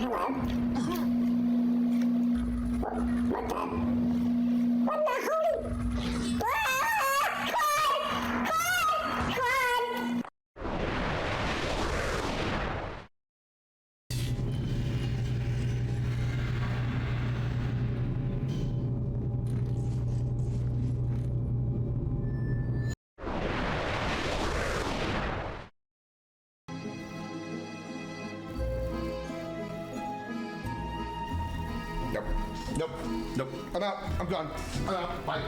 hello. What the? What the holy? Claude! Nope. I'm out. I'm gone. I'm out. Bye.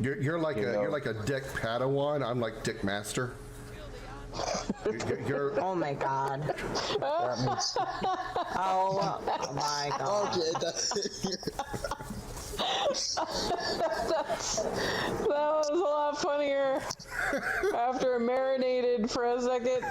You're like a Dick Padawan. I'm like Dick Master. You're Oh my god. That means... Oh my god. Okay, That was a lot funnier after it marinated for a second.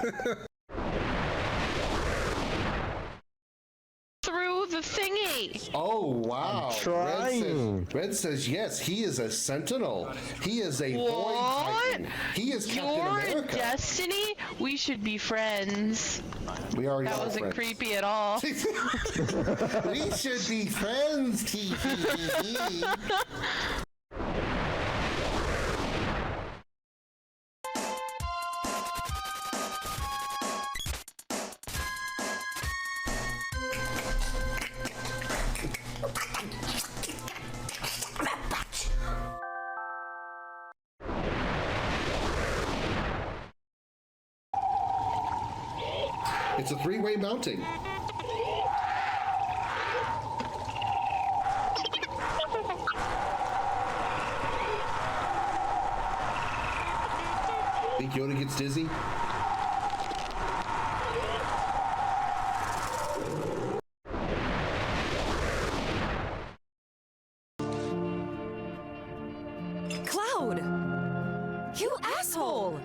Through the thingy. Oh wow! I'm trying. Red says yes. He is a sentinel. He is a void titan. He is Captain You're America. Destiny? We should be friends. We already That are wasn't friends. creepy at all. We should be friends. Tee hee hee hee. It's a three-way mounting. Think Yoda gets dizzy? Cloud! You asshole!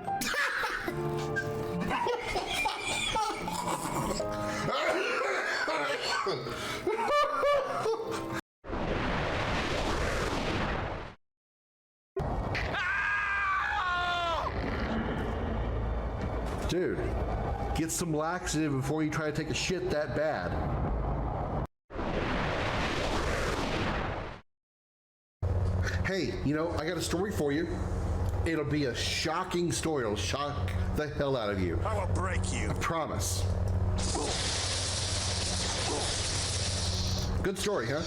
Dude, get some laxative before you try to take a shit that bad. Hey, you know, I got a story for you. It'll be a shocking story. It'll shock the hell out of you. I will break you. I promise. Good story, huh?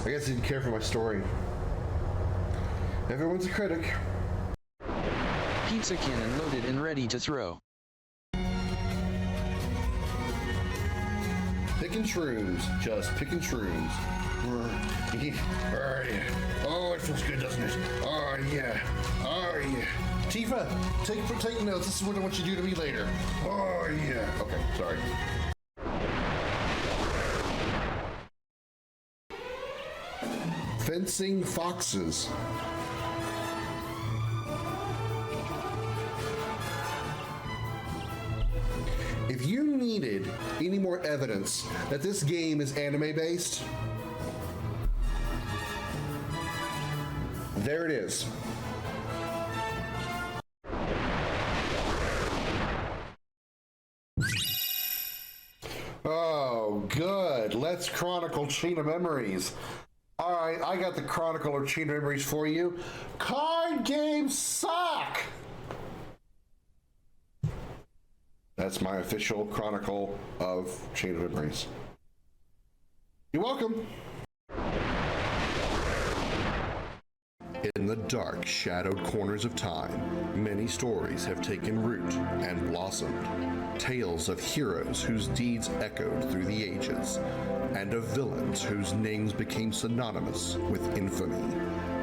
I guess you didn't care for my story. Everyone's a critic. Pizza cannon loaded and ready to throw. Picking shrooms. Just picking shrooms. Oh, it feels good, doesn't it? Oh, yeah. Oh, yeah. Tifa, take notes. This is what I want you to do to me later. Oh, yeah. Okay, sorry. Fencing foxes. If you needed any more evidence that this game is anime-based, there it is. Oh, good. Let's chronicle Chain of Memories. All right, I got the Chronicle or Chain of Memories for you. Card games suck! That's my official chronicle of Chain of Memories. You're welcome. In the dark, shadowed corners of time, many stories have taken root and blossomed. Tales of heroes whose deeds echoed through the ages, and of villains whose names became synonymous with infamy.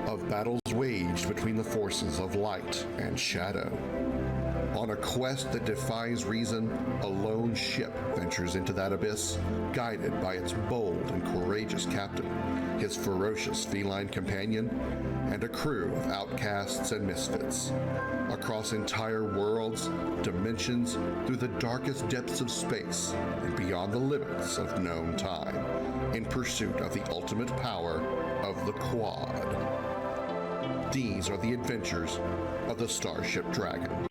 Of battles waged between the forces of light and shadow. On a quest that defies reason, a lone ship ventures into that abyss, guided by its bold and courageous captain, his ferocious feline companion, and a crew of outcasts and misfits. Across entire worlds, dimensions, through the darkest depths of space, and beyond the limits of known time, in pursuit of the ultimate power of the Quad. These are the adventures of the Starship Dragon.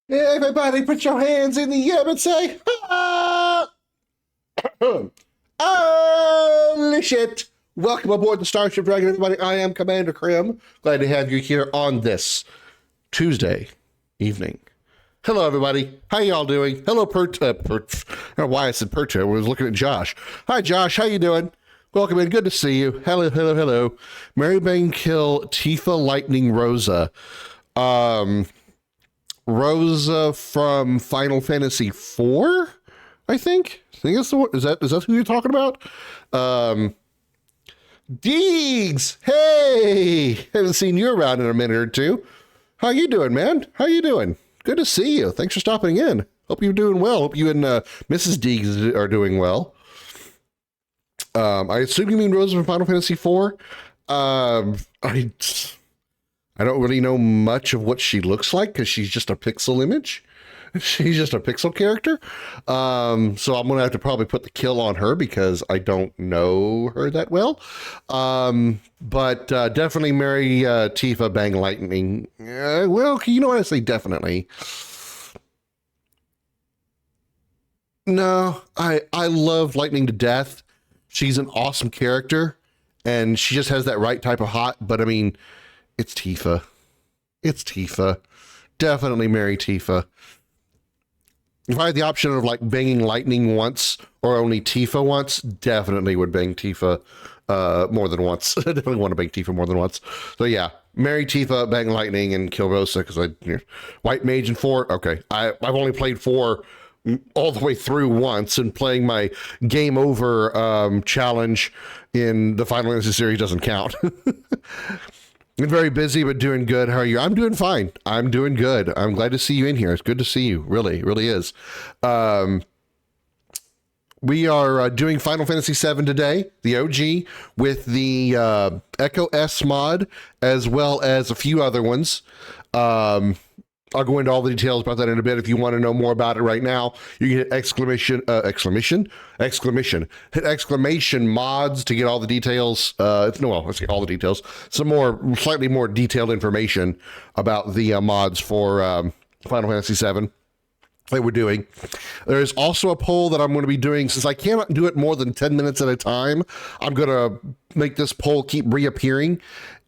Everybody put your hands in the air and say, ah! Holy shit! Welcome aboard the Starship Dragon, everybody. I am Commander Krim. Glad to have you here on this Tuesday evening. Hello, everybody. How y'all doing? Hello, I don't know why I said Perta. I was looking at Josh. Hi, Josh. How you doing? Welcome in. Good to see you. Hello, hello, hello. Mary Bang Kill Tifa Lightning Rosa. Rosa from Final Fantasy IV, I think. That's the one. Is that who you're talking about? Deegs, hey, haven't seen you around in a minute or two. How you doing, man? How you doing? Good to see you. Thanks for stopping in. Hope you're doing well. Hope you and Mrs. Deegs are doing well. I assume you mean Rosa from Final Fantasy IV. I don't really know much of what she looks like because she's just a pixel image. She's just a pixel character. So I'm going to have to probably put the kill on her because I don't know her that well. But definitely marry Tifa Bang Lightning. Well, you know what I say? Definitely. No, I love Lightning to death. She's an awesome character and she just has that right type of hot. But I mean, it's Tifa. It's Tifa. Definitely marry Tifa. If I had the option of like banging Lightning once or only Tifa once, definitely would bang Tifa more than once. I definitely want to bang Tifa more than once. So yeah, marry Tifa, bang Lightning, and kill Rosa because White Mage and 4. Okay, I've only played 4 all the way through once, and playing my game over challenge in the Final Fantasy series doesn't count. I'm very busy, but doing good. How are you? I'm doing fine. I'm doing good. I'm glad to see you in here. It's good to see you. Really, really is. We are doing Final Fantasy VII today, the OG, with the Echo S mod, as well as a few other ones. I'll go into all the details about that in a bit. If you want to know more about it right now, you can hit hit exclamation mods to get all the details. Let's get all the details. Some slightly more detailed information about the mods for Final Fantasy VII that we're doing. There's also a poll that I'm going to be doing. Since I cannot do it more than 10 minutes at a time, I'm going to make this poll keep reappearing.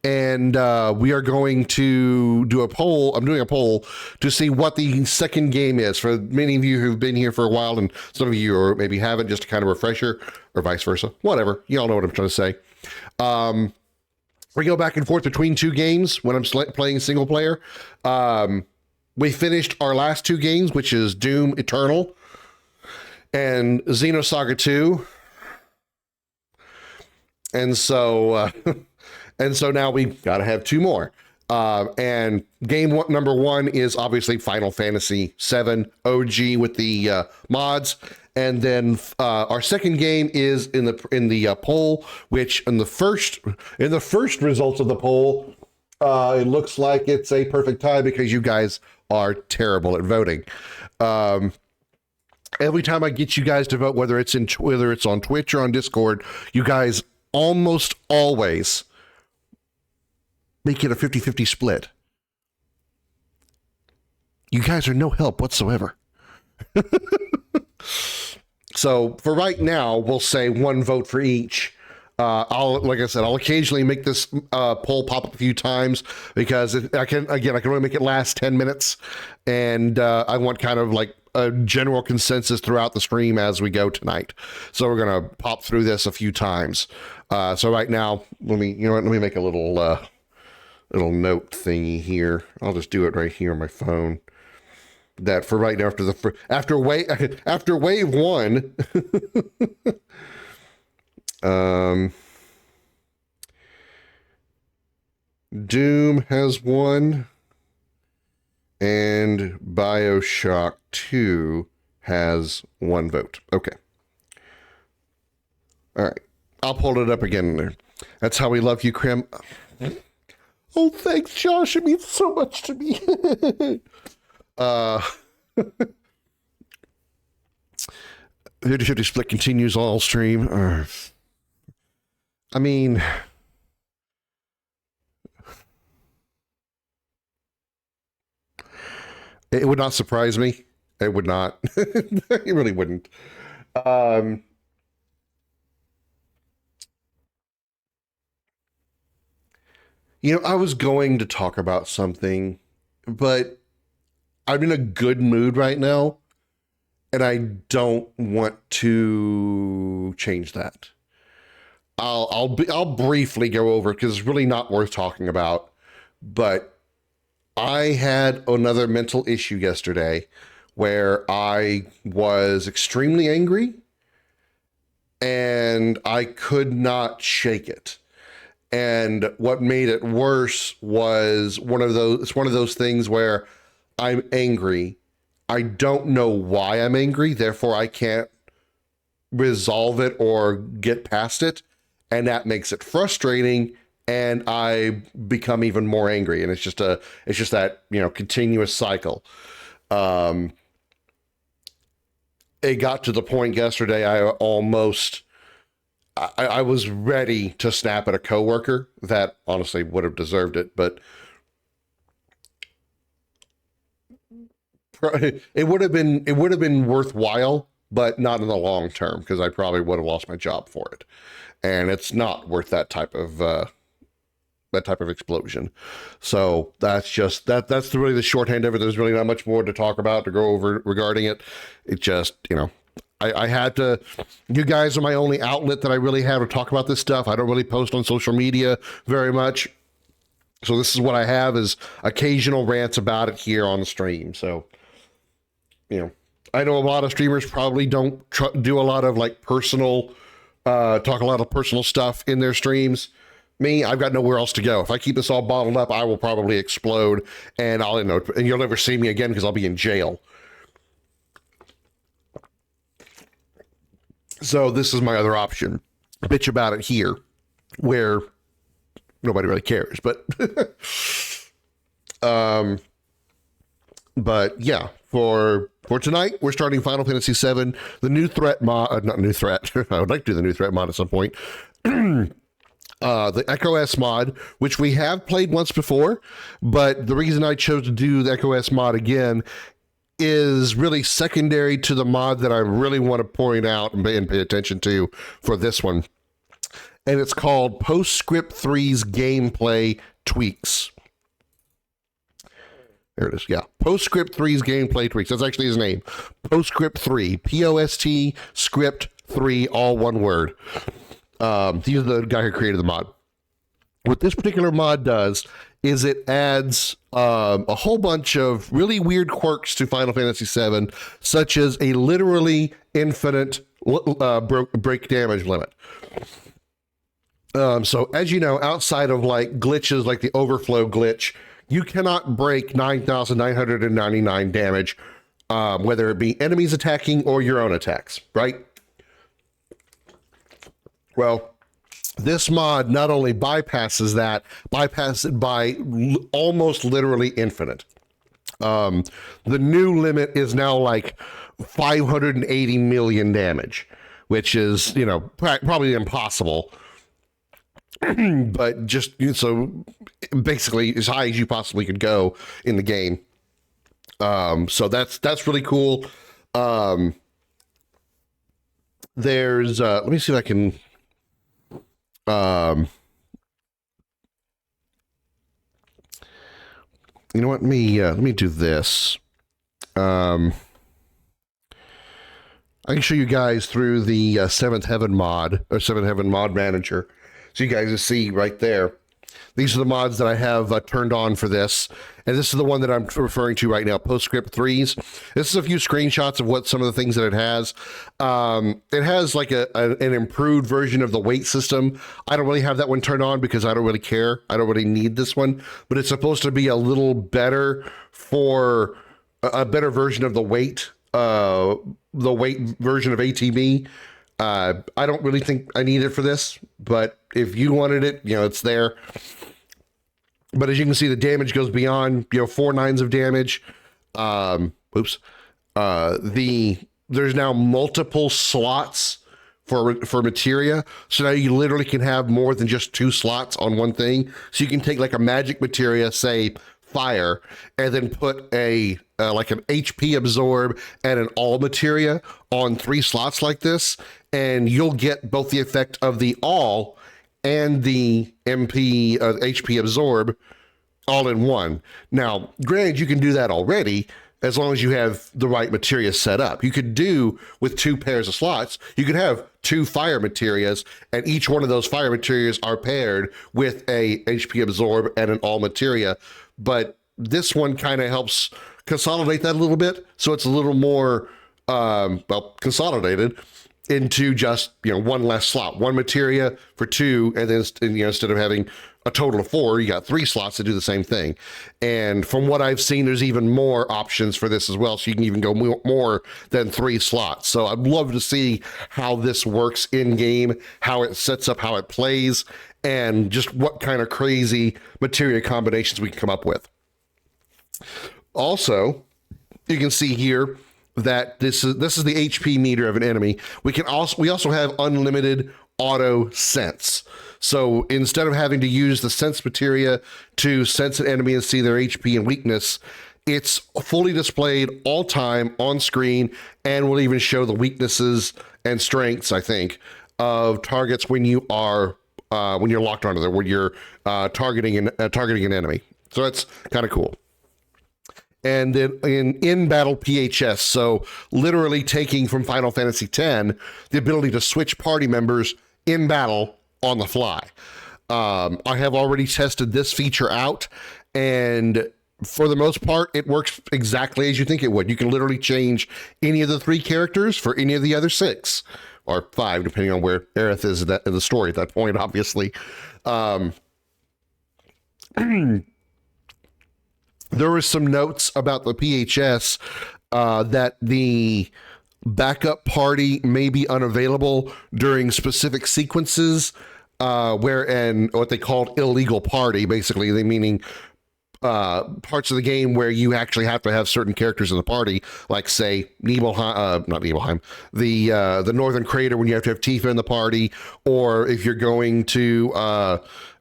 And we are going to do a poll. I'm doing a poll to see what the second game is. For many of you who've been here for a while, and some of you or maybe haven't, just to kind of refresher, or vice versa. Whatever. You all know what I'm trying to say. We go back and forth between 2 games when I'm playing single player. we finished our last two games, which is Doom Eternal and Xenosaga 2. And so now we got to have two more. And number one is obviously Final Fantasy VII OG with the mods. And then our second game is in the poll, which in the first results of the poll, it looks like it's a perfect tie because you guys are terrible at voting. Every time I get you guys to vote, whether it's on Twitch or on Discord, you guys almost always make it a 50-50 split. You guys are no help whatsoever. So for right now, we'll say one vote for each. Like I said, I'll occasionally make this poll pop up a few times because I can only make it last 10 minutes. And I want kind of like a general consensus throughout the stream as we go tonight. So we're going to pop through this a few times. So right now, let me make a little note thingy here. I'll just do it right here on my phone. That for right now, after wave one, Doom has won, and BioShock 2 has one vote. Okay. All right. I'll pull it up again there. That's how we love you, Krim. Oh, thanks, Josh. It means so much to me. 50-50 split continues all stream. I mean, it would not surprise me. It would not. It really wouldn't. I was going to talk about something, but I'm in a good mood right now, and I don't want to change that. I'll briefly go over because it's really not worth talking about, but I had another mental issue yesterday where I was extremely angry and I could not shake it. And what made it worse was one of those things where I'm angry. I don't know why I'm angry, therefore I can't resolve it or get past it. And that makes it frustrating, and I become even more angry. And it's just that, continuous cycle. It got to the point yesterday I was ready to snap at a coworker that honestly would have deserved it, but it would have been worthwhile, but not in the long term because I probably would have lost my job for it, and it's not worth that type of explosion. So that's really the shorthand of it. There's really not much more to talk about to go over regarding it. It just I had to, you guys are my only outlet that I really have to talk about this stuff. I don't really post on social media very much. So this is what I have is occasional rants about it here on the stream. So, I know a lot of streamers probably don't do a lot of talk a lot of personal stuff in their streams. Me, I've got nowhere else to go. If I keep this all bottled up, I will probably explode and and you'll never see me again because I'll be in jail. So this is my other option. Bitch about it here, where nobody really cares. But yeah, for tonight, we're starting Final Fantasy VII, the new threat mod. Not new threat. I would like to do the new threat mod at some point. The Echo S mod, which we have played once before, but the reason I chose to do the Echo S mod again is really secondary to the mod that I really want to point out and pay attention to for this one. And it's called Postscript 3's Gameplay Tweaks. There it is. Yeah. Postscript 3's Gameplay Tweaks. That's actually his name. Postscript 3. P-O-S-T script 3, all one word. He's the guy who created the mod. what this particular mod does is it adds a whole bunch of really weird quirks to Final Fantasy VII, such as a literally infinite break damage limit. So as you know, outside of like glitches like the overflow glitch, you cannot break 9,999 damage, whether it be enemies attacking or your own attacks, right? Well, this mod not only bypasses that, bypasses it by almost literally infinite. The new limit is now like 580 million damage, which is, you know, probably impossible. But just so basically as high as you possibly could go in the game. So that's really cool. There's let me see if I can you know what, let me do this. I can show you guys through the Seventh Heaven mod, or Seventh Heaven mod manager. So you guys will see right there. These are the mods that I have turned on for this. And this is the one that I'm referring to right now, Postscript 3s. This is a few screenshots of what some of the things that it has. It has like an improved version of the weight system. I don't really have that one turned on because I don't really care. I don't really need this one. But it's supposed to be a little better for a better version of the weight version of ATB. I don't really think I need it for this, but if you wanted it, you know, it's there. But as you can see, the damage goes beyond, you know, 4 nines of damage. There's now multiple slots for materia. So now you literally can have more than just 2 slots on one thing. So you can take like a magic materia, say fire, and then put a like an HP absorb and an all materia on 3 slots like this, and you'll get both the effect of the all and the MP HP absorb all in one. Now, granted, you can do that already as long as you have the right materia set up. You could do with 2 pairs of slots, you could have 2 fire materias, and each one of those fire materias are paired with a HP absorb and an all materia. But this one kind of helps consolidate that a little bit, so it's a little more consolidated into just, you know, 1 less slot, 1 materia for 2, and then, you know, instead of having a total of 4, you got 3 slots to do the same thing. And from what I've seen, there's even more options for this as well, so you can even go more than 3 slots. So I'd love to see how this works in game, how it sets up, how it plays, and just what kind of crazy materia combinations we can come up with. Also, you can see here that this is the HP meter of an enemy. We also have unlimited auto sense. So instead of having to use the sense materia to sense an enemy and see their HP and weakness, it's fully displayed all time on screen, and will even show the weaknesses and strengths, I think, of targets when you are when you're locked onto them, when you're targeting an enemy. So that's kind of cool. And then in battle PHS, so literally taking from Final Fantasy X the ability to switch party members in battle on the fly. I have already tested this feature out, and for the most part, it works exactly as you think it would. You can literally change any of the 3 characters for any of the other 6, or 5, depending on where Aerith is in the story at that point, obviously. There were some notes about the PHS that the backup party may be unavailable during specific sequences, what they called illegal party, basically, they meaning parts of the game where you actually have to have certain characters in the party, like say not Nibelheim, the Northern Crater, when you have to have Tifa in the party, or if you're going to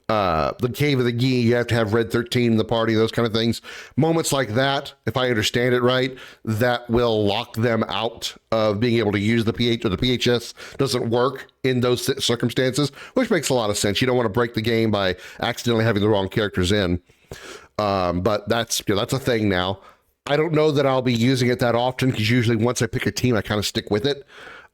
the Cave of the Gi, you have to have Red 13 in the party, those kind of things. Moments like that, if I understand it right, that will lock them out of being able to use the PH, or the PHS doesn't work in those circumstances, which makes a lot of sense. You don't want to break the game by accidentally having the wrong characters in. But that's a thing now. I don't know that I'll be using it that often, because usually once I pick a team, I kind of stick with it.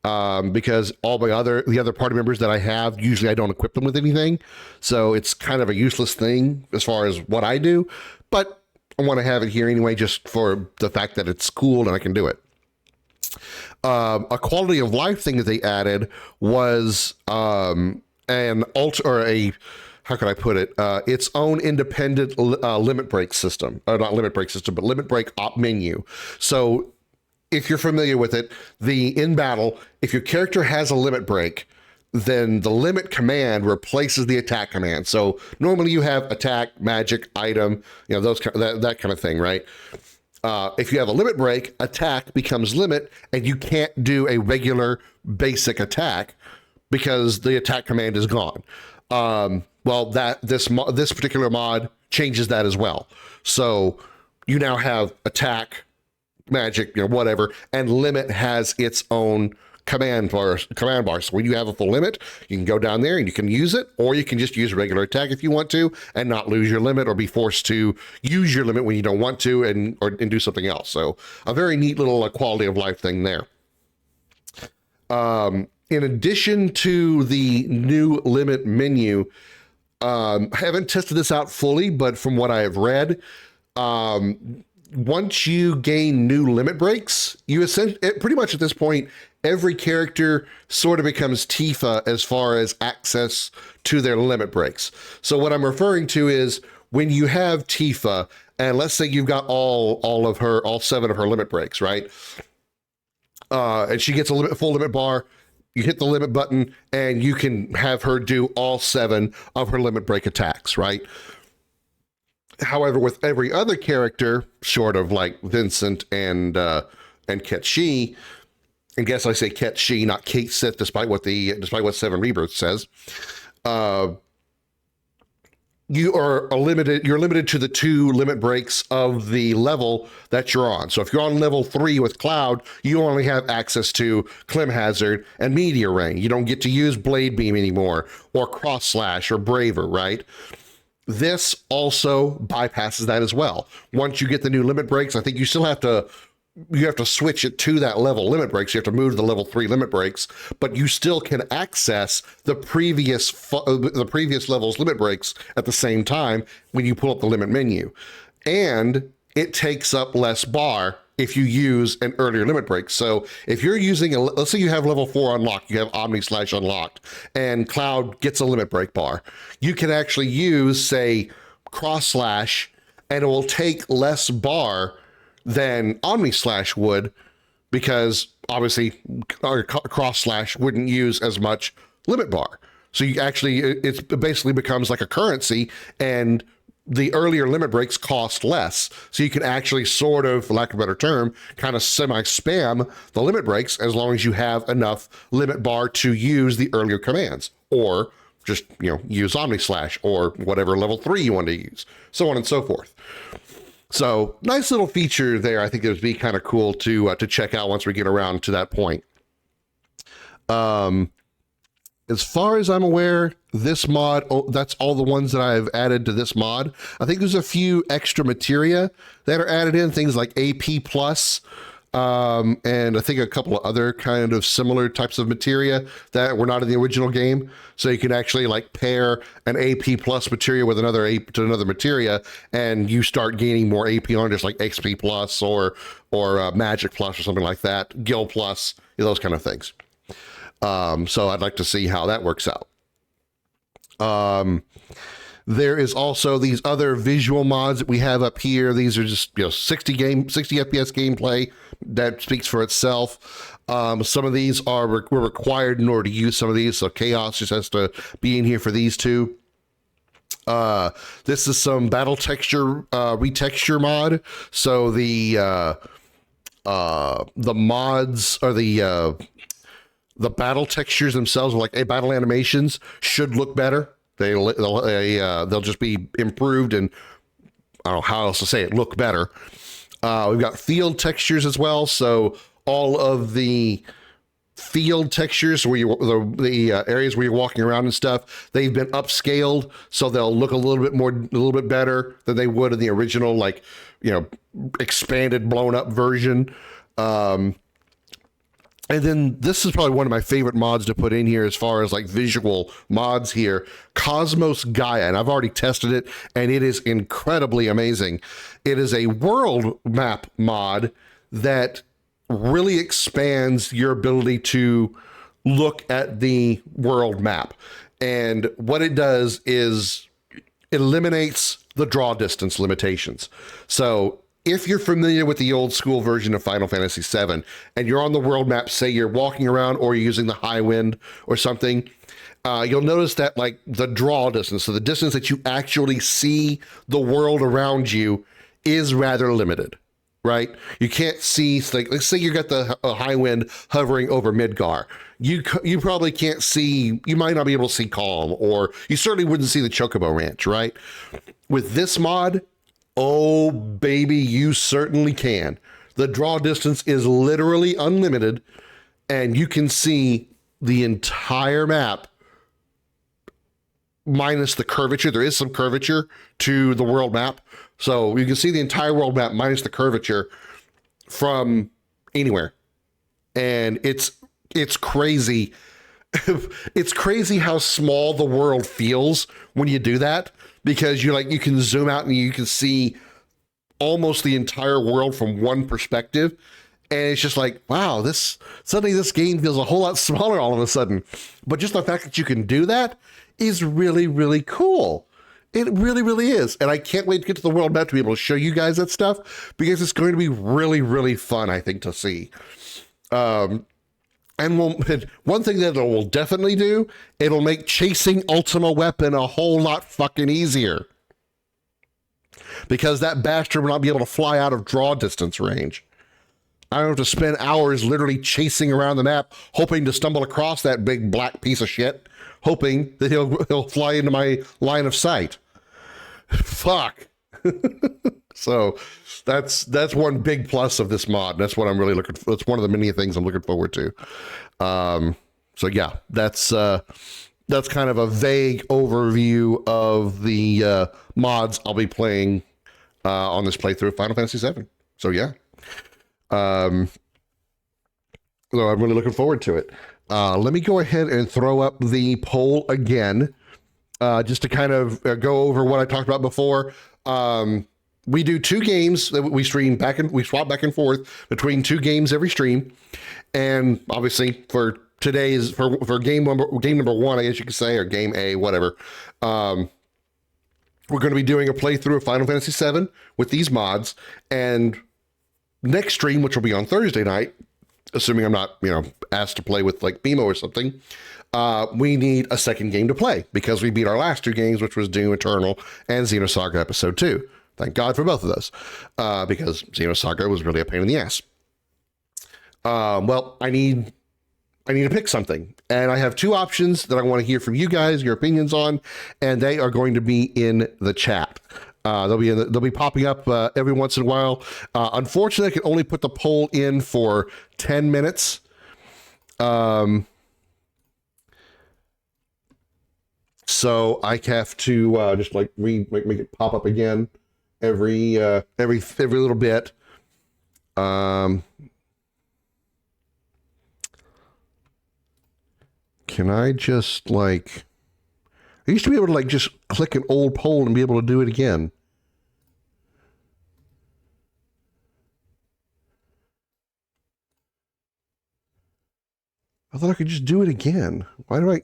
because all the other party members that I have, usually I don't equip them with anything. So it's kind of a useless thing as far as what I do, but I want to have it here anyway, just for the fact that it's cool and I can do it. A quality of life thing that they added was an how can I put it? Its own independent limit break system, or not limit break system, but limit break op menu. So if you're familiar with it, in battle, if your character has a limit break, then the limit command replaces the attack command. So normally you have attack, magic, item, that kind of thing, right? If you have a limit break, attack becomes limit, and you can't do a regular basic attack because the attack command is gone. Well, this particular mod changes that as well. So you now have attack, magic, whatever, and limit has its own command bar. So when you have a full limit, you can go down there and you can use it, or you can just use regular attack if you want to and not lose your limit, or be forced to use your limit when you don't want to and do something else. So a very neat little quality of life thing there. In addition to the new limit menu, I haven't tested this out fully, but from what I have read, once you gain new limit breaks, you pretty much at this point, every character sort of becomes Tifa as far as access to their limit breaks. So what I'm referring to is when you have Tifa, and let's say you've got all 7 of her limit breaks, right? And she gets a full limit bar. You hit the limit button and you can have her do all 7 of her limit break attacks, right? However, with every other character, short of like Vincent and Ketshi, and guess I say Ketshi, not Kate Sith, despite what Seven Rebirth says, you're limited to the 2 limit breaks of the level that you're on. So if you're on level 3 with Cloud, you only have access to Klim Hazard and Meteor Rain. You don't get to use Blade Beam anymore, or Cross Slash, or Braver, right? This also bypasses that as well. Once you get the new limit breaks, I think you still have to switch it to that level limit breaks. You have to move to the level 3 limit breaks, but you still can access the previous level's limit breaks at the same time when you pull up the limit menu. And it takes up less bar if you use an earlier limit break. So if you're using let's say you have level 4 unlocked, you have Omni Slash unlocked, and Cloud gets a limit break bar, you can actually use, say, Cross Slash, and it will take less bar than Omni Slash would, because obviously our Cross Slash wouldn't use as much limit bar. So it basically becomes like a currency, and the earlier limit breaks cost less. So you can actually sort of, for lack of a better term, kind of semi-spam the limit breaks as long as you have enough limit bar to use the earlier commands, or just, use Omni Slash or whatever level 3 you want to use, so on and so forth. So nice little feature there. I think it would be kind of cool to check out once we get around to that point. As far as I'm aware, this mod, that's all the ones that I've added to this mod. I think there's a few extra materia that are added in, things like AP Plus, and I think a couple of other kind of similar types of materia that were not in the original game. So you can actually like pair an AP Plus materia with another materia, and you start gaining more AP on, just like XP Plus or Magic Plus or something like that, Gil Plus, those kind of things. So I'd like to see how that works out. There is also these other visual mods that we have up here. These are just 60 FPS gameplay that speaks for itself. Some of these were required in order to use some of these, so Chaos just has to be in here for these two. This is some battle texture retexture mod. So the mods are the battle textures themselves, like battle animations, should look better. They'll just be improved, and I don't know how else to say it, look better. We've got field textures as well. So all of the field textures, where the areas where you're walking around and stuff, they've been upscaled, so they'll look a little bit better than they would in the original, expanded, blown up version. And then this is probably one of my favorite mods to put in here as far as like visual mods here, Cosmos Gaia. And I've already tested it and it is incredibly amazing. It is a world map mod that really expands your ability to look at the world map. And what it does is eliminates the draw distance limitations. So if you're familiar with the old school version of Final Fantasy VII and you're on the world map, say you're walking around or you're using the high wind or something, you'll notice that like the draw distance, so the distance that you actually see the world around you is rather limited, right? You can't see, like, let's say you got the high wind hovering over Midgar. You probably can't see, you might not be able to see Calm, or you certainly wouldn't see the Chocobo Ranch, right? With this mod, oh, baby, you certainly can. The draw distance is literally unlimited, and you can see the entire map minus the curvature. There is some curvature to the world map. So you can see the entire world map minus the curvature from anywhere. And it's crazy. It's crazy how small the world feels when you do that, because you can zoom out and you can see almost the entire world from one perspective. And it's just like, wow, suddenly this game feels a whole lot smaller all of a sudden. But just the fact that you can do that is really, really cool. It really, really is. And I can't wait to get to the world map to be able to show you guys that stuff, because it's going to be really, really fun, I think, to see. And one thing that it will definitely do, it'll make chasing Ultima Weapon a whole lot fucking easier, because that bastard will not be able to fly out of draw distance range. I don't have to spend hours literally chasing around the map, hoping to stumble across that big black piece of shit, hoping that he'll fly into my line of sight. Fuck. So that's one big plus of this mod. That's what I'm really looking for. That's one of the many things I'm looking forward to. So yeah, that's kind of a vague overview of the mods I'll be playing on this playthrough of Final Fantasy VII. So yeah. So I'm really looking forward to it. Let me go ahead and throw up the poll again, just to kind of go over what I talked about before. We do 2 games that we stream we swap back and forth between 2 games every stream. And obviously for today's, for game number 1, I guess you could say, or game A, whatever. We're going to be doing a playthrough of Final Fantasy VII with these mods, and next stream, which will be on Thursday night, assuming I'm not, asked to play with like BMO or something, we need a second game to play, because we beat our last 2 games, which was Doom Eternal and Xenosaga Episode 2. Thank God for both of those, because Xenosaga was really a pain in the ass. Well, I need to pick something, and I have 2 options that I want to hear from you guys, your opinions on, and they are going to be in the chat. They'll be popping up every once in a while. Unfortunately, I can only put the poll in for 10 minutes. So I have to just like make it pop up again every little bit. Can I just like? I used to be able to like just click an old poll and be able to do it again. I thought I could just do it again. Why do I?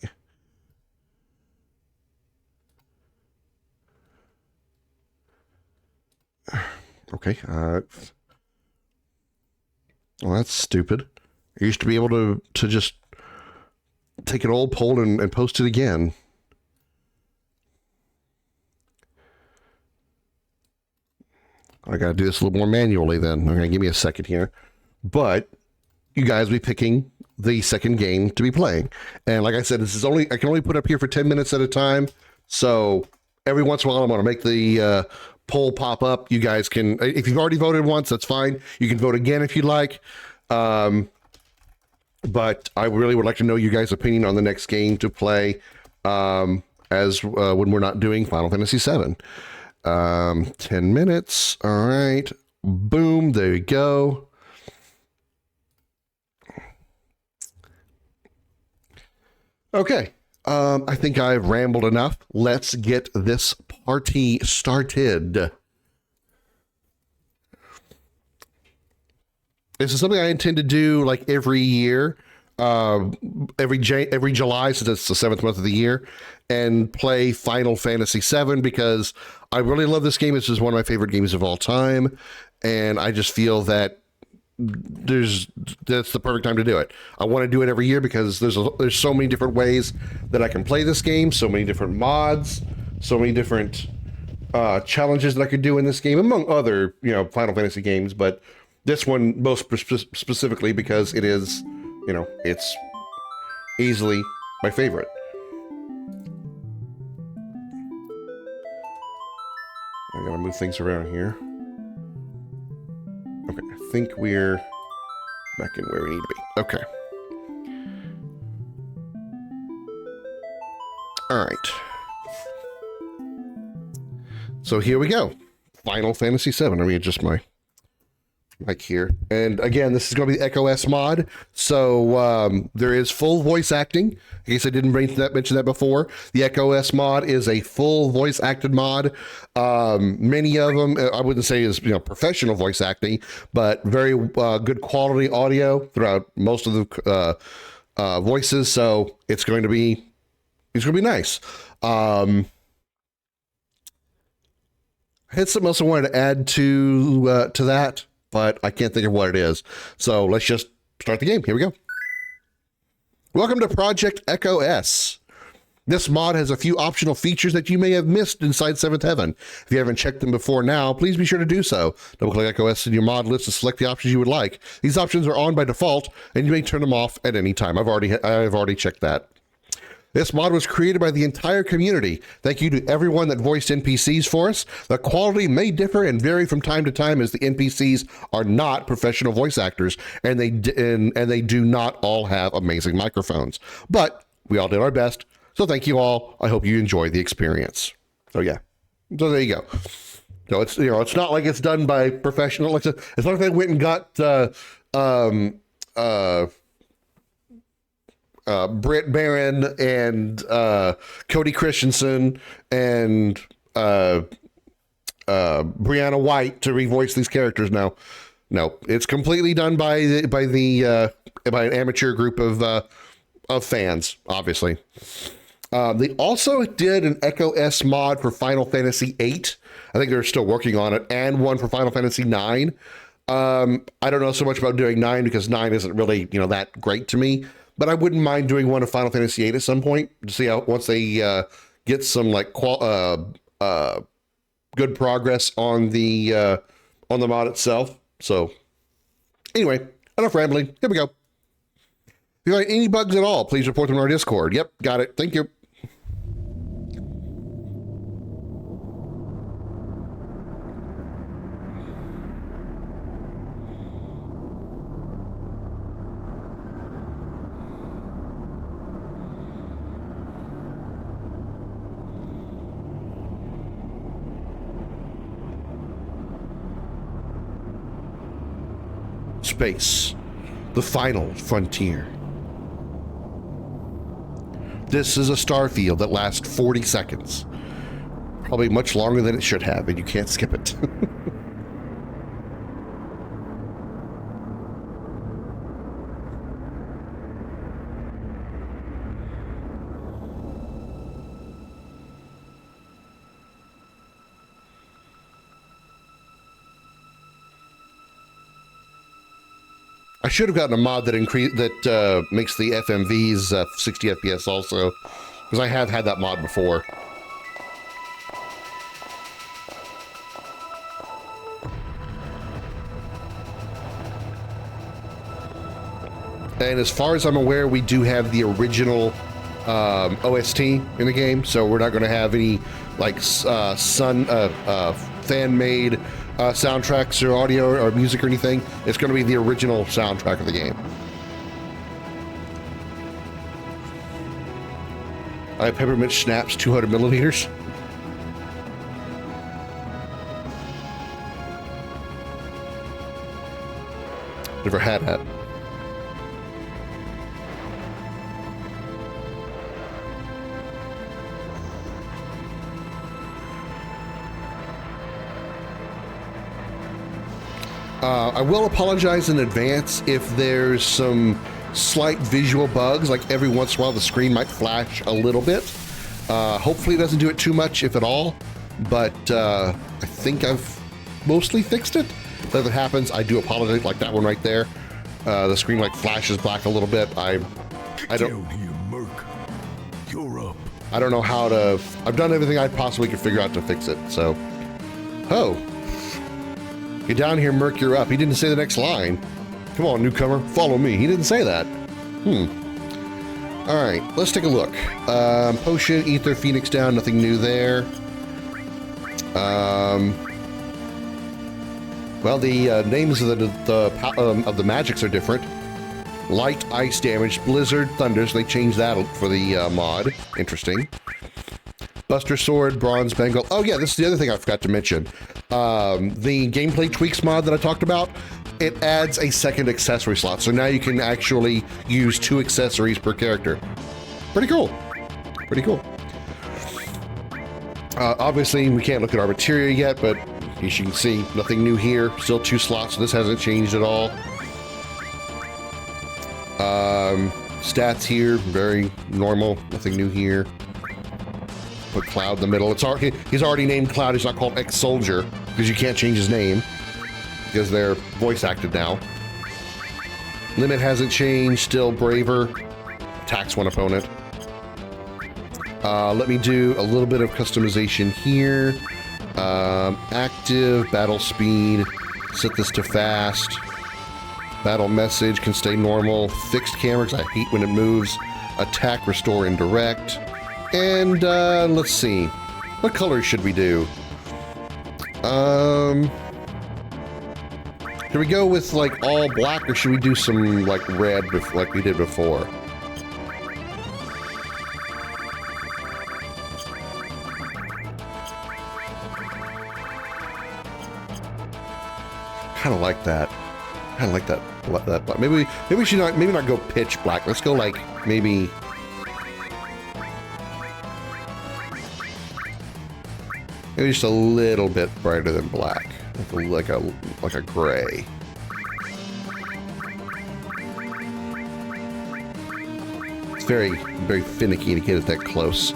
Okay. Well, that's stupid. I used to be able to just take an old poll and post it again. I got to do this a little more manually then. Okay, give me a second here. But you guys will be picking the second game to be playing. And like I said, I can only put up here for 10 minutes at a time. So every once in a while, I'm going to make the poll pop up. You guys can, if you've already voted once, that's fine. You can vote again if you'd like. But I really would like to know you guys' opinion on the next game to play as when we're not doing Final Fantasy VII. 10 minutes. All right. Boom. There you go. Okay. I think I've rambled enough. Let's get this party started. This is something I intend to do like every year, every July, since it's the 7th month of the year, and play Final Fantasy VII because I really love this game. This is one of my favorite games of all time, and I just feel that that's the perfect time to do it. I want to do it every year because there's so many different ways that I can play this game, so many different mods, so many different challenges that I could do in this game, among other Final Fantasy games, but this one most specifically because it is, it's easily my favorite. I gotta move things around here. Okay, I think we're back in where we need to be. Okay. All right. So here we go. Final Fantasy VII. Let me adjust my mic here. And again, this is going to be the Echo S mod. So there is full voice acting. In case I didn't mention that before, the Echo S mod is a full voice acted mod. Many of them, I wouldn't say is professional voice acting, but very good quality audio throughout most of the voices. So it's going to be nice. I had something else I wanted to add to that, but I can't think of what it is. So let's just start the game. Here we go. Welcome to Project Echo S. This mod has a few optional features that you may have missed inside 7th Heaven. If you haven't checked them before now, please be sure to do so. Double-click Echo S in your mod list to select the options you would like. These options are on by default, and you may turn them off at any time. I've already checked that. This mod was created by the entire community. Thank you to everyone that voiced NPCs for us. The quality may differ and vary from time to time as the NPCs are not professional voice actors and they do not all have amazing microphones. But we all did our best. So thank you all. I hope you enjoy the experience. So yeah. So there you go. So it's it's not like it's done by professional. It's not like they went and got Britt Barron and Cody Christensen and Brianna White to revoice these characters. No, it's completely done by an amateur group of fans, obviously. They also did an Echo S mod for Final Fantasy VIII. I think they're still working on it, and one for Final Fantasy IX. I don't know so much about doing 9 because 9 isn't really that great to me. But I wouldn't mind doing one of Final Fantasy VIII at some point to see how once they get some good progress on the mod itself. So anyway, enough rambling. Here we go. If you find any bugs at all, please report them on our Discord. Yep, got it. Thank you. Space, the final frontier. This is a star field that lasts 40 seconds. Probably much longer than it should have, and you can't skip it. I should have gotten a mod that makes the FMVs 60 FPS also, because I have had that mod before. And as far as I'm aware, we do have the original OST in the game, so we're not going to have any fan-made soundtracks or audio or music or anything. It's going to be the original soundtrack of the game. I have Peppermint Schnapps 200 milliliters. Never had that. I will apologize in advance if there's some slight visual bugs, like every once in a while the screen might flash a little bit. Hopefully it doesn't do it too much, if at all, but I think I've mostly fixed it. If that happens, I do apologize, like that one right there. The screen like flashes black a little bit. I don't know how to. I've done everything I possibly could figure out to fix it. So, oh, get down here, Merc, you're up. He didn't say the next line. Come on, newcomer, follow me. He didn't say that. All right, let's take a look. Potion, ether, phoenix down. Nothing new there. Well, the names of the magics are different. Light, ice damage, blizzard, thunder. So they changed that for the mod. Interesting. Buster sword, bronze bangle. Oh yeah, this is the other thing I forgot to mention. The gameplay tweaks mod that I talked about, it adds a second accessory slot. So now you can actually use 2 accessories per character. Pretty cool. Pretty cool. Obviously, we can't look at our materia yet, but as you can see, nothing new here. Still 2 slots, so this hasn't changed at all. Stats here, very normal. Nothing new here. Put Cloud in the middle. He's already named Cloud. He's not called Ex-Soldier because you can't change his name because they're voice acted now. Limit hasn't changed. Still Braver. Attacks one opponent. Let me do a little bit of customization here. Active, battle speed, set this to fast. Battle message can stay normal. Fixed cameras, I hate when it moves. Attack, restore, indirect. And let's see. What colors should we do? Should we go with like all black or should we do some like red like we did before? Kind of like that. Kind of like that. Black. Maybe we should not. Maybe not go pitch black. Let's go like maybe. Maybe just a little bit brighter than black, like a gray. It's very finicky to get it that close.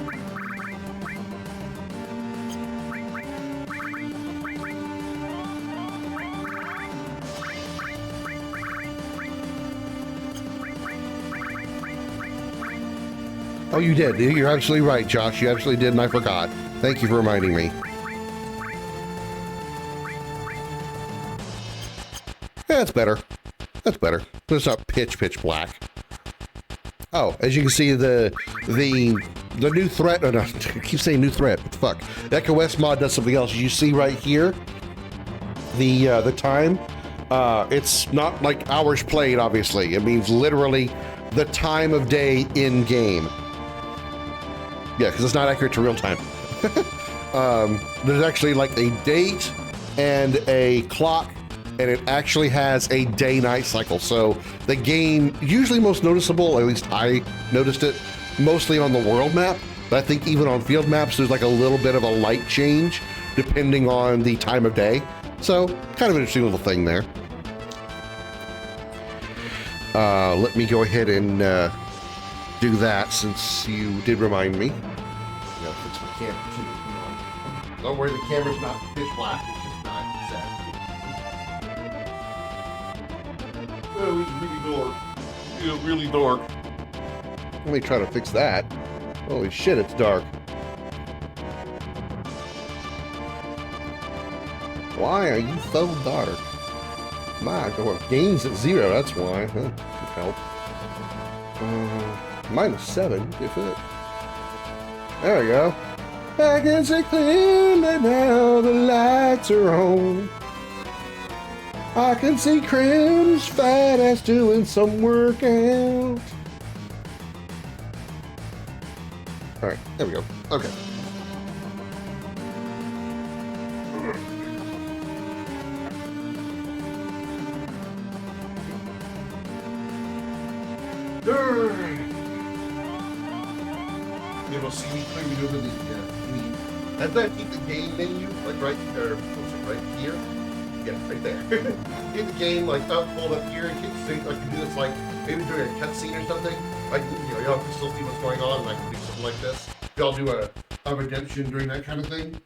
Oh, you did. You're absolutely right, Josh. You absolutely did, and I forgot. Thank you for reminding me. Yeah, that's better. That's better. But it's not pitch black. Oh, as you can see, the new threat. Oh no, I keep saying new threat. What the fuck? Echo West mod does something else. You see right here, the time. It's not like hours played. Obviously, it means literally the time of day in game. Yeah, because it's not accurate to real time. There's actually like a date and a clock, and it actually has a day-night cycle. So the game, usually most noticeable, at least I noticed it, mostly on the world map. But I think even on field maps, there's like a little bit of a light change depending on the time of day. So kind of an interesting little thing there. Let me go ahead and do that since you did remind me. Yeah, fix my camera too. Don't worry, the camera's not pitch black. It's just not set. Oh, it's really dark. It's really dark. Let me try to fix that. Holy shit, it's dark. Why are you so dark? My God, gains at 0, that's why. Huh, could help. -7, if it. There we go. I can see clearly now the lights are on. I can see Krim's fat ass doing some workout. Alright, there we go. Okay. They will see me clearly over the that's that keep the game menu like right there, right here. Yeah, right there. In the game, like hold up here, and I can do this like maybe during a cutscene or something. Like y'all can still see what's going on, and I can do something like this. Y'all do a redemption during that kind of thing.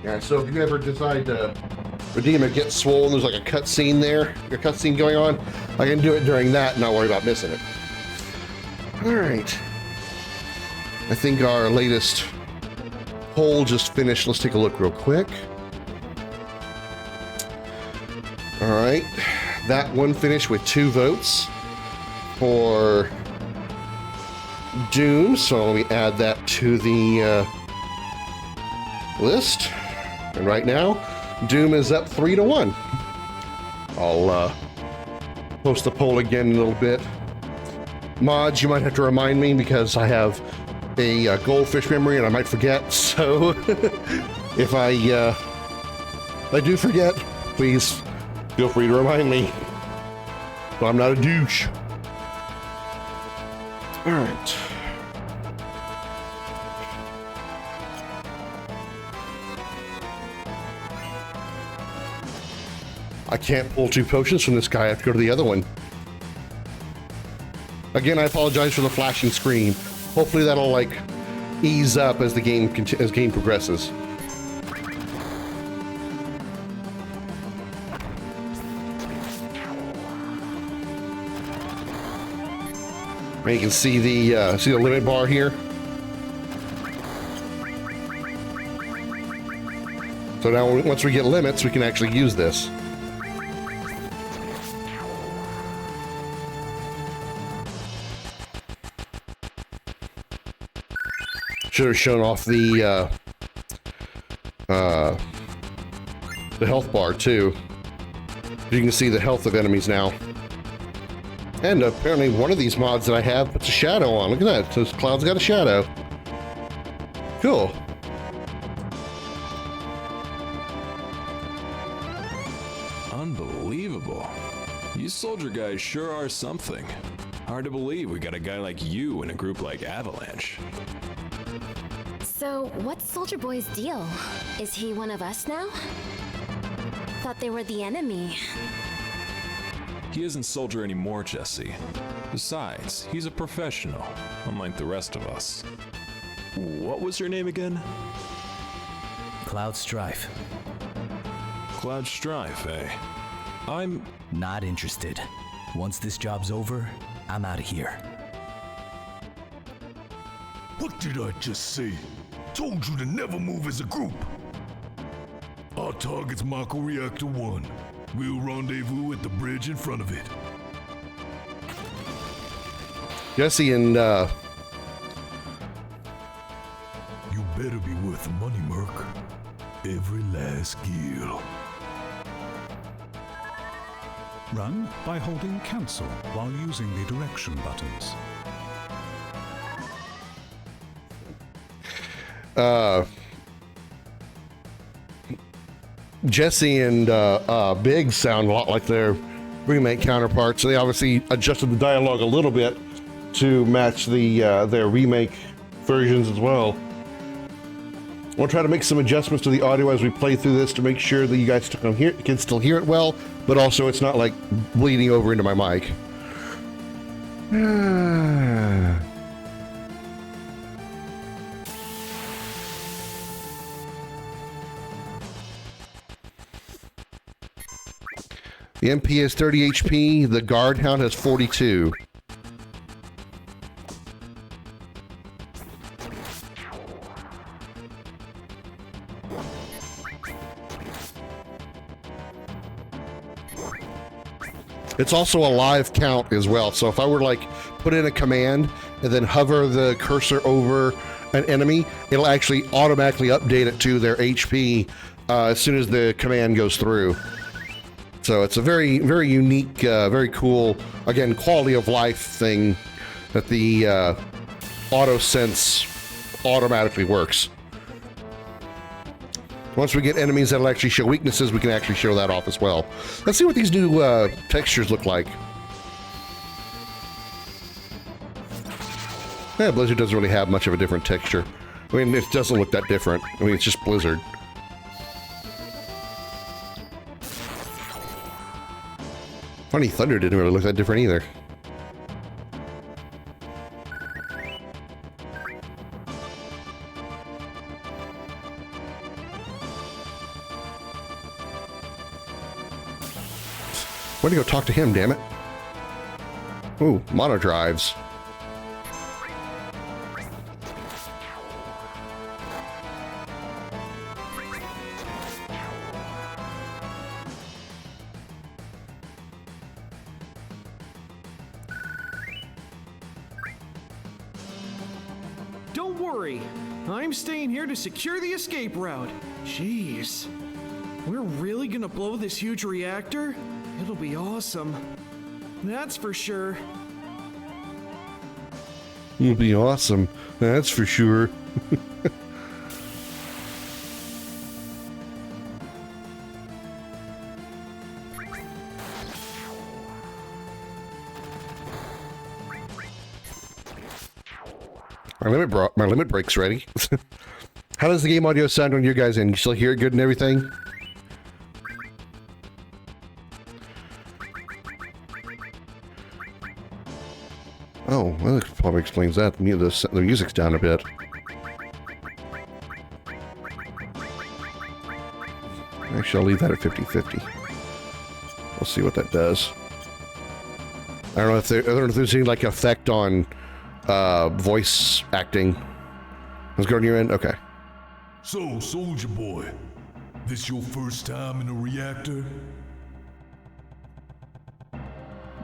Yeah, so if you ever decide to redeem and get swollen, there's like a cutscene there, a cutscene going on. I can do it during that and not worry about missing it. All right. I think our latest poll just finished. Let's take a look real quick. All right. That one finished with 2 votes for Doom. So let me add that to the list. And right now, Doom is up 3-1. I'll post the poll again in a little bit. Mods, you might have to remind me because I have a goldfish memory and I might forget. So if I do forget, please feel free to remind me. But I'm not a douche. All right. I can't pull 2 potions from this guy. I have to go to the other one. Again, I apologize for the flashing screen. Hopefully that'll like ease up as the game progresses. And you can see the limit bar here. So now once we get limits, we can actually use this. Should have shown off the health bar too. You can see the health of enemies now. And apparently one of these mods that I have puts a shadow on. Look at that. So this cloud's got a shadow. Cool. Unbelievable. You soldier guys sure are something. Hard to believe we got a guy like you in a group like Avalanche. So, what's Soldier Boy's deal? Is he one of us now? Thought they were the enemy. He isn't soldier anymore, Jesse. Besides, he's a professional, unlike the rest of us. What was your name again? Cloud Strife. Cloud Strife, eh? I'm not interested. Once this job's over, I'm out of here. What did I just say? Told you to never move as a group. Our target's Mako Reactor 1. We'll rendezvous at the bridge in front of it. Jesse and You better be worth the money, Merc. Every last gil. Run by holding cancel while using the direction buttons. Jesse and Big sound a lot like their remake counterparts. They obviously adjusted the dialogue a little bit to match the their remake versions as well. We'll try to make some adjustments to the audio as we play through this to make sure that you guys can still hear it well, but also it's not like bleeding over into my mic. The MP has 30 HP, the Guard Hound has 42. It's also a live count as well, so if I were to like put in a command and then hover the cursor over an enemy, it'll actually automatically update it to their HP as soon as the command goes through. So it's a very, very unique, very cool, again, quality of life thing that the auto sense automatically works. Once we get enemies that'll actually show weaknesses, we can actually show that off as well. Let's see what these new textures look like. Yeah, Blizzard doesn't really have much of a different texture. I mean, it doesn't look that different. I mean, it's just Blizzard. Funny, Thunder didn't really look that different either. Way to go talk to him, damn it. Ooh, mono drives. Don't worry. I'm staying here to secure the escape route. Jeez. We're really gonna blow this huge reactor? It'll be awesome. That's for sure. It'll be awesome. That's for sure. My limit break's ready. How does the game audio sound on your guys' end? You still hear it good and everything? Oh, well, that probably explains that. The music's down a bit. Actually, I'll leave that at 50-50. We'll see what that does. I don't know if there's any like effect on voice acting. Let's go to your end. Okay. So, Soldier Boy, this your first time in a reactor?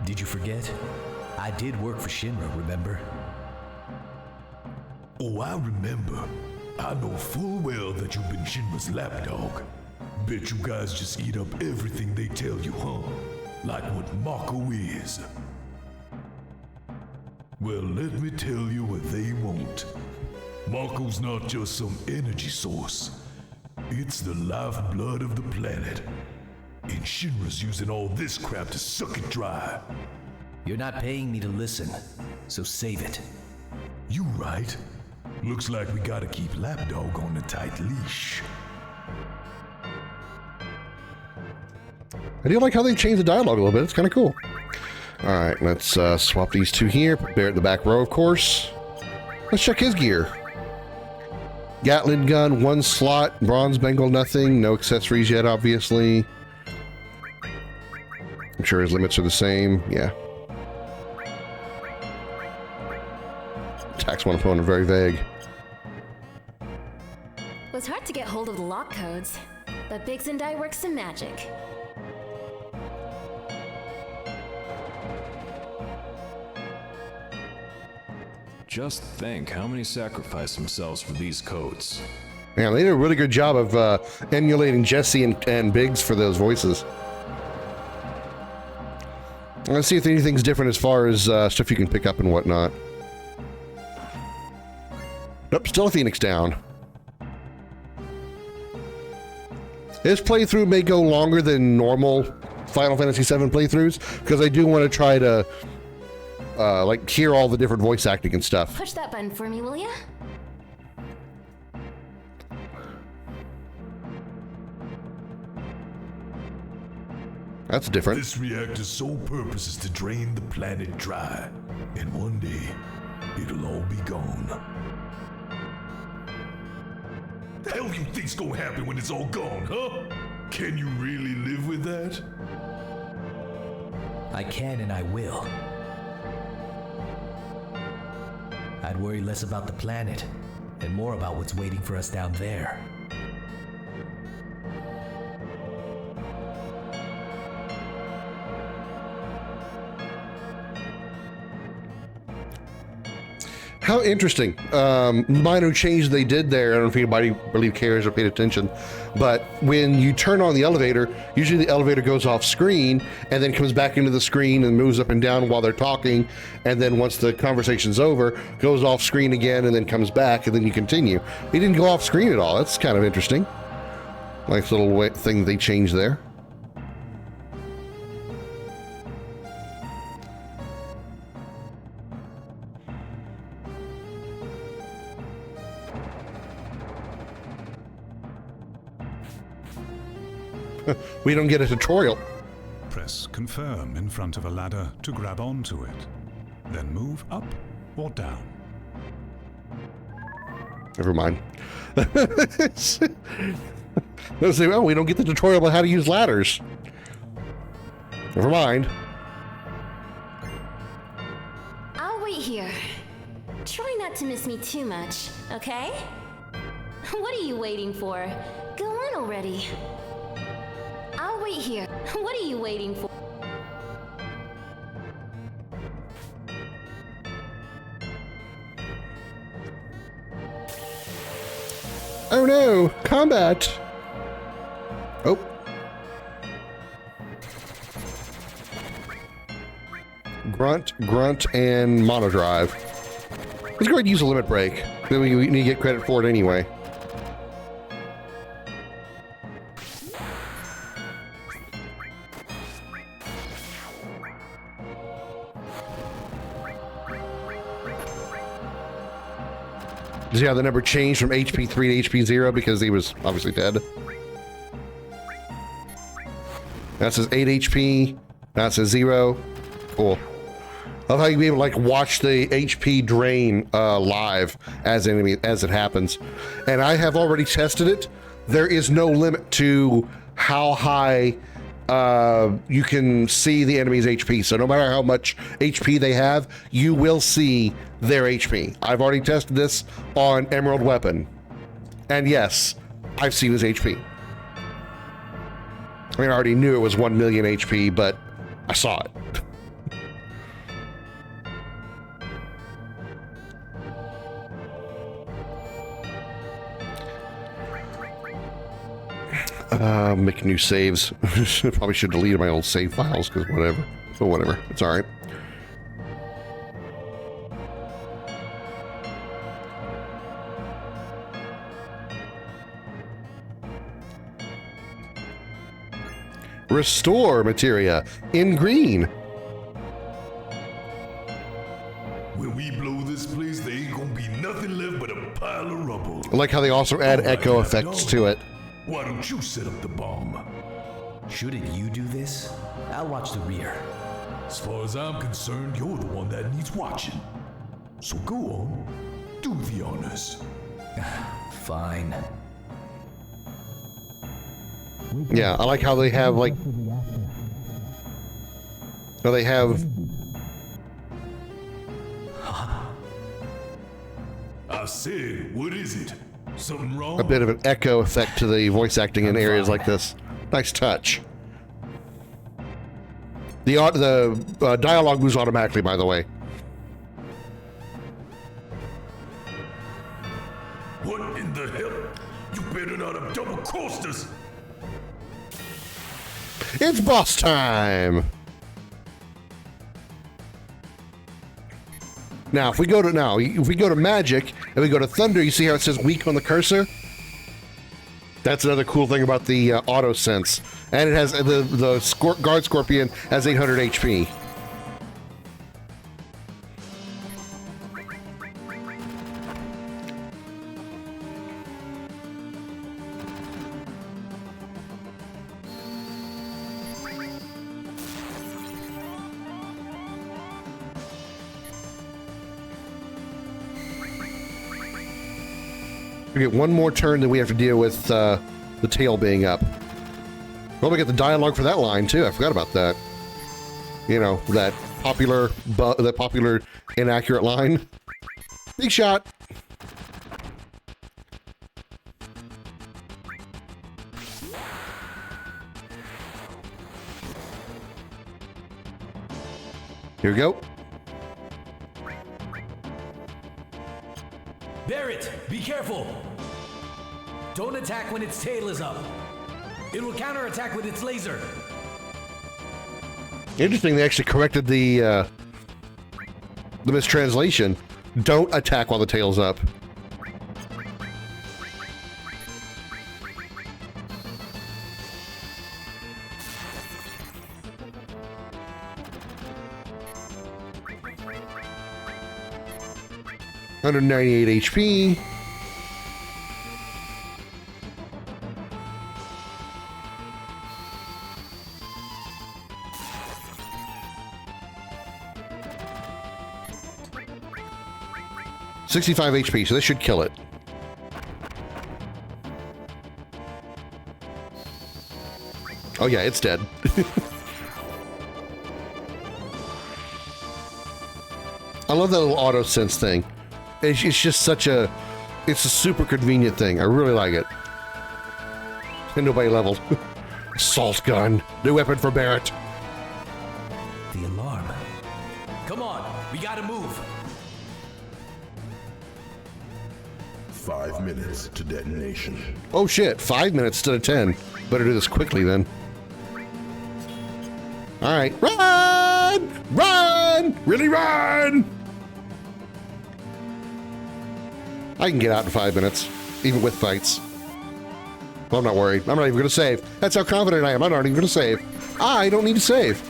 Did you forget? I did work for Shinra, remember? Oh, I remember. I know full well that you've been Shinra's lapdog. Bet you guys just eat up everything they tell you, huh? Like what Mako is. Well, let me tell you what they won't. Mako's not just some energy source. It's the lifeblood of the planet. And Shinra's using all this crap to suck it dry. You're not paying me to listen, so save it. You right. Looks like we gotta keep Lapdog on a tight leash. I do like how they changed the dialogue a little bit. It's kind of cool. Alright, let's swap these two here. Put Bear at the back row, of course. Let's check his gear. Gatling gun, 1 slot. Bronze bangle, nothing. No accessories yet, obviously. I'm sure his limits are the same. Yeah. Attacks one opponent, very vague. Was hard to get hold of the lock codes, but Biggs and I worked some magic. Just think how many sacrificed themselves for these codes. Man, they did a really good job of emulating Jesse and Biggs for those voices. Let's see if anything's different as far as stuff you can pick up and whatnot. Nope, still a Phoenix down. This playthrough may go longer than normal Final Fantasy VII playthroughs, because I do want to try to like hear all the different voice acting and stuff. Push that button for me, will ya? That's different. This reactor's sole purpose is to drain the planet dry. And one day, it'll all be gone. The hell you think's gonna happen when it's all gone, huh? Can you really live with that? I can and I will. I'd worry less about the planet and more about what's waiting for us down there. How interesting. Minor change they did there. I don't know if anybody really cares or paid attention, but when you turn on the elevator, usually the elevator goes off screen and then comes back into the screen and moves up and down while they're talking. And then once the conversation's over, goes off screen again and then comes back and then you continue. It didn't go off screen at all. That's kind of interesting. Nice little thing they changed there. We don't get a tutorial. Press confirm in front of a ladder to grab onto it. Then move up or down. Never mind. They'll say, oh, we don't get the tutorial about how to use ladders. Never mind. I'll wait here. Try not to miss me too much, okay? What are you waiting for? Go on already. I'll wait here. What are you waiting for? Oh no! Combat! Oh. Grunt, and monodrive. Let's go ahead and use a limit break. Then we need to get credit for it anyway. Does he have the number changed from HP 3 to HP 0 because he was obviously dead? That says 8 HP. That says 0. Cool. I love how you be able to like watch the HP drain live as it happens. And I have already tested it. There is no limit to how high you can see the enemy's HP. So no matter how much HP they have, you will see their HP. I've already tested this on Emerald Weapon. And yes, I've seen his HP. I mean, I already knew it was 1 million HP, but I saw it. Make new saves. Probably should delete my old save files because whatever. So whatever. It's all right. Restore materia in green. When we blow this place, there ain't gonna be nothing left but a pile of rubble. I like how they also add echo effects to it. Why don't you set up the bomb? Shouldn't you do this? I'll watch the rear. As far as I'm concerned, you're the one that needs watching. So go on, do the honors. Fine. Yeah, I like how they have like... So they have... I said, what is it? Something wrong? A bit of an echo effect to the voice acting in areas like this. Nice touch. The dialogue moves automatically, by the way. What in the hell? You better not have double-crossed us. It's boss time. Now, if we go to magic and we go to thunder, you see how it says weak on the cursor? That's another cool thing about the auto sense. And it has the guard scorpion has 800 HP. We get one more turn, then we have to deal with the tail being up. Well, we get the dialogue for that line too. I forgot about that. You know, that popular inaccurate line. Big shot. Here we go. Barret, be careful! Don't attack when its tail is up. It will counterattack with its laser. Interesting, they actually corrected the mistranslation. Don't attack while the tail's up. $198 HP. $65 HP, so this should kill it. Oh yeah, it's dead. I love that little auto sense thing. It's just such a, it's a super convenient thing. I really like it. And nobody leveled. Assault gun, new weapon for Barret. The alarm. Come on, we gotta move. 5 minutes to detonation. Oh shit, 5 minutes instead of 10. Better do this quickly then. All right, run! Run! Really run! I can get out in 5 minutes, even with fights. Well, I'm not worried. I'm not even gonna save. That's how confident I am. I'm not even gonna save. I don't need to save.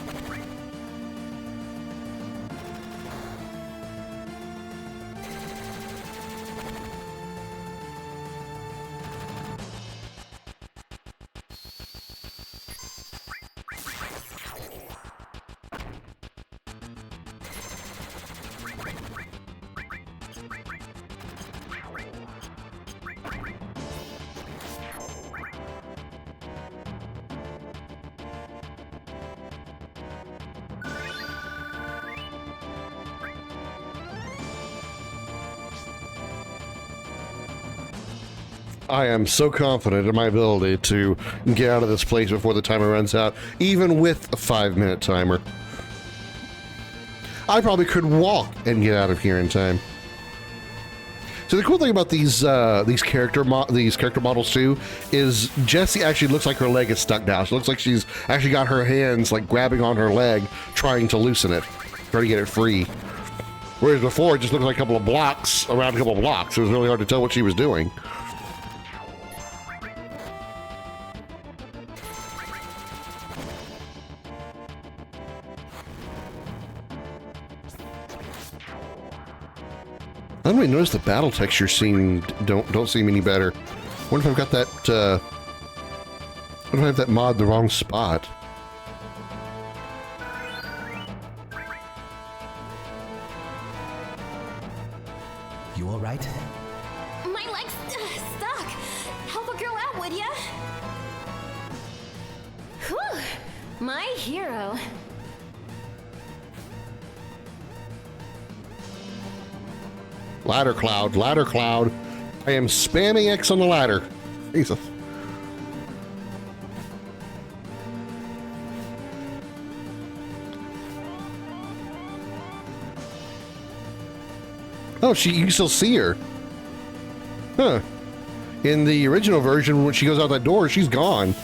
I am so confident in my ability to get out of this place before the timer runs out, even with a 5-minute timer. I probably could walk and get out of here in time. So the cool thing about these character models too is Jessie actually looks like her leg is stuck down. She looks like she's actually got her hands like grabbing on her leg, trying to loosen it, trying to get it free. Whereas before, it just looked like a couple of blocks around a couple of blocks. It was really hard to tell what she was doing. I don't really notice the battle texture don't seem any better. Wonder if I've got that what if I have that mod the wrong spot? You all right? My leg's stuck. Help a girl out, would ya? Whew, my hero. Ladder cloud, ladder cloud. I am spamming X on the ladder. Jesus. Oh, you can still see her. Huh. In the original version, when she goes out that door, she's gone.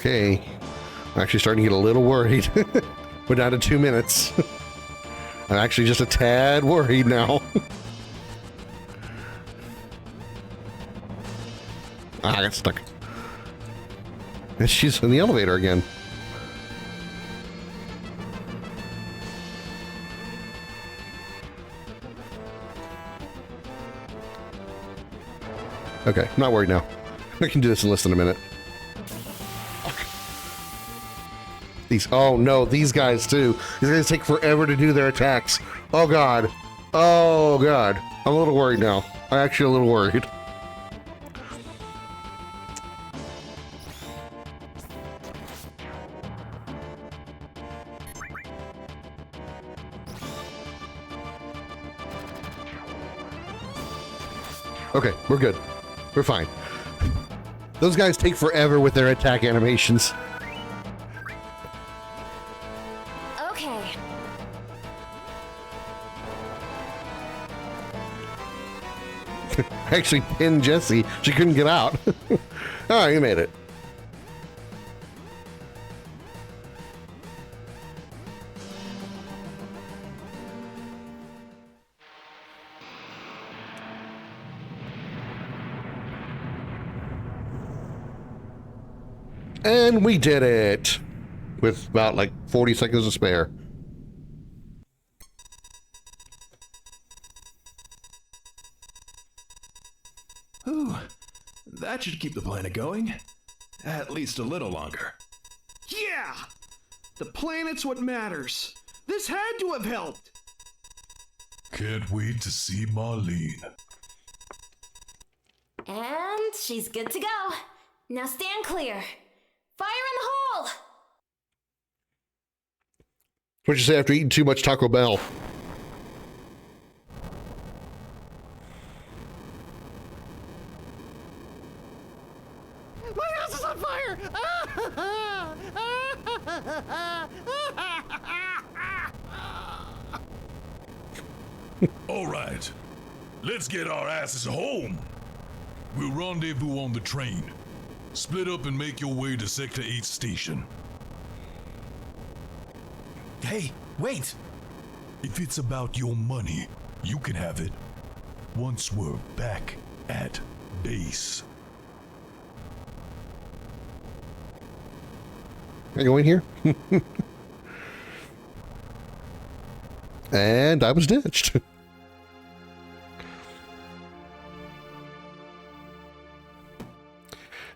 Okay, I'm actually starting to get a little worried. We're down to 2 minutes. I'm actually just a tad worried now. I got stuck. And she's in the elevator again. Okay, I'm not worried now. I can do this in less than a minute. Oh no, these guys too. These guys take forever to do their attacks. Oh god. Oh god. I'm a little worried now. I'm actually a little worried. Okay, we're good. We're fine. Those guys take forever with their attack animations. Okay. Actually pinned Jessie. She couldn't get out. All right, you made it. And we did it with about like 40 seconds to spare. Ooh, that should keep the planet going. At least a little longer. Yeah! The planet's what matters. This had to have helped. Can't wait to see Marlene. And she's good to go. Now stand clear. Fire in the hole! What'd you say after eating too much Taco Bell? My house is on fire! All right, let's get our asses home. We'll rendezvous on the train. Split up and make your way to Sector 8 station. Hey, wait! If it's about your money, you can have it once we're back at base. Can I go in here? And I was ditched.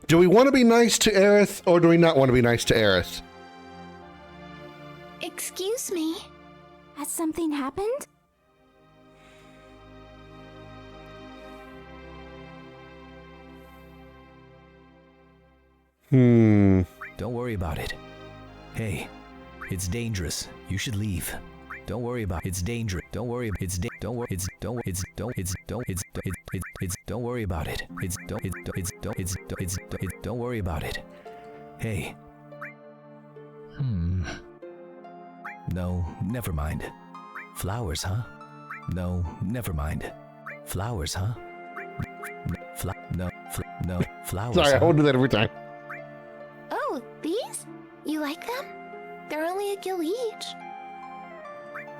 Do we want to be nice to Aerith, or do we not want to be nice to Aerith? Excuse me? Has something happened? Don't worry about it. Hey, it's dangerous. You should leave. Don't worry about it. It's dangerous. Don't worry. Don't worry. Don't worry about it. Don't worry about it. Hey. No, never mind. Flowers, huh? No, never mind. Flowers, huh? No, flowers. Sorry, I won't do that every time. Oh, these? You like them? They're only a gil each.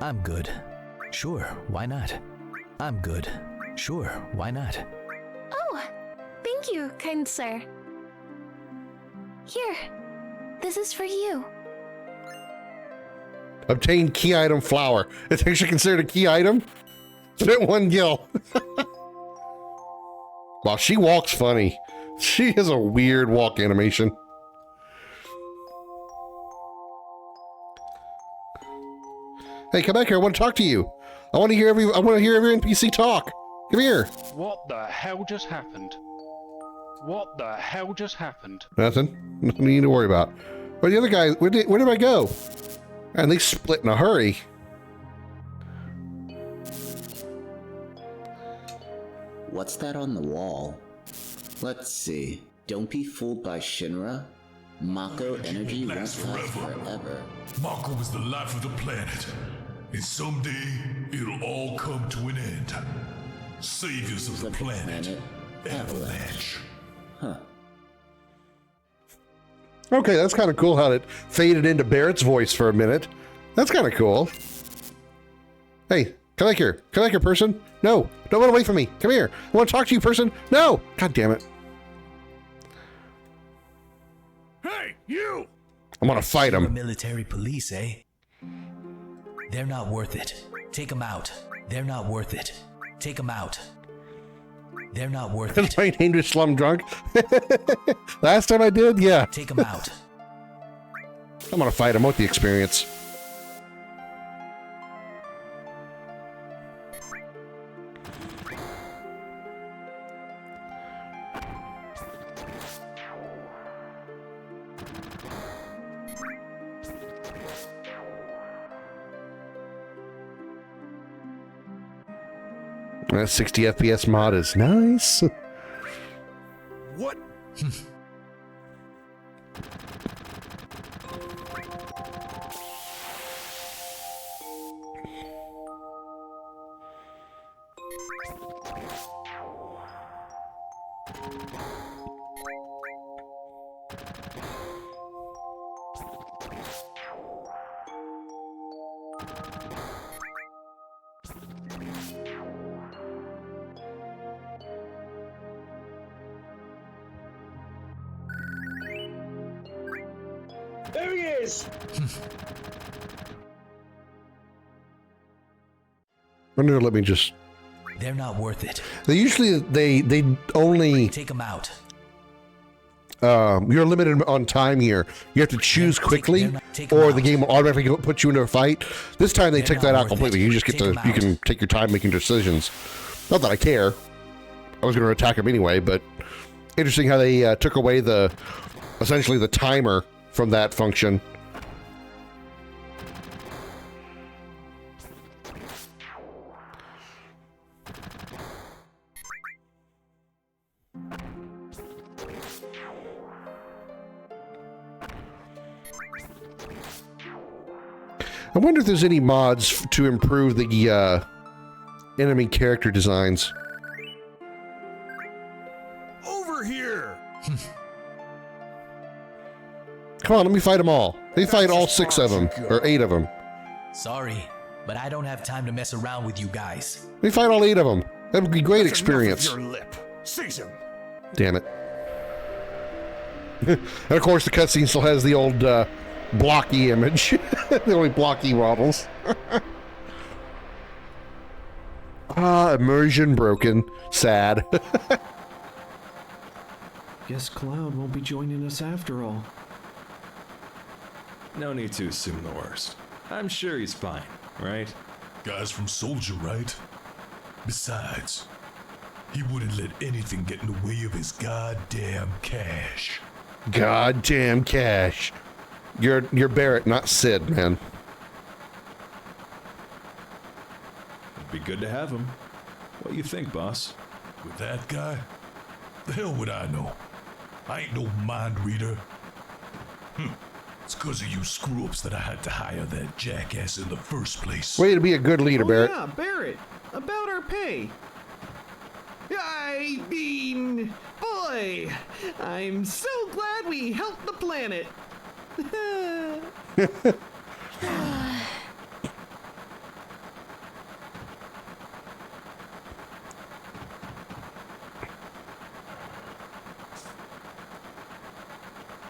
I'm good. Sure, why not? I'm good. Sure, why not? Oh, thank you, kind sir. Here, this is for you. Obtain key item flower. It's actually considered a key item? Spent 1 gil. Wow, she walks funny. She has a weird walk animation. Hey, come back here. I want to talk to you. I want to hear every NPC talk. Come here. What the hell just happened? What the hell just happened? Nothing. Nothing you need to worry about. Where the other guy? Where did I go? And they split in a hurry. What's that on the wall? Let's see. Don't be fooled by Shinra. Mako energy won't last forever. Mako is the life of the planet. And someday, it'll all come to an end. Saviors of the planet. Avalanche. Huh. Okay, that's kind of cool how it faded into Barrett's voice for a minute. That's kind of cool. Hey, come back here. Come back here, person. No, don't run away from me. Come here. I want to talk to you, person. No. God damn it. Hey, you! I'm going to fight him. Military police, eh? They're not worth it. Take them out. They're not worth it. Take them out. They're not worth it. My name is Slum Drunk. Last time I did, yeah. Take them out. I'm gonna fight him with the experience. That 60 FPS mod is nice. What? There he is! Let me just. They're not worth it. They usually they only take them out. You're limited on time here. You have to choose quickly, or the game will automatically put you into a fight. This time they took that out completely. You just get to you can take your time making decisions. Not that I care. I was going to attack him anyway, but interesting how they took away essentially the timer from that function. I wonder if there's any mods to improve the enemy character designs. Over here! Come on, let me fight them all. Let me fight all 6 of them, or 8 of them. Sorry, but I don't have time to mess around with you guys. Let me fight all 8 of them. That would be great experience. Your lip. Seize him. Damn it. And of course the cutscene still has the old blocky image. The only blocky models. Immersion broken. Sad. Guess Cloud won't be joining us after all. No need to assume the worst. I'm sure he's fine, right? Guy's from Soldier, right? Besides, he wouldn't let anything get in the way of his goddamn cash. Goddamn cash. You're Barrett, not Sid, man. It'd be good to have him. What do you think, boss? With that guy? The hell would I know? I ain't no mind reader. It's because of you screw-ups that I had to hire that jackass in the first place. Way to be a good leader, Barrett. Yeah, Barrett. About our pay. I mean, boy, I'm so glad we helped the planet.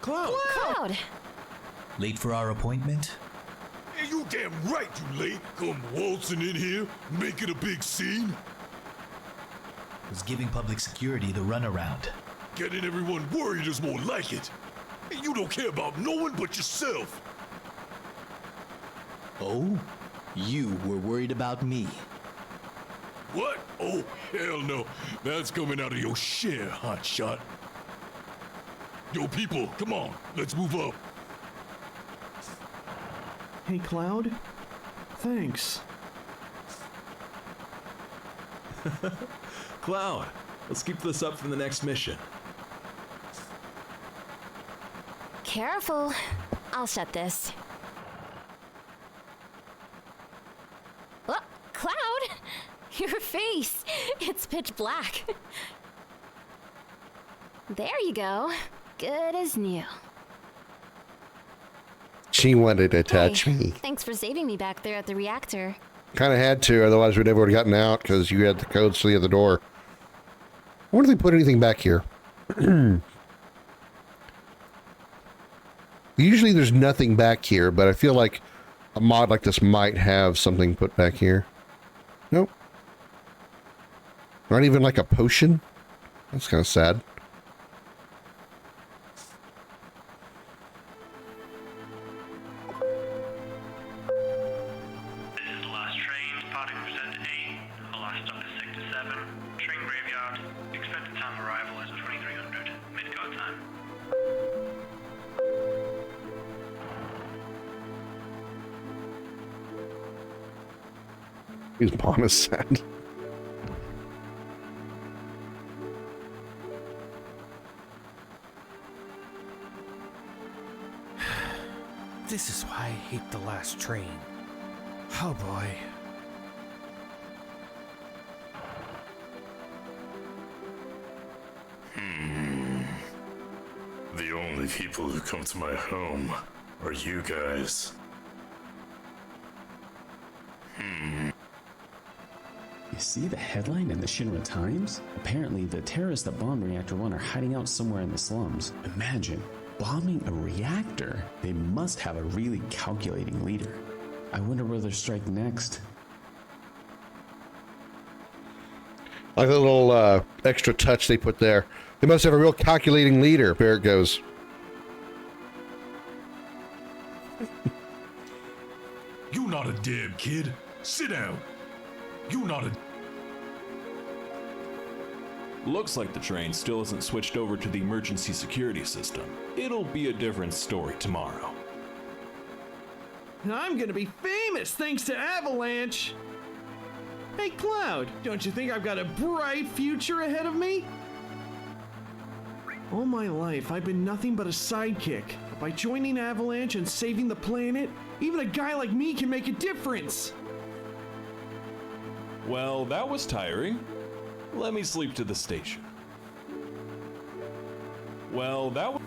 Cloud! Late for our appointment? Hey, you damn right you late. Come waltzing in here, making a big scene. Was giving public security the runaround. Getting everyone worried is more like it. Hey, you don't care about no one but yourself. Oh? You were worried about me. What? Oh, hell no. That's coming out of your share, hotshot. Yo, people, come on. Let's move up. Hey, Cloud. Thanks. Cloud, let's keep this up for the next mission. Careful. I'll shut this. Oh, Cloud! Your face! It's pitch black. There you go. Good as new. She wanted to touch me. Thanks for saving me back there at the reactor. Kind of had to, otherwise we never would have gotten out because you had the codes to the other door. I wonder if they put anything back here. Usually there's nothing back here, but I feel like a mod like this might have something put back here. Nope. Not even like a potion? That's kind of sad. His mom is sad. This is why I hate the last train. Oh boy. The only people who come to my home are you guys. You see the headline in the Shinra Times? Apparently, the terrorists that bombed Reactor 1 are hiding out somewhere in the slums. Imagine, bombing a reactor. They must have a really calculating leader. I wonder where they'll strike next. Like a little extra touch they put there. They must have a real calculating leader. There it goes. You not a damn kid. Sit down. You not a... Looks like the train still isn't switched over to the emergency security system. It'll be a different story tomorrow. I'm gonna be famous thanks to Avalanche! Hey Cloud, don't you think I've got a bright future ahead of me? All my life, I've been nothing but a sidekick. But by joining Avalanche and saving the planet, even a guy like me can make a difference! Well, that was tiring. Let me sleep to the station. Well, that was...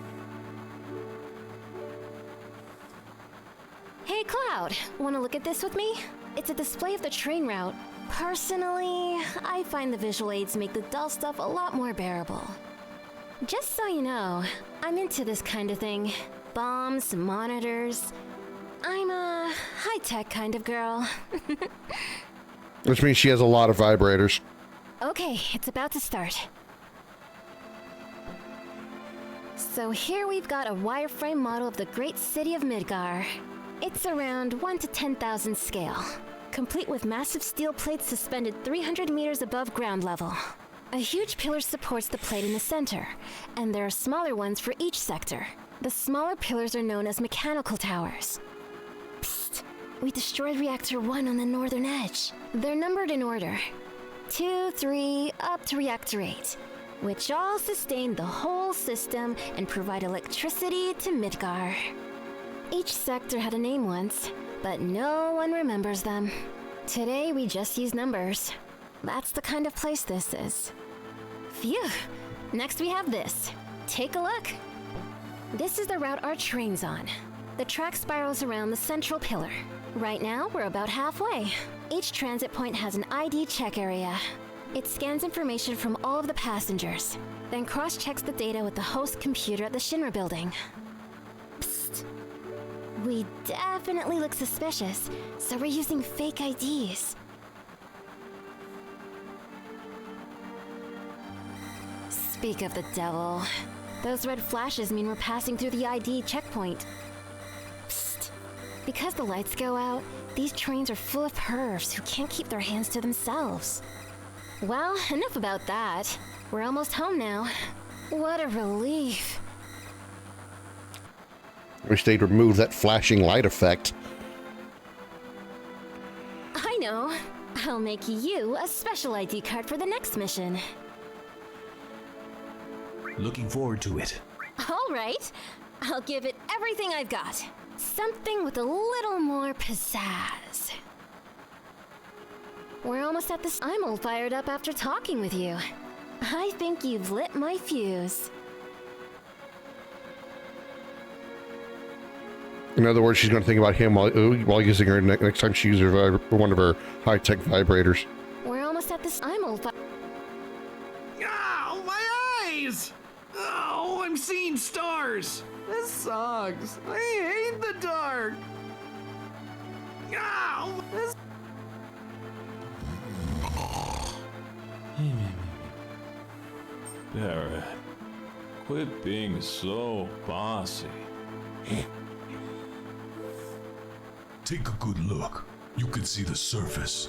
Hey Cloud, wanna look at this with me? It's a display of the train route. Personally, I find the visual aids make the dull stuff a lot more bearable. Just so you know, I'm into this kind of thing. Bombs, monitors. I'm a high-tech kind of girl. Which means she has a lot of vibrators. Okay, it's about to start. So here we've got a wireframe model of the great city of Midgar. It's around 1 to 10,000 scale, complete with massive steel plates suspended 300 meters above ground level. A huge pillar supports the plate in the center, and there are smaller ones for each sector. The smaller pillars are known as mechanical towers. Psst, we destroyed Reactor 1 on the northern edge. They're numbered in order. 2, 3, up to Reactor 8, which all sustain the whole system and provide electricity to Midgar. Each sector had a name once, but no one remembers them. Today we just use numbers. That's the kind of place this is. Phew! Next we have this. Take a look. This is the route our train's on. The track spirals around the central pillar. Right now, we're about halfway. Each transit point has an ID check area. It scans information from all of the passengers, then cross-checks the data with the host computer at the Shinra building. Psst. We definitely look suspicious, so we're using fake IDs. Speak of the devil. Those red flashes mean we're passing through the ID checkpoint. Psst. Because the lights go out, these trains are full of pervs who can't keep their hands to themselves. Well, enough about that. We're almost home now. What a relief. Wish they'd remove that flashing light effect. I know. I'll make you a special ID card for the next mission. Looking forward to it. All right. I'll give it everything I've got. Something with a little more pizzazz. We're almost at this. I'm all fired up after talking with you. I think you've lit my fuse. In other words, she's going to think about him while using her next time she uses one of her high-tech vibrators. We're almost at this. I'm all Ow, my eyes! Oh, I'm seeing stars. This sucks. I hate the dark. Ow! This... Barrett, quit being so bossy. Take a good look. You can see the surface.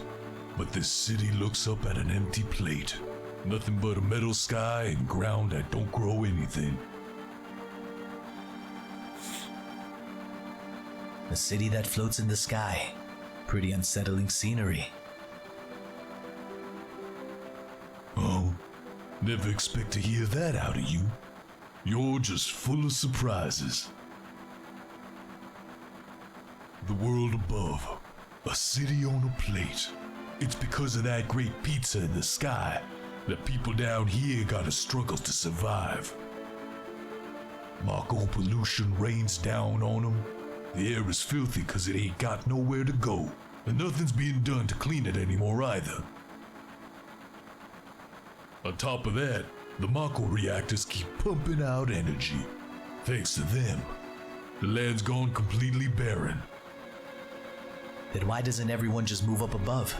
But this city looks up at an empty plate. Nothing but a metal sky and ground that don't grow anything. A city that floats in the sky. Pretty unsettling scenery. Oh, never expect to hear that out of you. You're just full of surprises. The world above. A city on a plate. It's because of that great pizza in the sky that people down here gotta struggle to survive. Mako pollution rains down on them. The air is filthy because it ain't got nowhere to go, and nothing's being done to clean it anymore either. On top of that, the Mako reactors keep pumping out energy. Thanks to them, the land's gone completely barren. Then why doesn't everyone just move up above?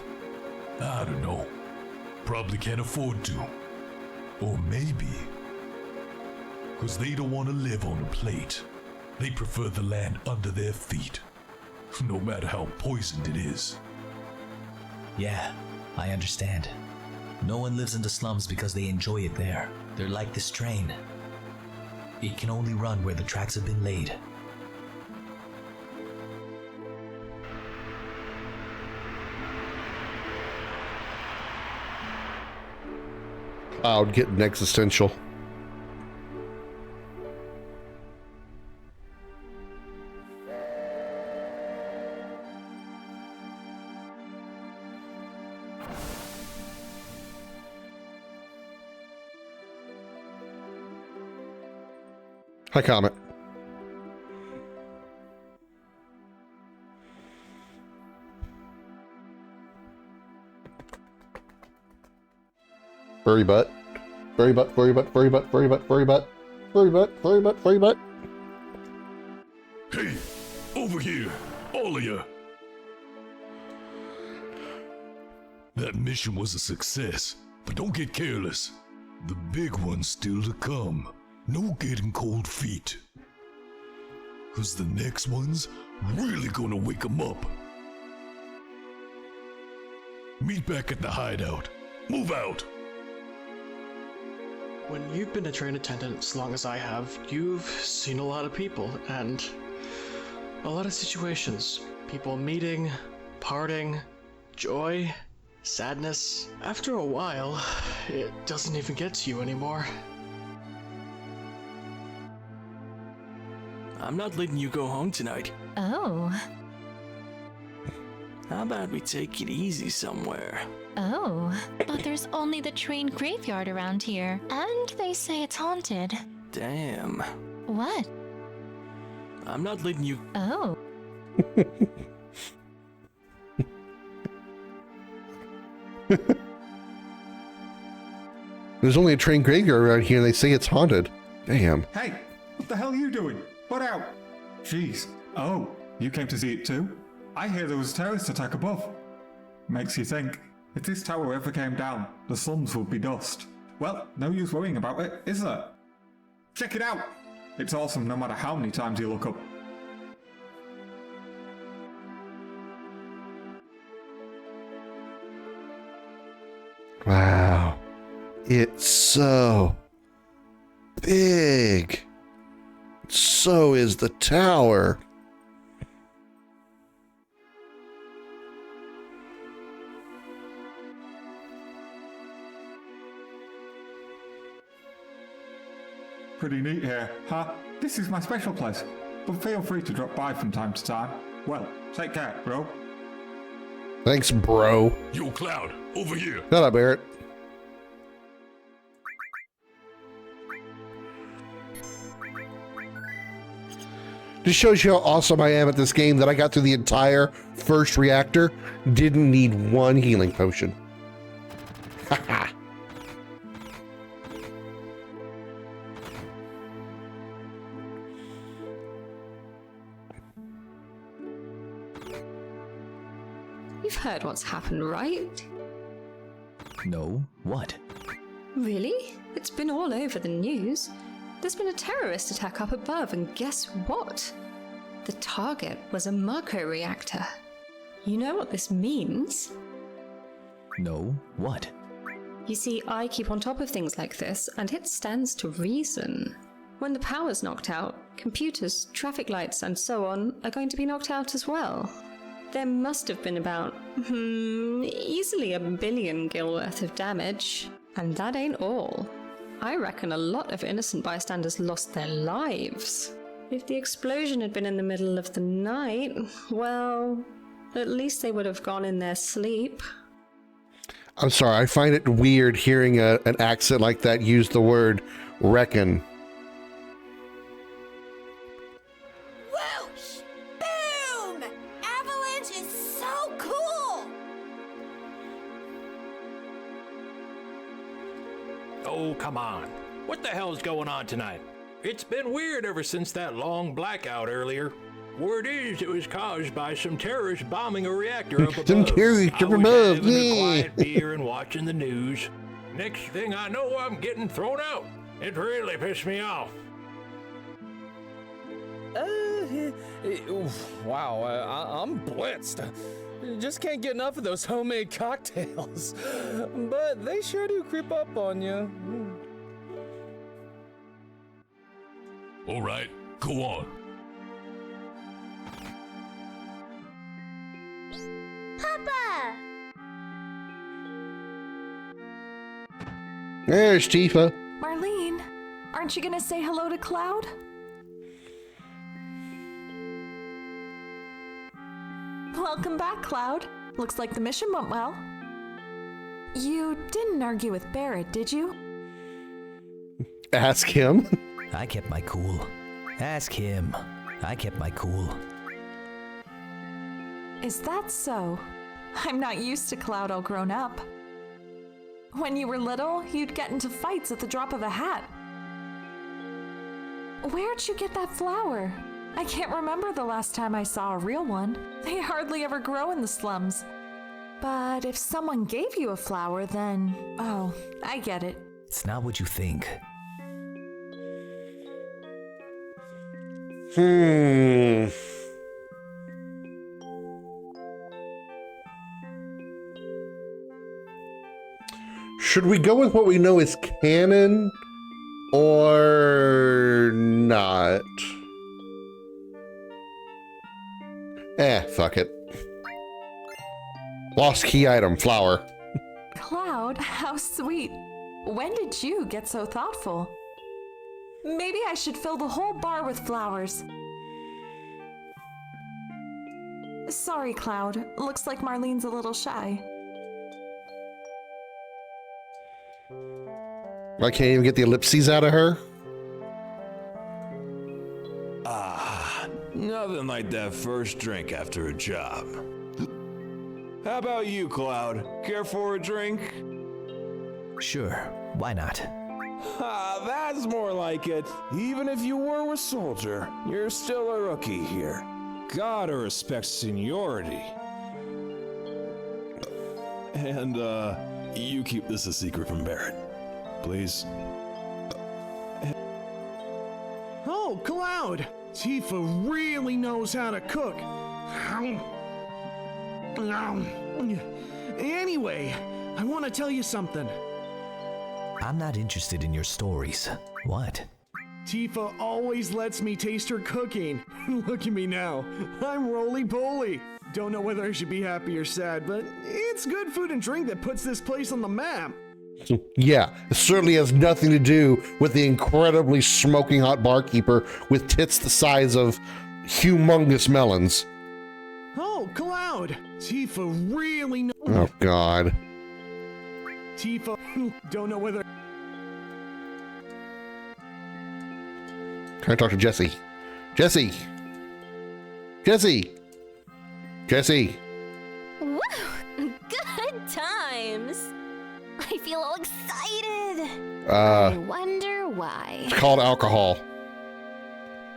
I don't know. Probably can't afford to. Or maybe, because they don't want to live on a plate. They prefer the land under their feet, no matter how poisoned it is. Yeah, I understand. No one lives in the slums because they enjoy it there. They're like this train. It can only run where the tracks have been laid. Cloud getting existential. Hi, Comet. Furry butt. Furry butt, furry butt, furry butt, furry butt, furry butt. Furry butt, furry butt, furry butt. Hey, over here, all of you. That mission was a success, but don't get careless. The big one's still to come. No getting cold feet. Cause the next one's really gonna wake 'em up. Meet back at the hideout. Move out. When you've been a train attendant as long as I have, you've seen a lot of people and a lot of situations. People meeting, parting, joy, sadness. After a while, it doesn't even get to you anymore. I'm not letting you go home tonight. Oh. How about we take it easy somewhere? Oh. But there's only the train graveyard around here, and they say it's haunted. Damn. What? I'm not letting you... Oh. There's only a train graveyard around here and they say it's haunted. Damn. Hey, what the hell are you doing? Put out! Jeez. Oh, you came to see it too? I hear there was a terrorist attack above. Makes you think, if this tower ever came down, the slums would be dust. Well, no use worrying about it, is there? Check it out! It's awesome no matter how many times you look up. Wow. It's so big. So is the tower. Pretty neat here, huh? This is my special place, but feel free to drop by from time to time. Well, take care, bro. Thanks, bro. Yo, Cloud, over here. Shut up, Barrett. Just shows you how awesome I am at this game that I got through the entire first reactor. Didn't need one healing potion. Haha. You've heard what's happened, right? No, what? Really? It's been all over the news. There's been a terrorist attack up above, and guess what? The target was a Mako reactor. You know what this means? No, what? You see, I keep on top of things like this, and it stands to reason. When the power's knocked out, computers, traffic lights, and so on are going to be knocked out as well. There must have been about, easily 1 billion gil worth of damage. And that ain't all. I reckon a lot of innocent bystanders lost their lives. If the explosion had been in the middle of the night, well, at least they would have gone in their sleep. I'm sorry, I find it weird hearing an accent like that use the word reckon. Whoosh! Boom! Avalanche is so cool! Oh, come on. What the hell's going on tonight? It's been weird ever since that long blackout earlier. Word is it was caused by some terrorists bombing a reactor up above. Some terrorists up above, I was having yeah. a quiet beer and watching the news. Next thing I know, I'm getting thrown out. It really pissed me off. Wow, I'm blitzed. Just can't get enough of those homemade cocktails. But they sure do creep up on you. All right, go on. Papa! There's Tifa. Marlene, aren't you gonna say hello to Cloud? Welcome back, Cloud. Looks like the mission went well. You didn't argue with Barrett, did you? Ask him. I kept my cool. Ask him. I kept my cool. Is that so? I'm not used to Cloud all grown up. When you were little, you'd get into fights at the drop of a hat. Where'd you get that flower? I can't remember the last time I saw a real one. They hardly ever grow in the slums. But if someone gave you a flower, then... Oh, I get it. It's not what you think. Should we go with what we know is canon or not? Fuck it. Lost key item, flower. Cloud, how sweet. When did you get so thoughtful? Maybe I should fill the whole bar with flowers. Sorry, Cloud. Looks like Marlene's a little shy. I can't even get the ellipses out of her. Nothing like that first drink after a job. How about you, Cloud? Care for a drink? Sure, why not? That's more like it. Even if you were a soldier, you're still a rookie here. Gotta respect seniority. And, you keep this a secret from Barrett. Please. Oh, Cloud! Tifa really knows how to cook. Anyway, I want to tell you something. I'm not interested in your stories. What? Tifa always lets me taste her cooking. Look at me now. I'm roly-poly. Don't know whether I should be happy or sad, but it's good food and drink that puts this place on the map. Yeah, it certainly has nothing to do with the incredibly smoking hot barkeeper with tits the size of humongous melons. Oh, Cloud! Tifa really knows. Oh, God. Tifa, don't know whether. Trying to talk to Jesse. Jesse! Jesse! Jesse! Woo! Good times! I feel all excited. I wonder why. It's called alcohol.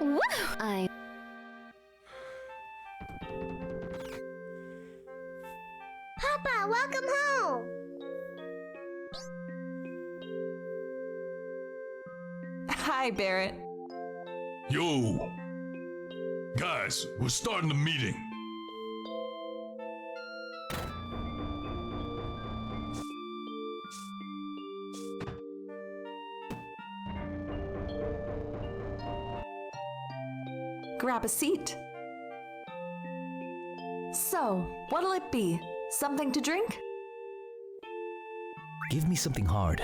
Woo! Papa, welcome home! Hi, Barrett. Yo! Guys, we're starting the meeting. Grab a seat. So, what'll it be? Something to drink? Give me something hard.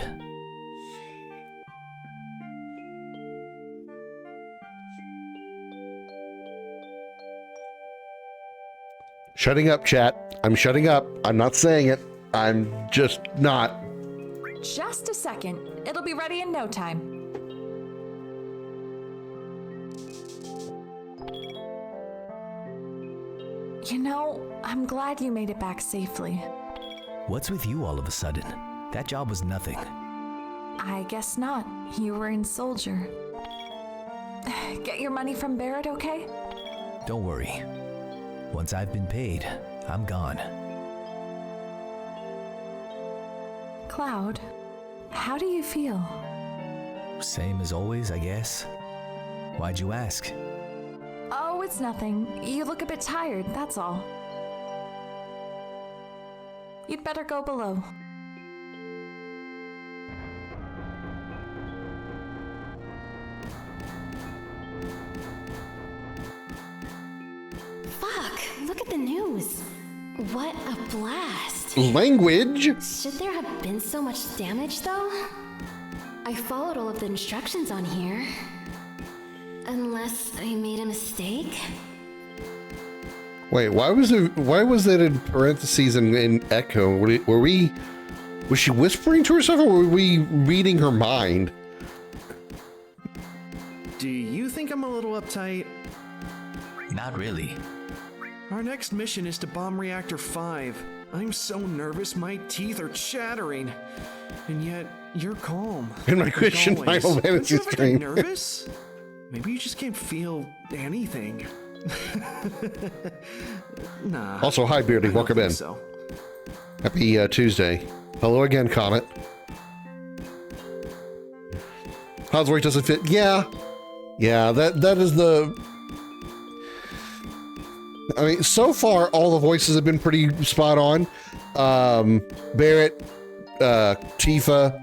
Shutting up, chat. I'm shutting up. I'm not saying it. I'm just not. Just a second. It'll be ready in no time. You know, I'm glad you made it back safely. What's with you all of a sudden? That job was nothing. I guess not. You were in Soldier. Get your money from Barrett, okay? Don't worry. Once I've been paid, I'm gone. Cloud, how do you feel? Same as always, I guess. Why'd you ask? Oh, it's nothing. You look a bit tired, that's all. You'd better go below. Fuck, look at the news. What a blast. Language? Should there have been so much damage, though? I followed all of the instructions on here. Unless I made a mistake? Wait, why was it in parentheses in echo? Was she whispering to herself, or were we reading her mind? Do you think I'm a little uptight? Not really. Our next mission is to bomb Reactor 5. I'm so nervous my teeth are chattering. And yet, you're calm. In my Christian Final Fantasy stream. Nervous? Maybe you just can't feel anything. Nah. Also, hi, Beardy. Welcome in. So. Happy Tuesday. Hello again, Comet. How's voice doesn't fit? Yeah. Yeah, that is the... I mean, so far, all the voices have been pretty spot on. Barrett, Tifa,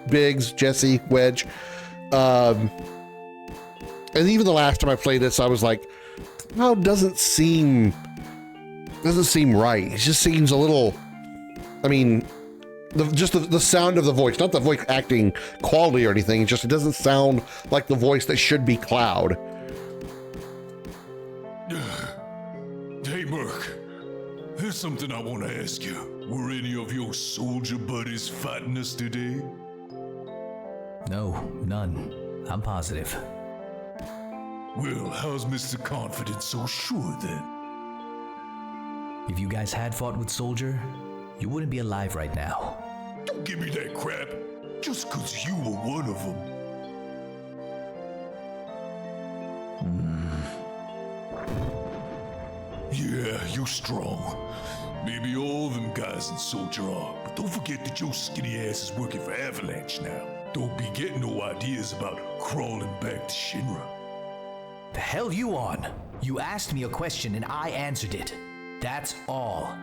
Biggs, Jesse, Wedge. And even the last time I played this, I was like, "No, doesn't seem right." It just seems a little. I mean, just the sound of the voice, not the voice acting quality or anything. It doesn't sound like the voice that should be Cloud. Hey, Merc. There's something I want to ask you. Were any of your soldier buddies fighting us today? No, none. I'm positive. Well, how's Mr. Confident so sure then? If you guys had fought with Soldier, you wouldn't be alive right now. Don't give me that crap. Just 'cause you were one of them. Yeah, you're strong. Maybe all them guys in Soldier are, but don't forget that your skinny ass is working for Avalanche now. Don't be getting no ideas about crawling back to Shinra. The hell you on? You asked me a question and I answered it. That's all.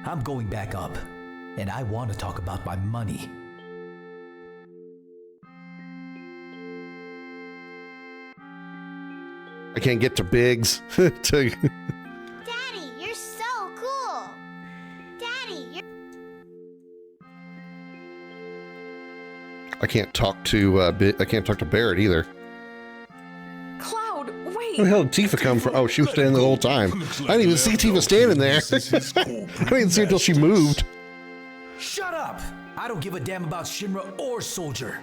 I'm going back up, and I want to talk about my money. I can't get to Biggs. to... Daddy, you're so cool. Daddy, you're... I can't talk to Barrett either. Cloud, wait. Where the hell did Tifa come from? Oh, she was standing there the whole time. I didn't even see Tifa standing there. I didn't see her until she moved. Shut up! I don't give a damn about Shinra or Soldier.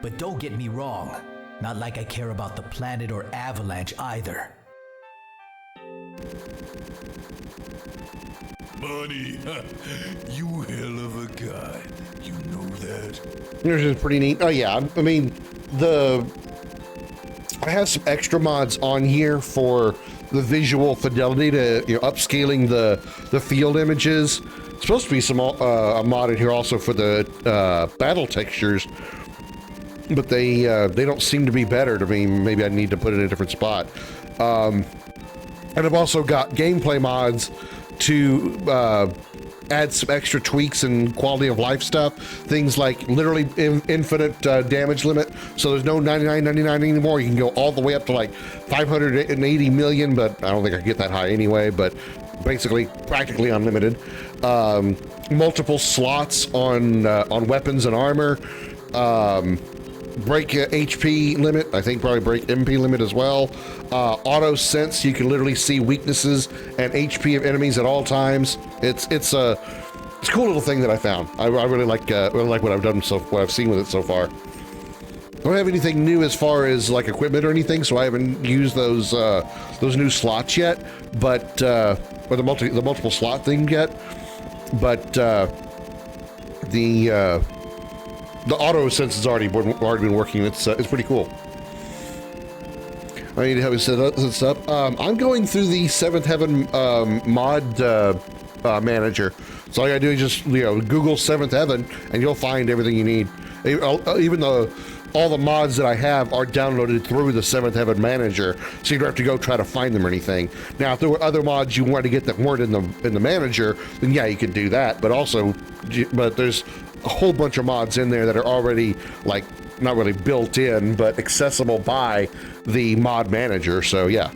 But don't get me wrong. Not like I care about the planet or Avalanche either. Money, you hell of a guy. You know that? Yours is pretty neat. Oh yeah, I mean, I have some extra mods on here for the visual fidelity to, upscaling the field images. It's supposed to be some a mod in here also for the battle textures, but they don't seem to be better to me. Maybe I need to put it in a different spot. And I've also got gameplay mods to add some extra tweaks and quality of life stuff. Things like literally infinite damage limit. So there's no 99.99 anymore. You can go all the way up to like 580 million, but I don't think I can get that high anyway, but basically practically unlimited. Multiple slots on weapons and armor. break HP limit. I think probably break MP limit as well. Auto sense, you can literally see weaknesses and HP of enemies at all times. It's a cool little thing that I found. I really like what I've done what I've seen with it so far. I don't have anything new as far as like equipment or anything, so I haven't used those new slots yet, but or the multiple slot thing yet. But the auto sense has already been working. It's pretty cool. I need to have it set up. I'm going through the Seventh Heaven mod manager. So all you gotta do is just Google Seventh Heaven, and you'll find everything you need. Even though all the mods that I have are downloaded through the Seventh Heaven manager, so you don't have to go try to find them or anything. Now, if there were other mods you wanted to get that weren't in the manager, then yeah, you could do that. But there's a whole bunch of mods in there that are already like not really built in, but accessible by the mod manager. So yeah.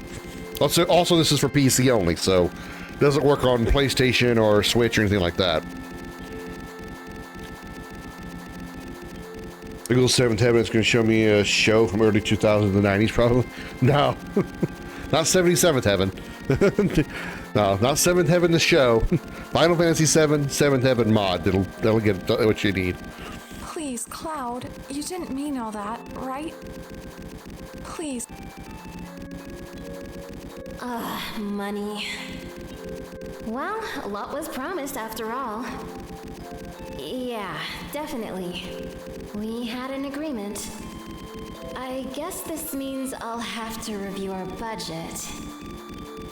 Also, this is for PC only, so it doesn't work on PlayStation or Switch or anything like that. Google Seventh Heaven is going to show me a show from early 2000s in the 90s, probably. No, not 77th Heaven. No, not Seventh Heaven the show. Final Fantasy VII, Seventh Heaven mod. That'll get what you need. Please, Cloud, you didn't mean all that, right? Please. Money. Well, a lot was promised after all. Yeah, definitely. We had an agreement. I guess this means I'll have to review our budget.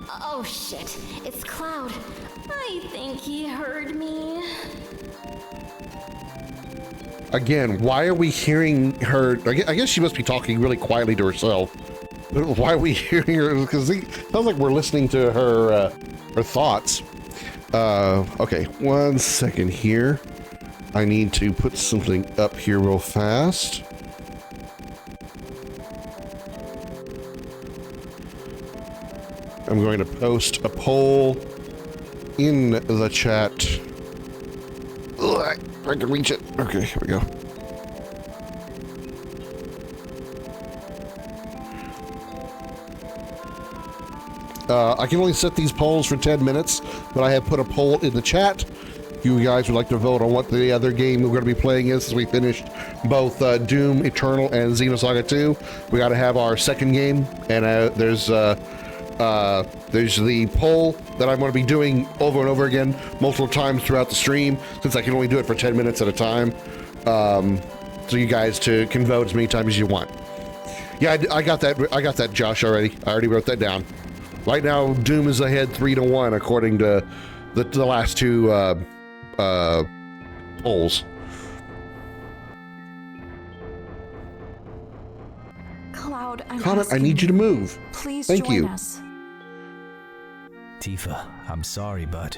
Oh shit, it's Cloud. I think he heard me. Again, why are we hearing her? I guess she must be talking really quietly to herself. Why are we hearing her? Because it sounds like we're listening to her thoughts. Okay, 1 second here. I need to put something up here real fast. I'm going to post a poll in the chat. Ugh, I can reach it. Okay, here we go. I can only set these polls for 10 minutes, but I have put a poll in the chat. You guys would like to vote on what the other game we're going to be playing is, since we finished both Doom Eternal and Xenosaga 2. We got to have our second game, and there's the poll that I'm going to be doing over and over again multiple times throughout the stream, since I can only do it for 10 minutes at a time. So you guys can vote as many times as you want. Yeah, I got that, Josh, already. I already wrote that down. Right now, Doom is ahead 3-1 according to the last two polls. Cloud, Comet, I need you to move. Please Thank join you. us. Tifa, I'm sorry, but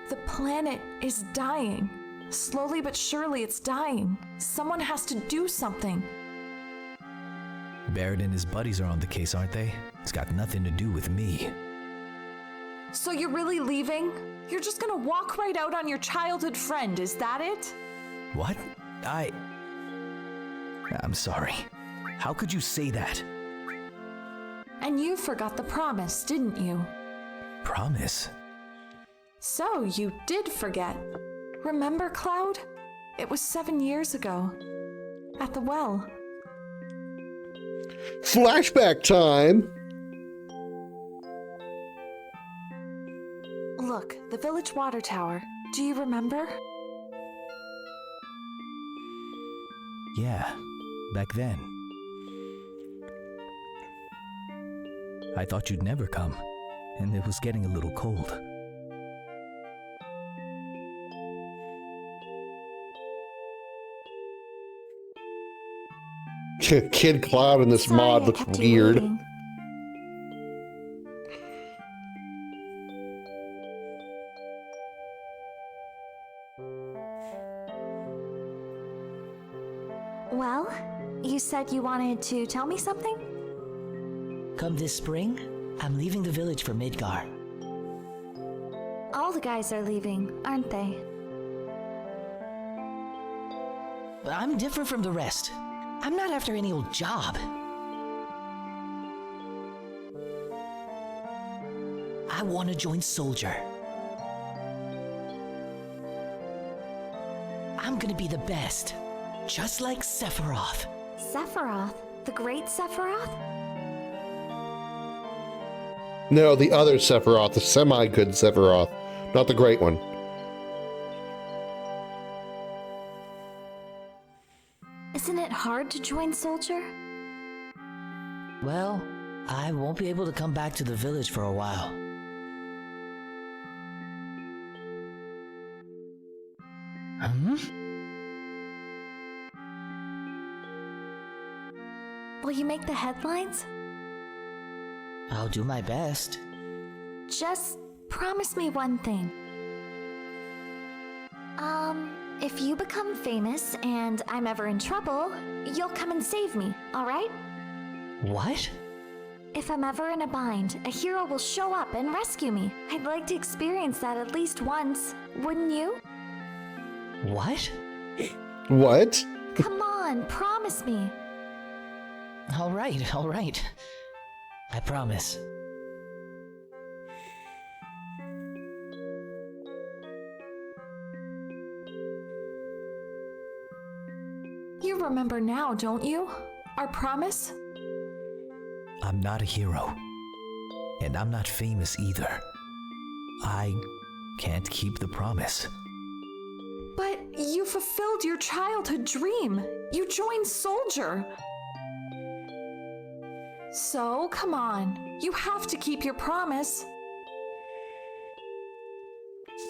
The planet is dying. Slowly but surely it's dying. Someone has to do something. Barrett and his buddies are on the case, aren't they? It's got nothing to do with me. So you're really leaving? You're just gonna walk right out on your childhood friend, is that it? What? I'm sorry. How could you say that? And you forgot the promise, didn't you? Promise? So you did forget. Remember, Cloud? It was 7 years ago. At the well. Flashback time! Look, the village water tower. Do you remember? Yeah, back then. I thought you'd never come, and it was getting a little cold. Kid Cloud in this mod looks weird. Well, you said you wanted to tell me something? Come this spring, I'm leaving the village for Midgar. All the guys are leaving, aren't they? I'm different from the rest. I'm not after any old job. I want to join Soldier. I'm gonna be the best, just like Sephiroth. Sephiroth? The great Sephiroth? No, the other Sephiroth, the semi-good Sephiroth, not the great one. Isn't it hard to join Soldier? Well, I won't be able to come back to the village for a while. Will you make the headlines? I'll do my best. Just promise me one thing. If you become famous and I'm ever in trouble, you'll come and save me, alright? What? If I'm ever in a bind, a hero will show up and rescue me. I'd like to experience that at least once, wouldn't you? What? What? Come on, promise me. All right. I promise. You remember now, don't you? Our promise? I'm not a hero. And I'm not famous either. I can't keep the promise. But you fulfilled your childhood dream. You joined Soldier. So, come on. You have to keep your promise.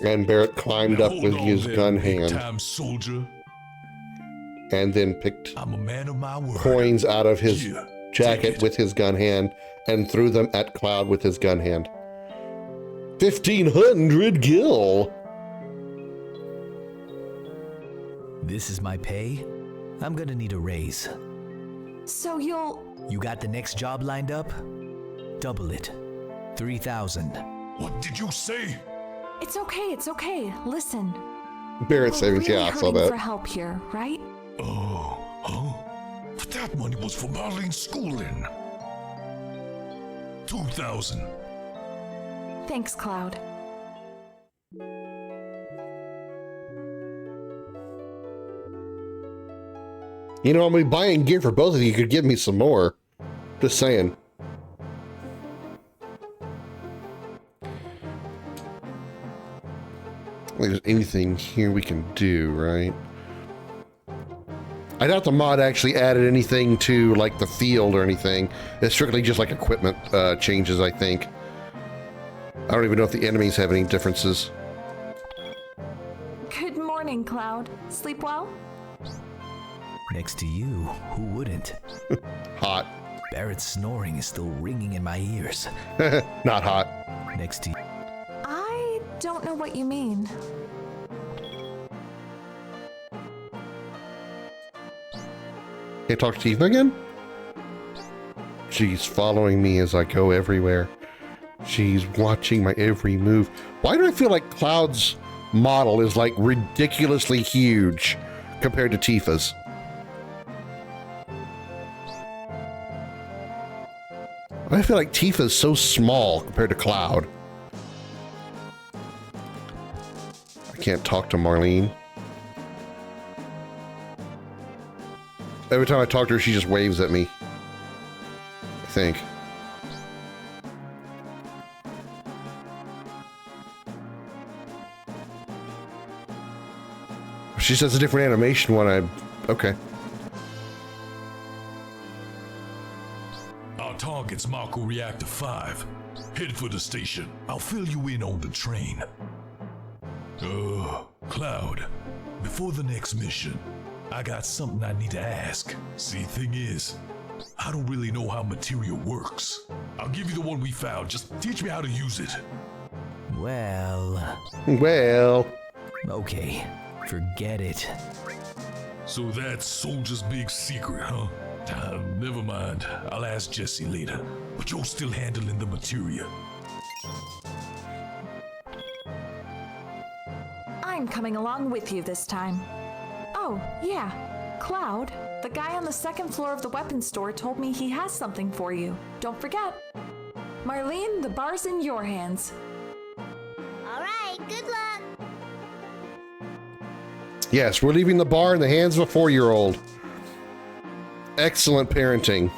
And Barrett climbed up with his gun hand. Big-time soldier. And then picked I'm a man of my word. coins out of his Here, jacket with his gun hand and threw them at Cloud with his gun hand. 1,500 gil. This is my pay? I'm gonna need a raise. So you'll... You got the next job lined up? Double it. 3,000. What did you say? It's okay. Listen. Barrett We're savings, really yeah, I saw hurting for that. help here, right? Oh, huh? But that money was for Marlene's schooling. 2,000. Thanks, Cloud. You know, I'm gonna be buying gear for both of you. You could give me some more. Just saying. I think there's anything here we can do, right? I doubt the mod actually added anything to like the field or anything. It's strictly just like equipment changes, I think. I don't even know if the enemies have any differences. Good morning, Cloud. Sleep well? Next to you, who wouldn't? Hot. Barrett's snoring is still ringing in my ears. Not hot. Next to you. I don't know what you mean. Can't talk to Tifa again? She's following me as I go everywhere. She's watching my every move. Why do I feel like Cloud's model is like ridiculously huge compared to Tifa's? I feel like Tifa's so small compared to Cloud. I can't talk to Marlene. Every time I talk to her, she just waves at me. I think. She says a different animation when I... Okay. Our target's Mako Reactor 5. Head for the station. I'll fill you in on the train. Cloud, before the next mission, I got something I need to ask. See, thing is, I don't really know how material works. I'll give you the one we found. Just teach me how to use it. Well... Okay, forget it. So that's Soldier's big secret, huh? Never mind. I'll ask Jesse later. But you're still handling the materia. I'm coming along with you this time. Oh, yeah. Cloud, The guy on the second floor of the weapons store told me he has something for you. Don't forget. Marlene, the bar's in your hands. All right, good luck. Yes, we're leaving the bar in the hands of a 4-year-old. Excellent parenting.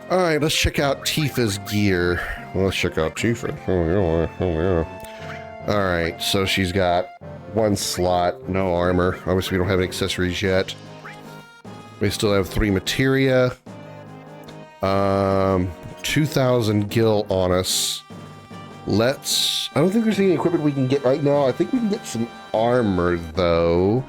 All right, let's check out Tifa's gear. Well, let's check out Tifa. Oh yeah. All right, so she's got 1 slot, no armor. Obviously, we don't have any accessories yet. We still have 3 materia. 2,000 gil on us. I don't think there's any equipment we can get right now. I think we can get some armor, though.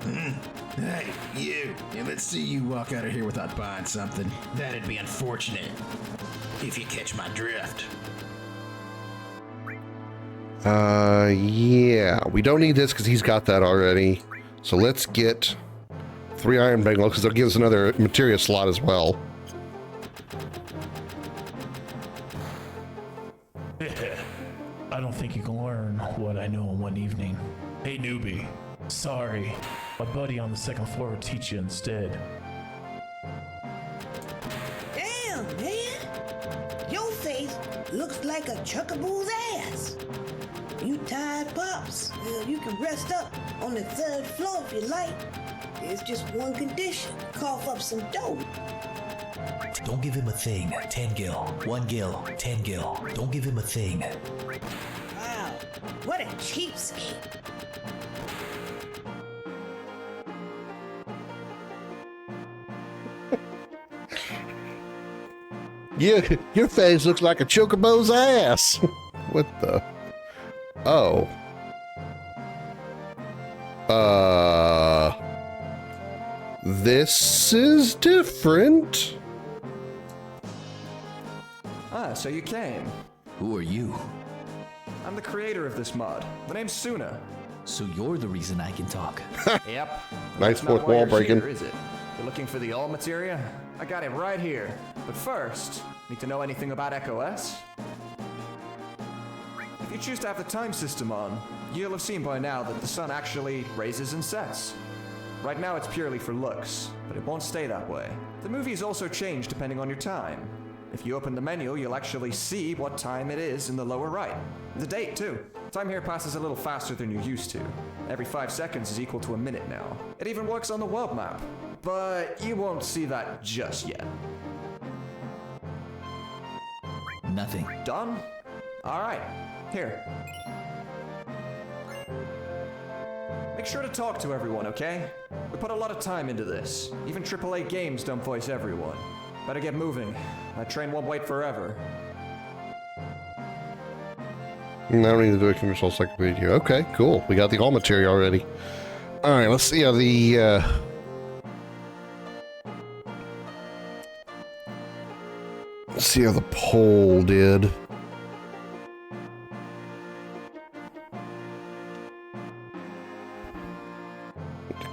Hey, you. Yeah, let's see you walk out of here without buying something. That'd be unfortunate. If you catch my drift. Yeah. We don't need this because he's got that already. So let's get 3 iron bangle because they'll give us another materia slot as well. I don't think you can learn what I know in one evening. Hey, newbie. Sorry. My buddy on the second floor will teach you instead. Damn, man! Your face looks like a chuckaboo's ass. You tired, Pops? Well, you can rest up on the 3rd floor if you like. There's just one condition. Cough up some dough. Don't give him a thing. 10 gil. 1 gil. 10 gil. Don't give him a thing. Wow, what a cheapskate. Yeah, your face looks like a chocobo's ass. What the? Oh. This is different. Ah, so you came. Who are you? I'm the creator of this mod. My name's Suna. So you're the reason I can talk. Yep. Nice That's not fourth why wall you're breaking. Here, is it? You're looking for the all materia? I got it right here. But first, need to know anything about Echo S? If you choose to have the time system on, you'll have seen by now that the sun actually raises and sets. Right now it's purely for looks, but it won't stay that way. The movies also change depending on your time. If you open the menu, you'll actually see what time it is in the lower right. The date, too. Time here passes a little faster than you're used to. Every 5 seconds is equal to a minute now. It even works on the world map. But you won't see that just yet. Nothing. Done? Alright. Here. Make sure to talk to everyone, okay? We put a lot of time into this. Even AAA games don't voice everyone. Better get moving. That train won't wait forever. I don't need to do a commercial encyclopedia. Okay, cool. We got the all material already. All right, let's see how the let's see how the poll did.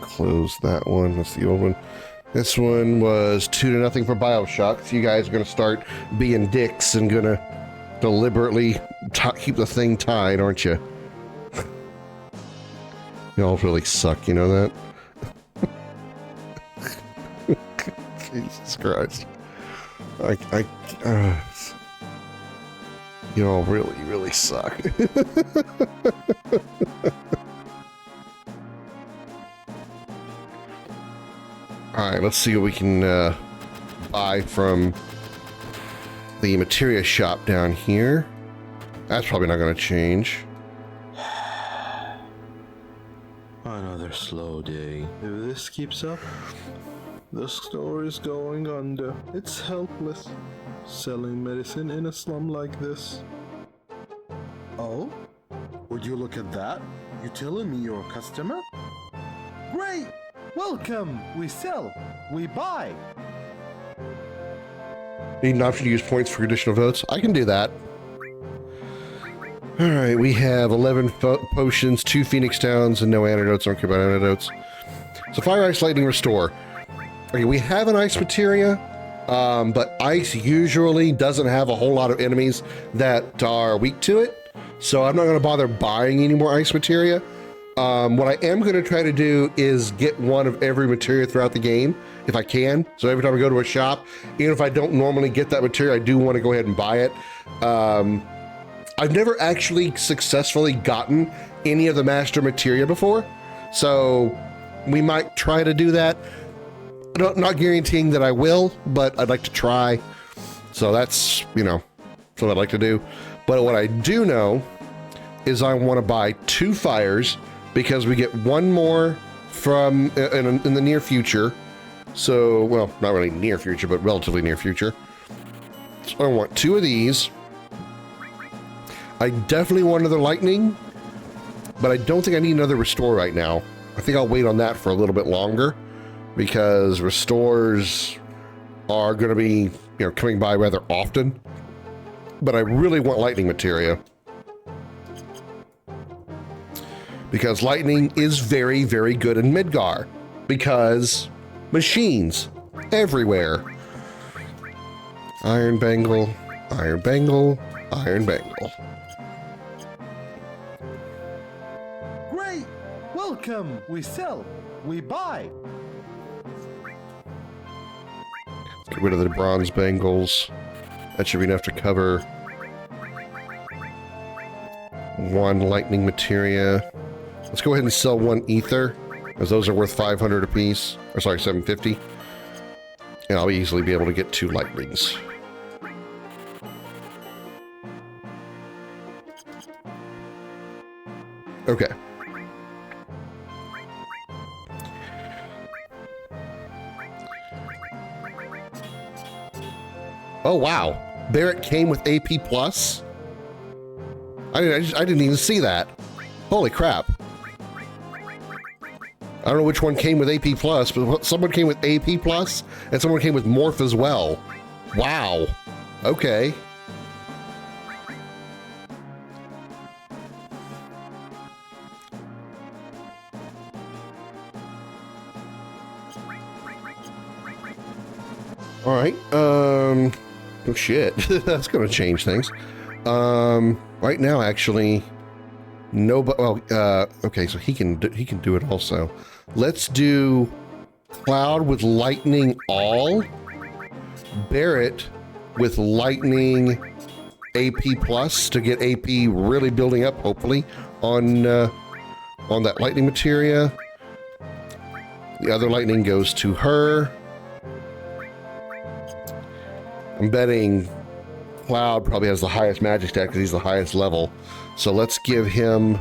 Close that one. That's the old one. This one was 2-0 for BioShock. So you guys are gonna start being dicks and gonna deliberately keep the thing tied, aren't you? Y'all really suck, you know that? Jesus Christ. Y'all really, really suck. Alright, let's see what we can buy from the materia shop down here. That's probably not going to change. Another slow day. If this keeps up, the store is going under. It's helpless, selling medicine in a slum like this. Oh? Would you look at that? You telling me you're a customer? Great! Welcome! We sell. We buy. Need an option to use points for additional votes? I can do that. Alright, we have 11 potions, 2 Phoenix Downs, and no antidotes. I don't care about antidotes. So Fire, Ice, Lightning, Restore. Okay, we have an Ice Materia, but Ice usually doesn't have a whole lot of enemies that are weak to it. So I'm not going to bother buying any more Ice Materia. What I am going to try to do is get one of every material throughout the game, if I can. So every time I go to a shop, even if I don't normally get that material, I do want to go ahead and buy it. I've never actually successfully gotten any of the master materia before, so we might try to do that. Not guaranteeing that I will, but I'd like to try. So that's, you know, something I'd like to do. But what I do know is I want to buy 2 fires because we get one more from in the near future. So, well, not really near future, but relatively near future. So I want 2 of these. I definitely want another lightning, but I don't think I need another restore right now. I think I'll wait on that for a little bit longer because restores are going to be, you know, coming by rather often. But I really want lightning materia because lightning is very, very good in Midgar because machines everywhere. Iron bangle, iron bangle, iron bangle. Great! Welcome! We sell, we buy. Get rid of the bronze bangles. That should be enough to cover 1 lightning materia. Let's go ahead and sell 1 ether, as those are worth 500 apiece. Or sorry, 750. And I'll easily be able to get 2 lightnings. Okay. Oh, wow. Barrett came with AP+. I didn't even see that. Holy crap. I don't know which one came with AP+, but someone came with AP+, and someone came with Morph as well. Wow. Okay. All right. Oh shit. That's gonna change things. Right now, actually, no. But well, okay. So he can do it also. Let's do Cloud with lightning all. Barrett with lightning AP plus to get AP really building up. Hopefully on that lightning materia. The other lightning goes to her. I'm betting Cloud probably has the highest magic stat because he's the highest level. So let's give him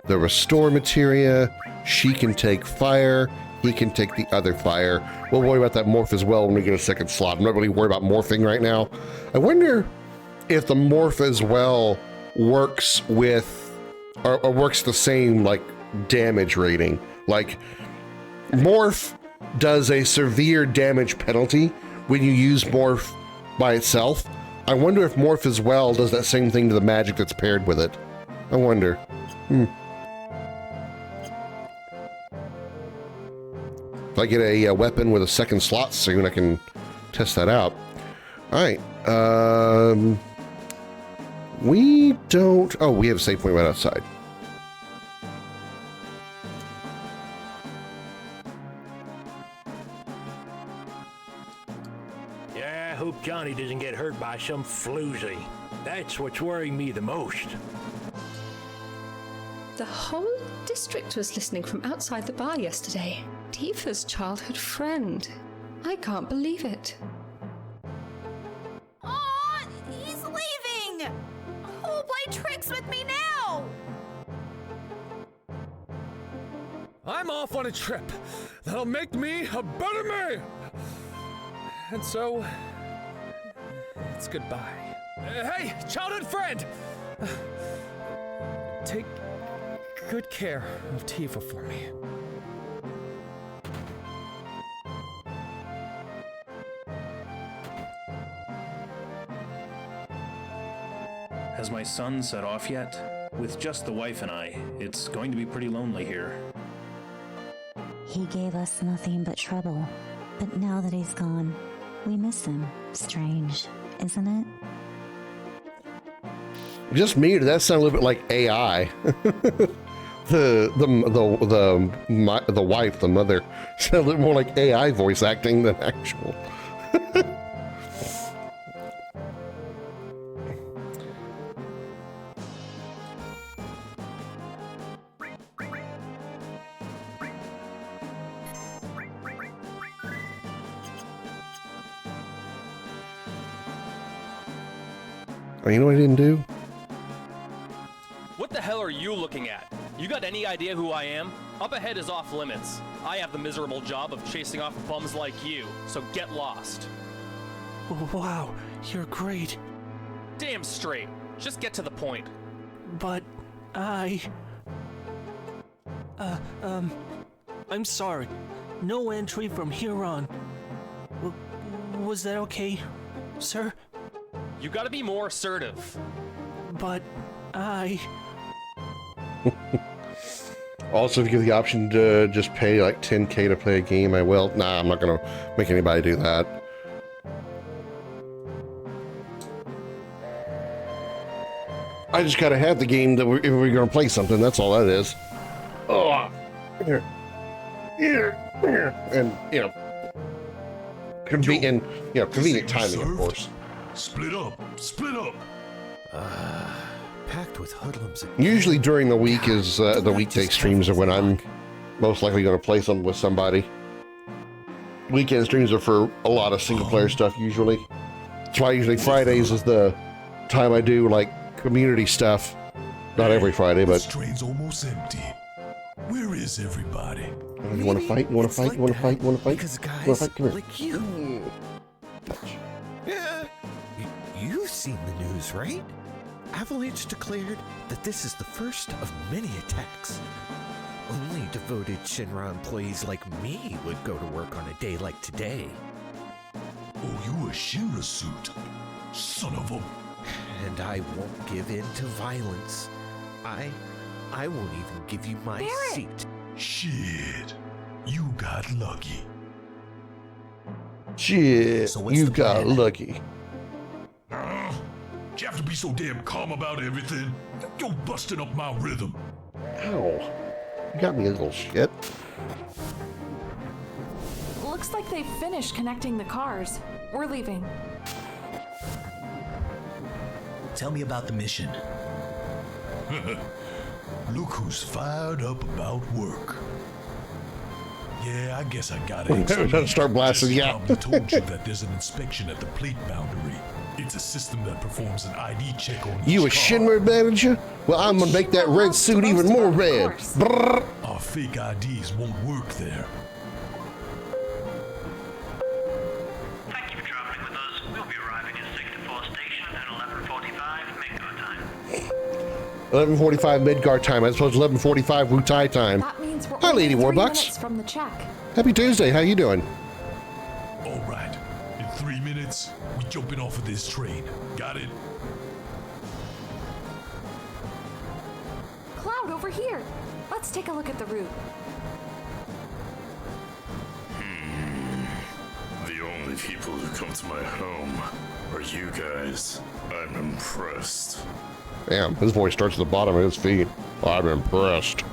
the restore materia. She can take fire. He can take the other fire. We'll worry about that morph as well when we get a second slot. I'm not really worried about morphing right now. I wonder if the morph as well works with, or works the same like damage rating. Like morph does a severe damage penalty when you use morph by itself. I wonder if morph as well does that same thing to the magic that's paired with it. I wonder. If I get a weapon with a second slot soon, I can test that out. All right. We don't... Oh, we have a save point right outside. Yeah, I hope Johnny doesn't get hurt by some floozy. That's what's worrying me the most. The whole district was listening from outside the bar yesterday. Tifa's childhood friend. I can't believe it. Aw, he's leaving! Who'll play tricks with me now? I'm off on a trip that'll make me a better man. And so, it's goodbye. Hey, childhood friend! Take good care of Tifa for me. Has my son set off yet? With just the wife and I, it's going to be pretty lonely here. He gave us nothing but trouble. But now that he's gone, we miss him. Strange, isn't it? Just me, or does that sound a little bit like AI? the wife, the mother, sounded more like AI voice acting than actual. Oh, you know what I didn't do? What the hell are you looking at? You got any idea who I am? Up ahead is off limits. I have the miserable job of chasing off bums like you, so get lost. Wow, you're great. Damn straight. Just get to the point. But I'm sorry. No entry from here on. Was that okay, sir? You gotta be more assertive. But Also, if you give the option to just pay like $10K to play a game, I will. Nah, I'm not gonna make anybody do that. I just gotta have the game that if we're gonna play something. That's all that is. Oh, here, and convenient timing, of course. Split up. Packed with hoodlums. Usually during the week is the weekday streams are when I'm most likely going to play something with somebody. Weekend streams are for a lot of single player stuff usually. That's why usually Fridays is the time I do like community stuff. Not every Friday, but. This train's almost empty. Where is everybody? You want to fight? You want to fight? You want to fight? You want to fight? Because guys you want to fight? Come here. like you. Yeah. You've seen the news, right? Avalanche declared that this is the first of many attacks. Only devoted Shinra employees like me would go to work on a day like today. Oh, you a Shinra suit? Son of a... And I won't give in to violence. I won't even give you my seat. Shit. You got lucky. Shit, So what's you the got plan? lucky. Do you have to be so damn calm about everything? You're busting up my rhythm. Ow. You got me a little shit. Looks like they've finished connecting the cars. We're leaving. Tell me about the mission. Look who's fired up about work. Yeah, I guess I got it. Start blasting, yeah. Probably told you that there's an inspection at the plate boundary. It's a system that performs an ID check on You a each car. Shinra manager? Well, I'm gonna make that red suit even more red. Brrr. Our fake IDs won't work there. Thank you for traveling with us. We'll be arriving at Sector 4 station at 11:45 Midgar time. 11:45 Midgar time as opposed to 11:45 Wutai time. That means we're Hi, only Lady 3 Warbucks. minutes from the check. Happy Tuesday. How you doing? All right. In 3 minutes, we jumping off of this train. Got it? Cloud, over here. Let's take a look at the route. The only people who come to my home are you guys. I'm impressed. Damn, his voice starts at the bottom of his feet. I'm impressed.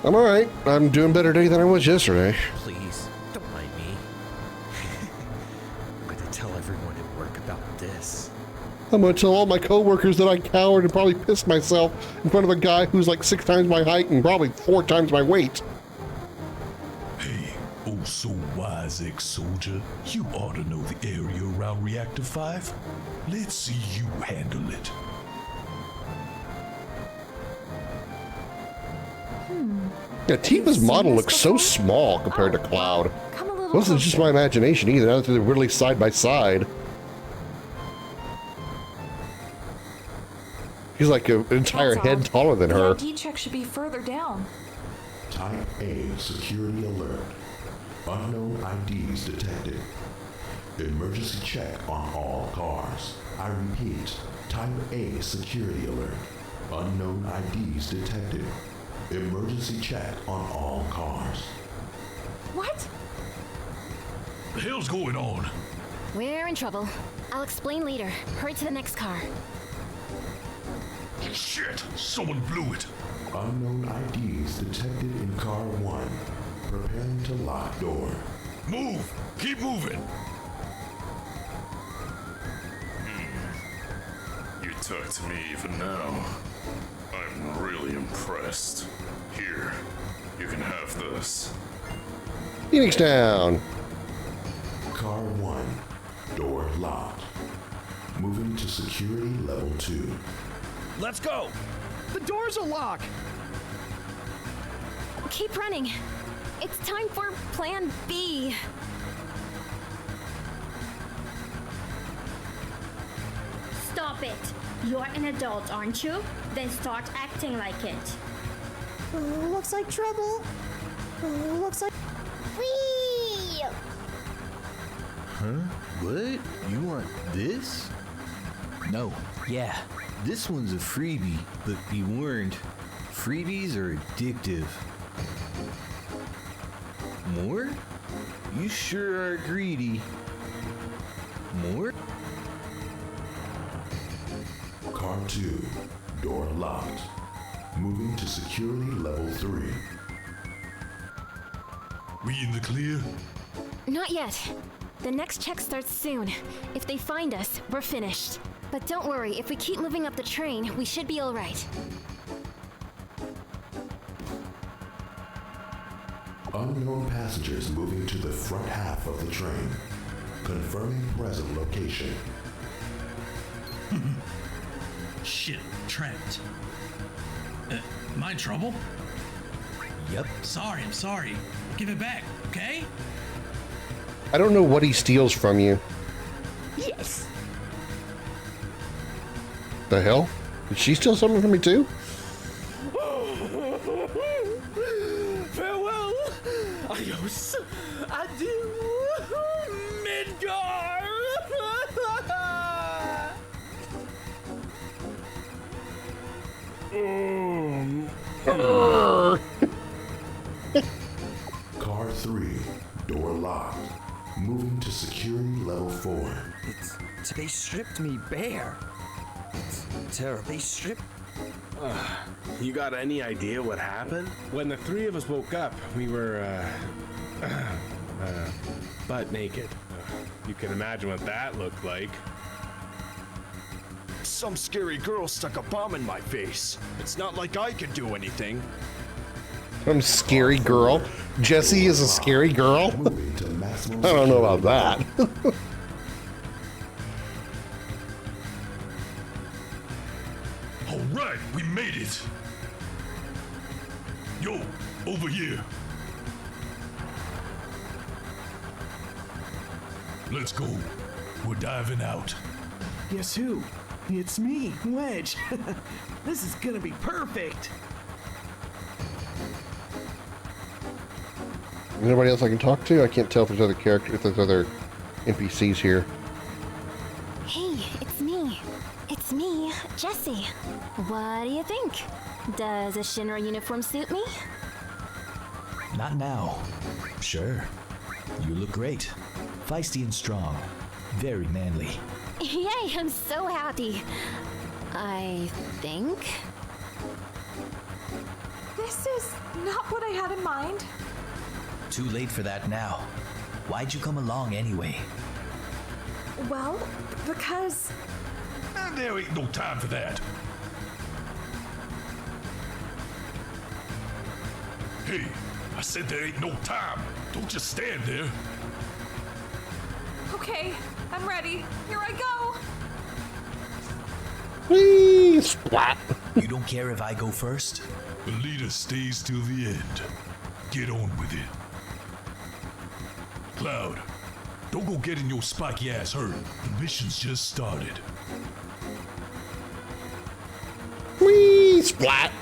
I'm alright. I'm doing better today than I was yesterday. Please, don't mind me. I'm gonna tell everyone at work about this. I'm gonna tell all my coworkers that I cowered and probably pissed myself in front of a guy who's like 6 times my height and probably 4 times my weight. Hey, oh so wise ex-soldier, you ought to know the area around Reactor 5. Let's see you handle it. Yeah, Tifa's model looks so small compared to Cloud. Wasn't just my imagination either. Now that they're really side by side. He's like an entire head taller than The her. ID check should be further down. Type A security alert. Unknown IDs detected. Emergency check on all cars. I repeat, Type A security alert. Unknown IDs detected. Emergency check on all cars. What? The hell's going on? We're in trouble. I'll explain later. Hurry to the next car. Shit, someone blew it. Unknown IDs detected in car 1. Preparing to lock door. Move! Keep moving! You talk to me even now. I'm really impressed. Here, you can have this. Phoenix down. Car 1. Door locked. Moving to security level 2. Let's go! The doors are locked! Keep running. It's time for Plan B. Stop it! You're an adult, aren't you? Then start acting like it. Looks like trouble. Looks like... Whee! Huh? What? You want this? No. Yeah. This one's a freebie, but be warned, freebies are addictive. More? You sure are greedy. More? Car 2. Door locked. Moving to security level 3. We in the clear? Not yet. The next check starts soon. If they find us, we're finished. But don't worry, if we keep moving up the train, we should be alright. Unknown passengers moving to the front half of the train. Confirming present location. Shit, trapped. Am I in trouble? Yep. I'm sorry. Give it back, okay? I don't know what he steals from you. Yes. The hell? Did she steal something from me too? Farewell! Adios! Adieu! Midgar! Car 3. Door locked. Moving to security level 4. They stripped me bare. It's terrible. They stripped... You got any idea what happened? When the three of us woke up, we were, butt naked. You can imagine what that looked like. Some scary girl stuck a bomb in my face. It's not like I could do anything. Some scary girl. Jessie is a scary girl? I don't know about that. All right, we made it. Yo, over here. Let's go. We're diving out. Guess who? It's me, Wedge. This is gonna be perfect. Nobody else I can talk to? I can't tell if there's other characters, if there's other NPCs here. Hey, it's me. It's me, Jessie. What do you think? Does a Shinra uniform suit me? Not now. Sure. You look great. Feisty and strong. Very manly. Yay, I'm so happy. I think. This is not what I had in mind. Too late for that now. Why'd you come along anyway? Well, because... There ain't no time for that. Hey, I said there ain't no time. Don't just stand there. Okay, I'm ready. Here I go. Whee! Splat. You don't care if I go first? The leader stays till the end. Get on with it. Cloud, don't go getting your spiky ass hurt. The mission's just started. Whee! Splat.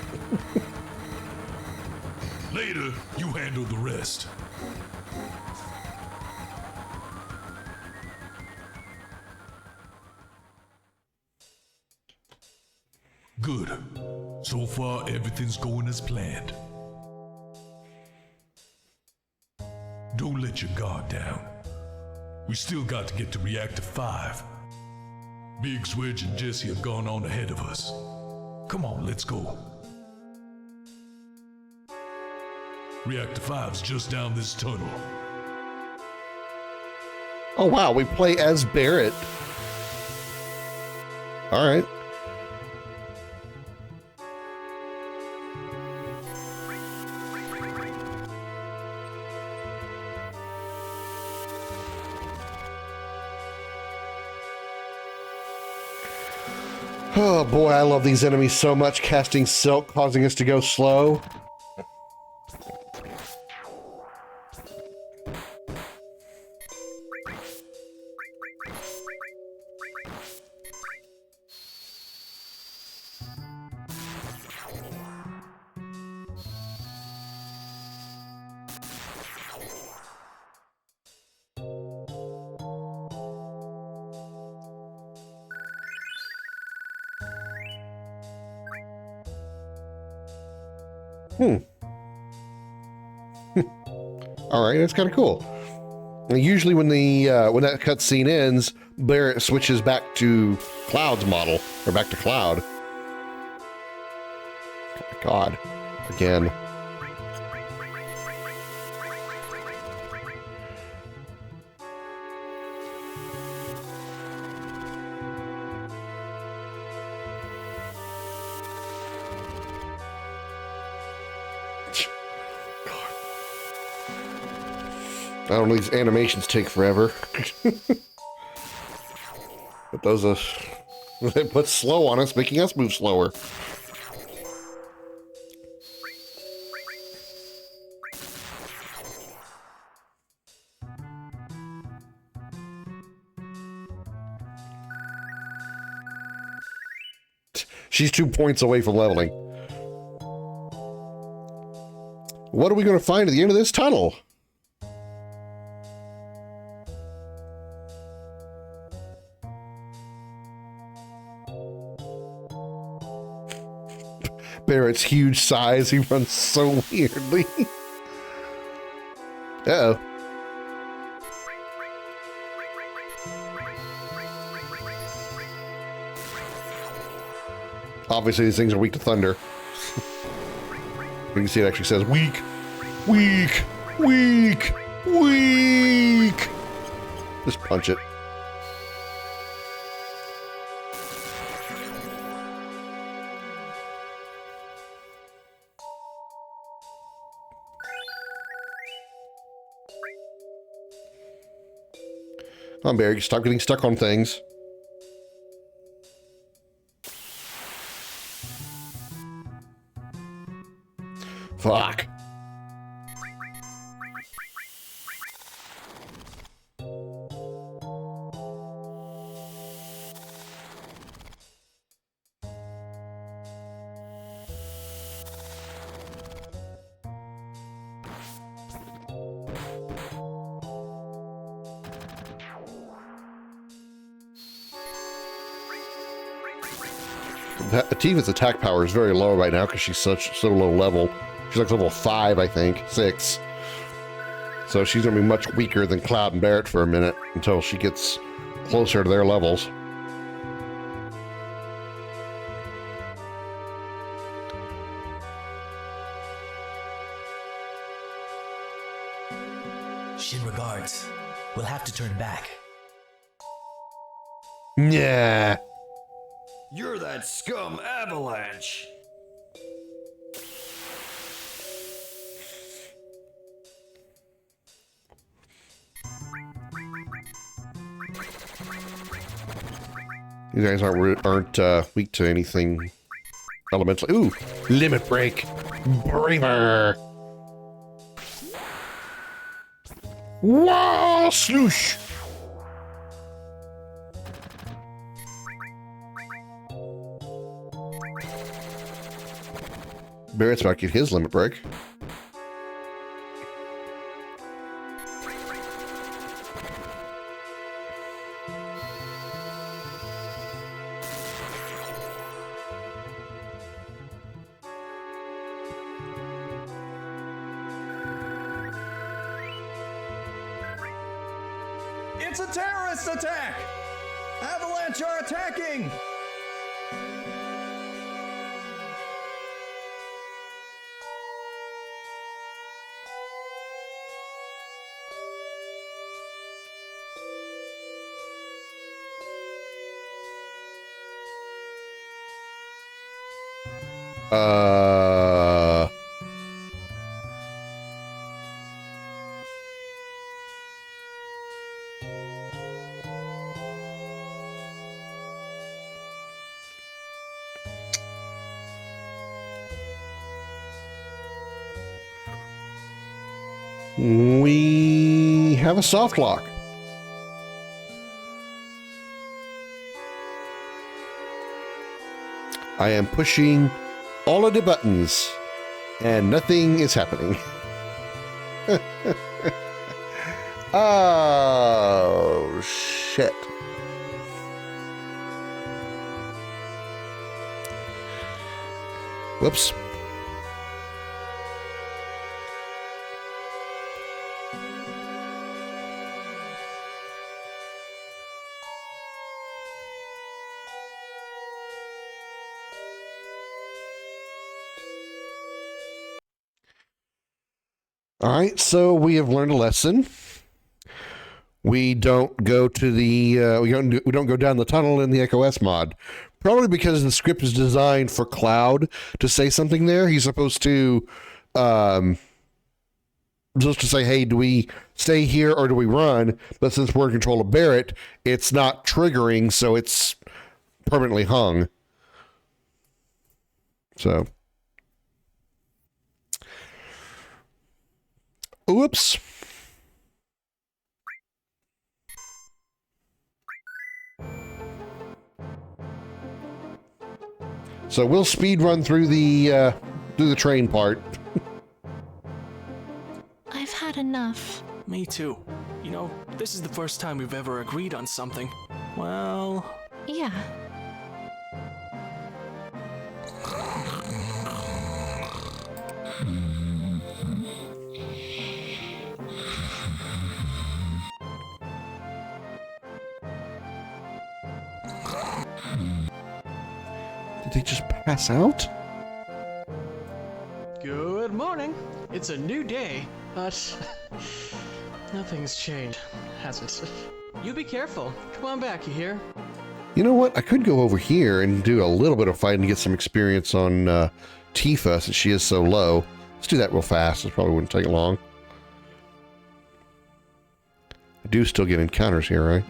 Later, you handle the rest. Good. So far, everything's going as planned. Don't let your guard down. We still got to get to Reactor 5. Big Swedge and Jesse have gone on ahead of us. Come on, let's go. Reactor 5's just down this tunnel. Oh wow, we play as Barrett. All right. Oh boy, I love these enemies so much. Casting Silk causing us to go slow. All right, that's kind of cool. Usually when when that cutscene ends, Barrett switches back to Cloud's model, or back to Cloud. Oh my God, again. I don't know, these animations take forever. But those they put slow on us, making us move slower. She's 2 points away from leveling. What are we going to find at the end of this tunnel? Barrett's huge size, he runs so weirdly. Uh-oh. Obviously, these things are weak to thunder. You can see it actually says weak, weak, weak, weak. Just punch it. Come on, Barry, stop getting stuck on things. Fuck. Ativa's attack power is very low right now because she's so low level. She's like level 5, I think, 6. So she's gonna be much weaker than Cloud and Barrett for a minute until she gets closer to their levels. Shin regards. We'll have to turn back. Yeah. You're that scum Avalanche. You guys aren't weak to anything elemental. Ooh, limit break, braver. Wow, sloosh. Barrett's about to get his limit break. It's a terrorist attack! Avalanche are attacking! We have a soft lock. I am pushing all of the buttons and nothing is happening. Oh, shit. Whoops. All right, so we have learned a lesson. We don't go to the we don't go down the tunnel in the EchoS mod, probably because the script is designed for Cloud to say something there. He's supposed to say, "Hey, do we stay here or do we run?" But since we're in control of Barrett, it's not triggering, so it's permanently hung. So. Oops. So we'll speed run through the train part. I've had enough. Me too. You know, this is the first time we've ever agreed on something. Well... Yeah. Did they just pass out? Good morning. It's a new day, but nothing's changed, has it? You be careful. Come on back, you hear? You know what? I could go over here and do a little bit of fighting to get some experience on Tifa since she is so low. Let's do that real fast. It probably wouldn't take long. I do still get encounters here, right?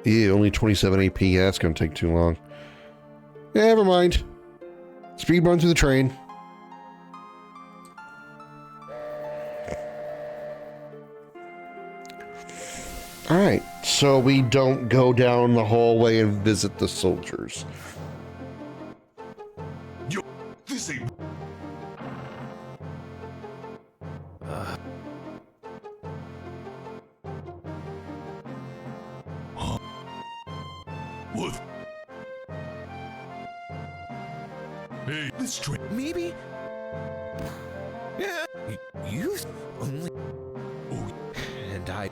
Yeah, only 27 AP. Yeah, that's going to take too long. Yeah, never mind. Speed run through the train. Alright, so we don't go down the hallway and visit the soldiers. Yo, this ain't... What? Hey, this train... Maybe? Yeah. You only... Oh, and I...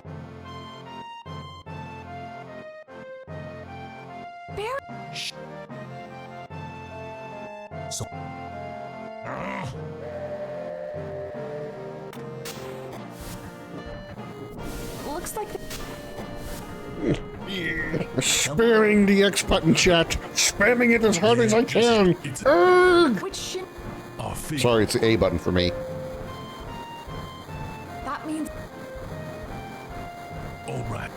Bear... Shh. So... Looks like... Spamming the X button, chat. Spamming it as hard as I can. Sorry, it's the A button for me. That means... All right.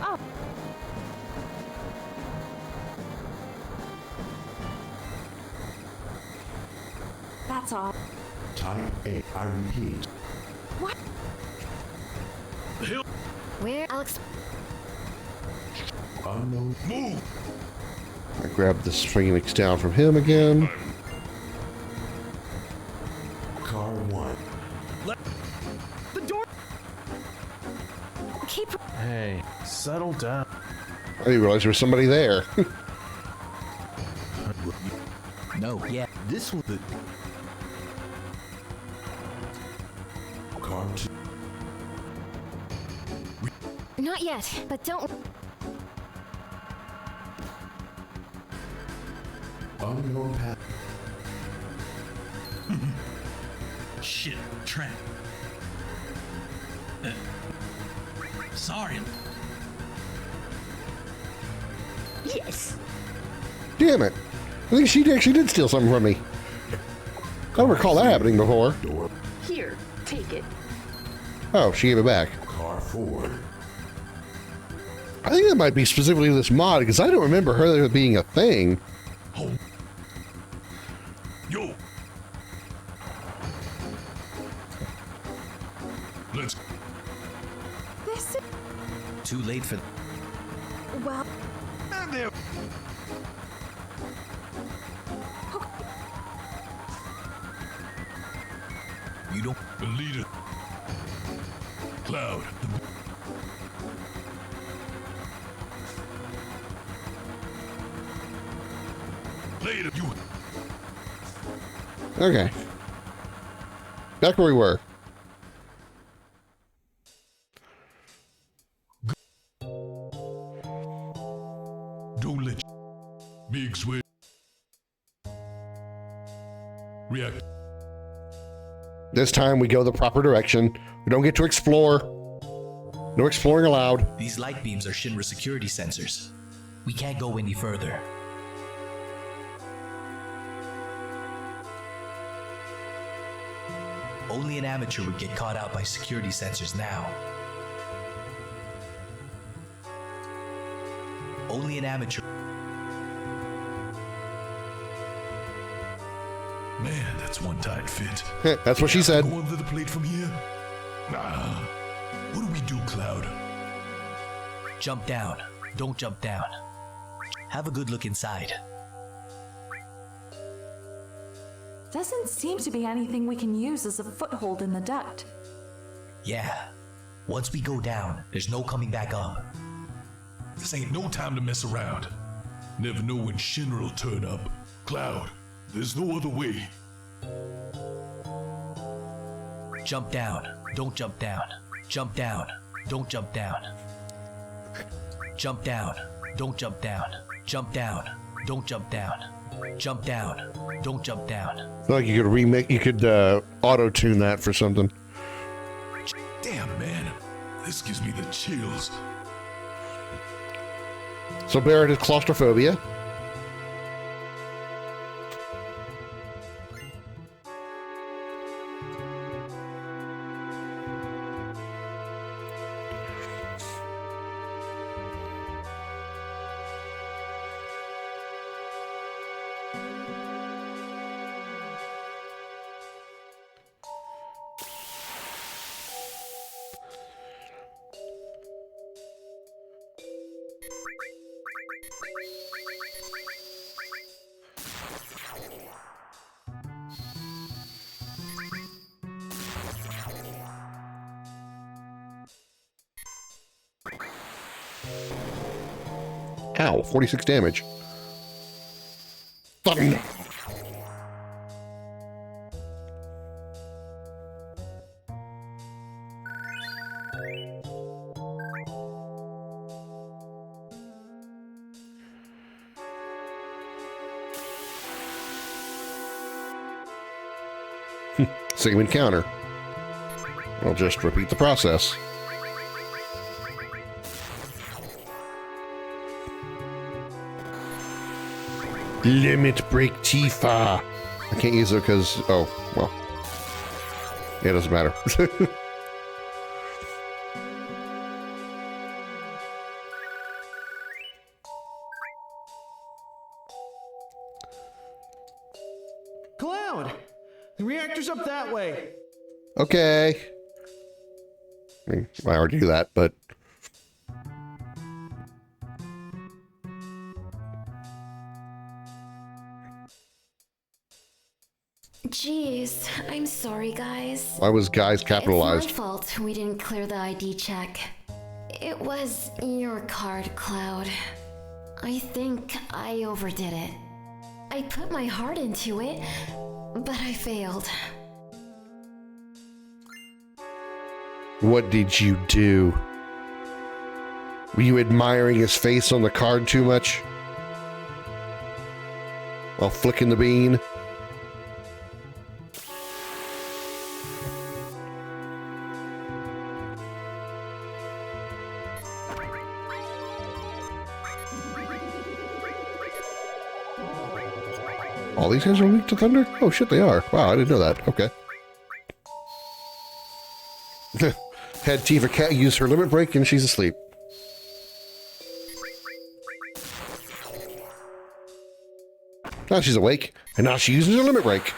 Oh. That's all. Type A, I repeat. What? Where, Alex? Unknown. Move! I grab this Phoenix down from him again. Car 1. The door... Keep... Hey, settle down. I didn't realize there was somebody there. No, yeah. This one. Not yet, but don't. Unknown path. Shit, trap. Sorry. Yes. Damn it. I think she actually did steal something from me. I don't recall that happening before. Here, take it. Oh, she gave it back. Car forward. I think that might be specifically this mod, because I don't remember her being a thing. Yo. Let's. This is... Too late for. Well... And there. You don't. The leader. Cloud. Later, you. Okay. Back where we were. Don't let big switch. React. This time we go the proper direction. We don't get to explore. No exploring allowed. These light beams are Shinra security sensors. We can't go any further. Only an amateur would get caught out by security sensors now. Only an amateur. Man, that's one tight fit. That's what she said. Go under the plate from here? Nah. What do we do, Cloud? Jump down. Don't jump down. Have a good look inside. Doesn't seem to be anything we can use as a foothold in the duct. Yeah. Once we go down, there's no coming back up. This ain't no time to mess around. Never know when Shinra will turn up. Cloud, there's no other way. Jump down. Don't jump down. Jump down. Don't jump down. Jump down. Don't jump down. Jump down. Don't jump down. Jump down. Don't jump down. I feel like you could remake, you could auto-tune that for something. Damn, man. This gives me the chills. So Barrett has claustrophobia. Ow, 46 damage. Fucking. Same encounter. I'll just repeat the process. Limit break Tifa. I can't use it because, oh, well. It doesn't matter. Cloud! The reactor's up that way. Okay. I mean, I already do that, but... Jeez, I'm sorry, guys. Why was guys capitalized? It's my fault we didn't clear the ID check. It was your card, Cloud. I think I overdid it. I put my heart into it, but I failed. What did you do? Were you admiring his face on the card too much? While flicking the bean? All these guys are weak to thunder? Oh shit, they are. Wow, I didn't know that. Okay. Had Tifa Cat use her limit break and she's asleep. Now she's awake, and now she uses her limit break.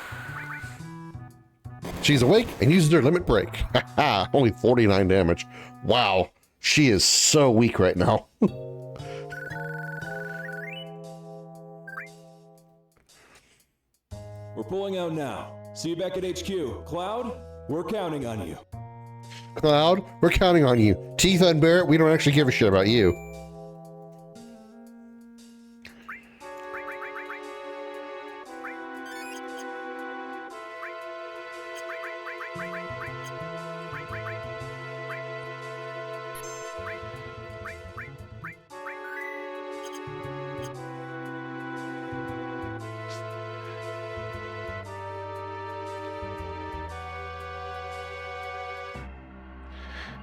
She's awake and uses her limit break. Haha, only 49 damage. Wow, she is so weak right now. We're pulling out now. See you back at HQ. Cloud, we're counting on you. Cloud, we're counting on you. Tifa and Barrett, we don't actually give a shit about you.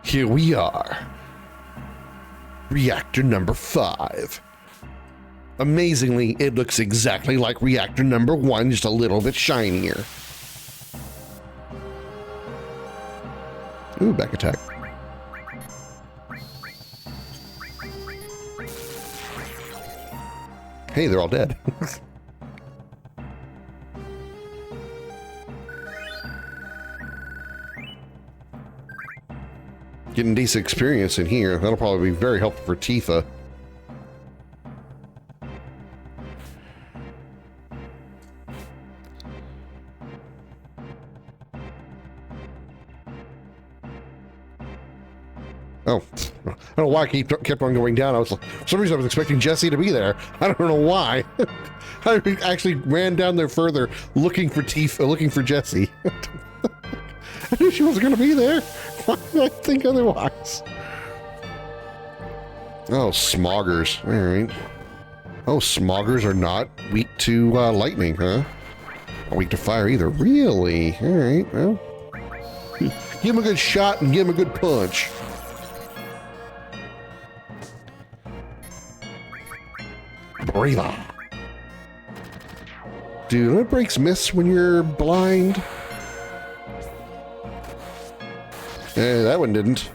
Here we are. Reactor number 5. Amazingly, it looks exactly like reactor number 1, just a little bit shinier. Ooh, back attack. Hey, they're all dead. Getting decent experience in here. That'll probably be very helpful for Tifa. Oh, I don't know why I kept on going down. For some reason I was expecting Jessie to be there. I don't know why. I actually ran down there further looking for Tifa, looking for Jessie. I knew she wasn't going to be there. Why did I think otherwise? Oh, smoggers. All right. Oh, smoggers are not weak to lightning, huh? Not weak to fire either. Really? All right. Well, give him a good shot and give him a good punch. Breathe on. Do limit breaks miss when you're blind? Eh, that one didn't.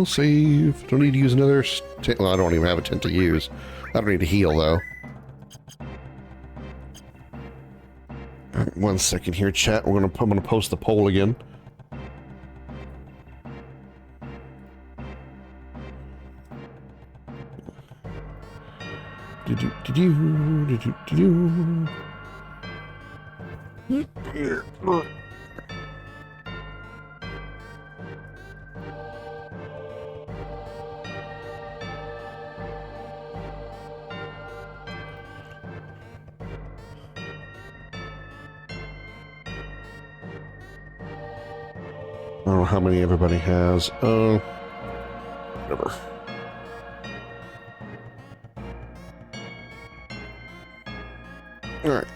Save. Don't need to use another tent. Well, I don't even have a tent to use. I don't need to heal, though. All right, 1 second here, chat. I'm gonna post the poll again. I don't know how many everybody has. Whatever. All right.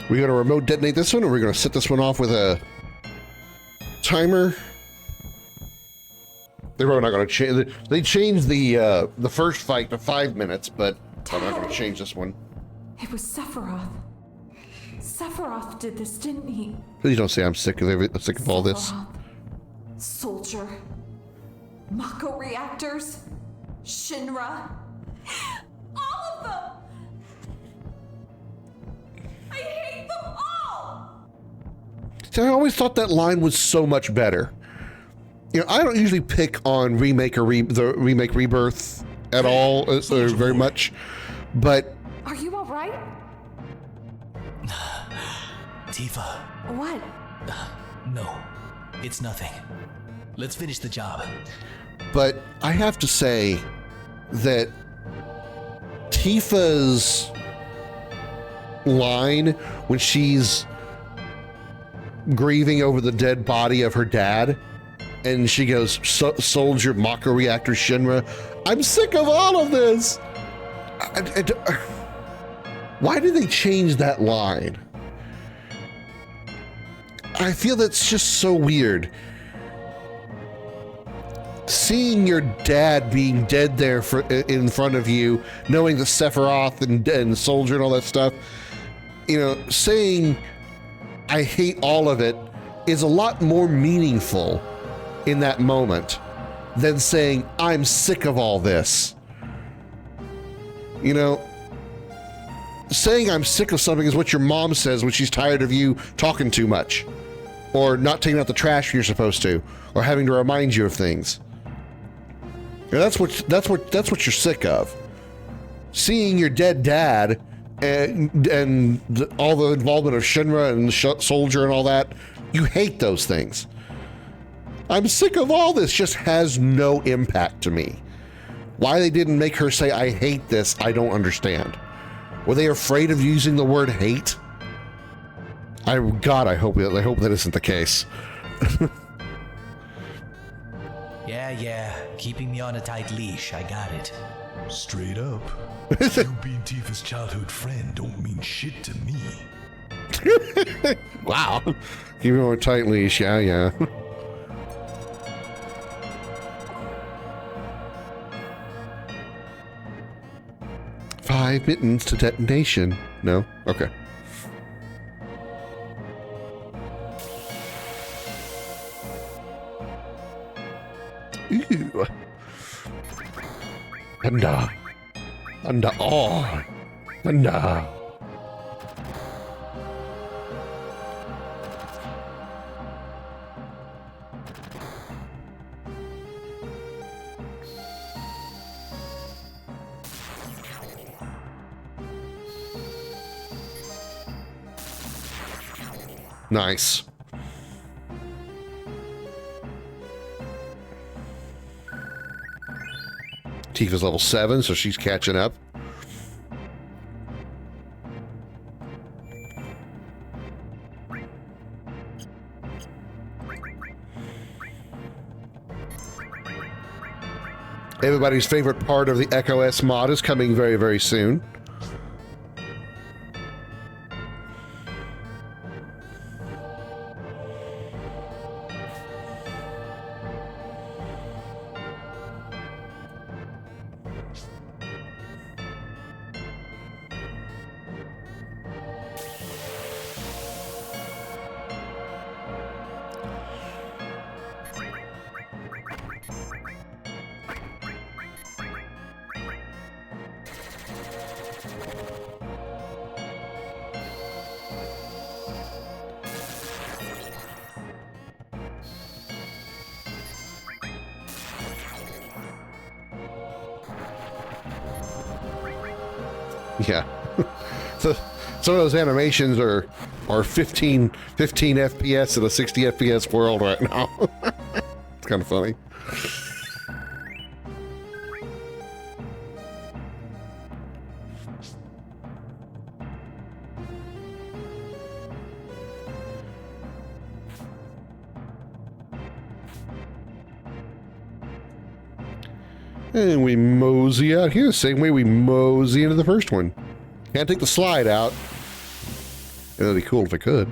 We gonna remote detonate this one, or we're gonna set this one off with a timer? They're probably not gonna change. They changed the first fight to 5 minutes, but I'm not gonna change this one. It was Sephiroth. Sephiroth did this, didn't he? Please don't say I'm sick of all this. Soldier. Mako reactors, Shinra, all of them! I hate them all! See, I always thought that line was so much better. You know, I don't usually pick on remake or the remake Rebirth at all, or very much, but... Are you all right? Tifa. What? No, it's nothing. Let's finish the job. But I have to say that Tifa's line when she's grieving over the dead body of her dad, and she goes, "Soldier, Mako reactor, Shinra, I'm sick of all of this." Why did they change that line? I feel that's just so weird. Seeing your dad being dead there in front of you, knowing the Sephiroth and Soldier and all that stuff, you know, saying I hate all of it is a lot more meaningful in that moment than saying I'm sick of all this. You know, saying I'm sick of something is what your mom says when she's tired of you talking too much, or not taking out the trash when you're supposed to, or having to remind you of things. You know, that's what you're sick of. Seeing your dead dad and all the involvement of Shinra and the Soldier and all that, you hate those things. I'm sick of all this just has no impact to me. Why they didn't make her say I hate this, I don't understand. Were they afraid of using the word hate? God, I hope that isn't the case. Yeah, keeping me on a tight leash, I got it. Straight up, you being Tifa's childhood friend don't mean shit to me. Wow. Keep me on a tight leash, yeah. Five mittens to detonation. No? Okay. Ooh. Thunder on. Thunder. Nice. Tifa's level 7, so she's catching up. Everybody's favorite part of the Echo S mod is coming very, very soon. Yeah. So some of those animations are 15 FPS in a 60 FPS world right now. It's kind of funny. And we mosey out here the same way we mosey into the first one. Can't take the slide out. It would be cool if I could.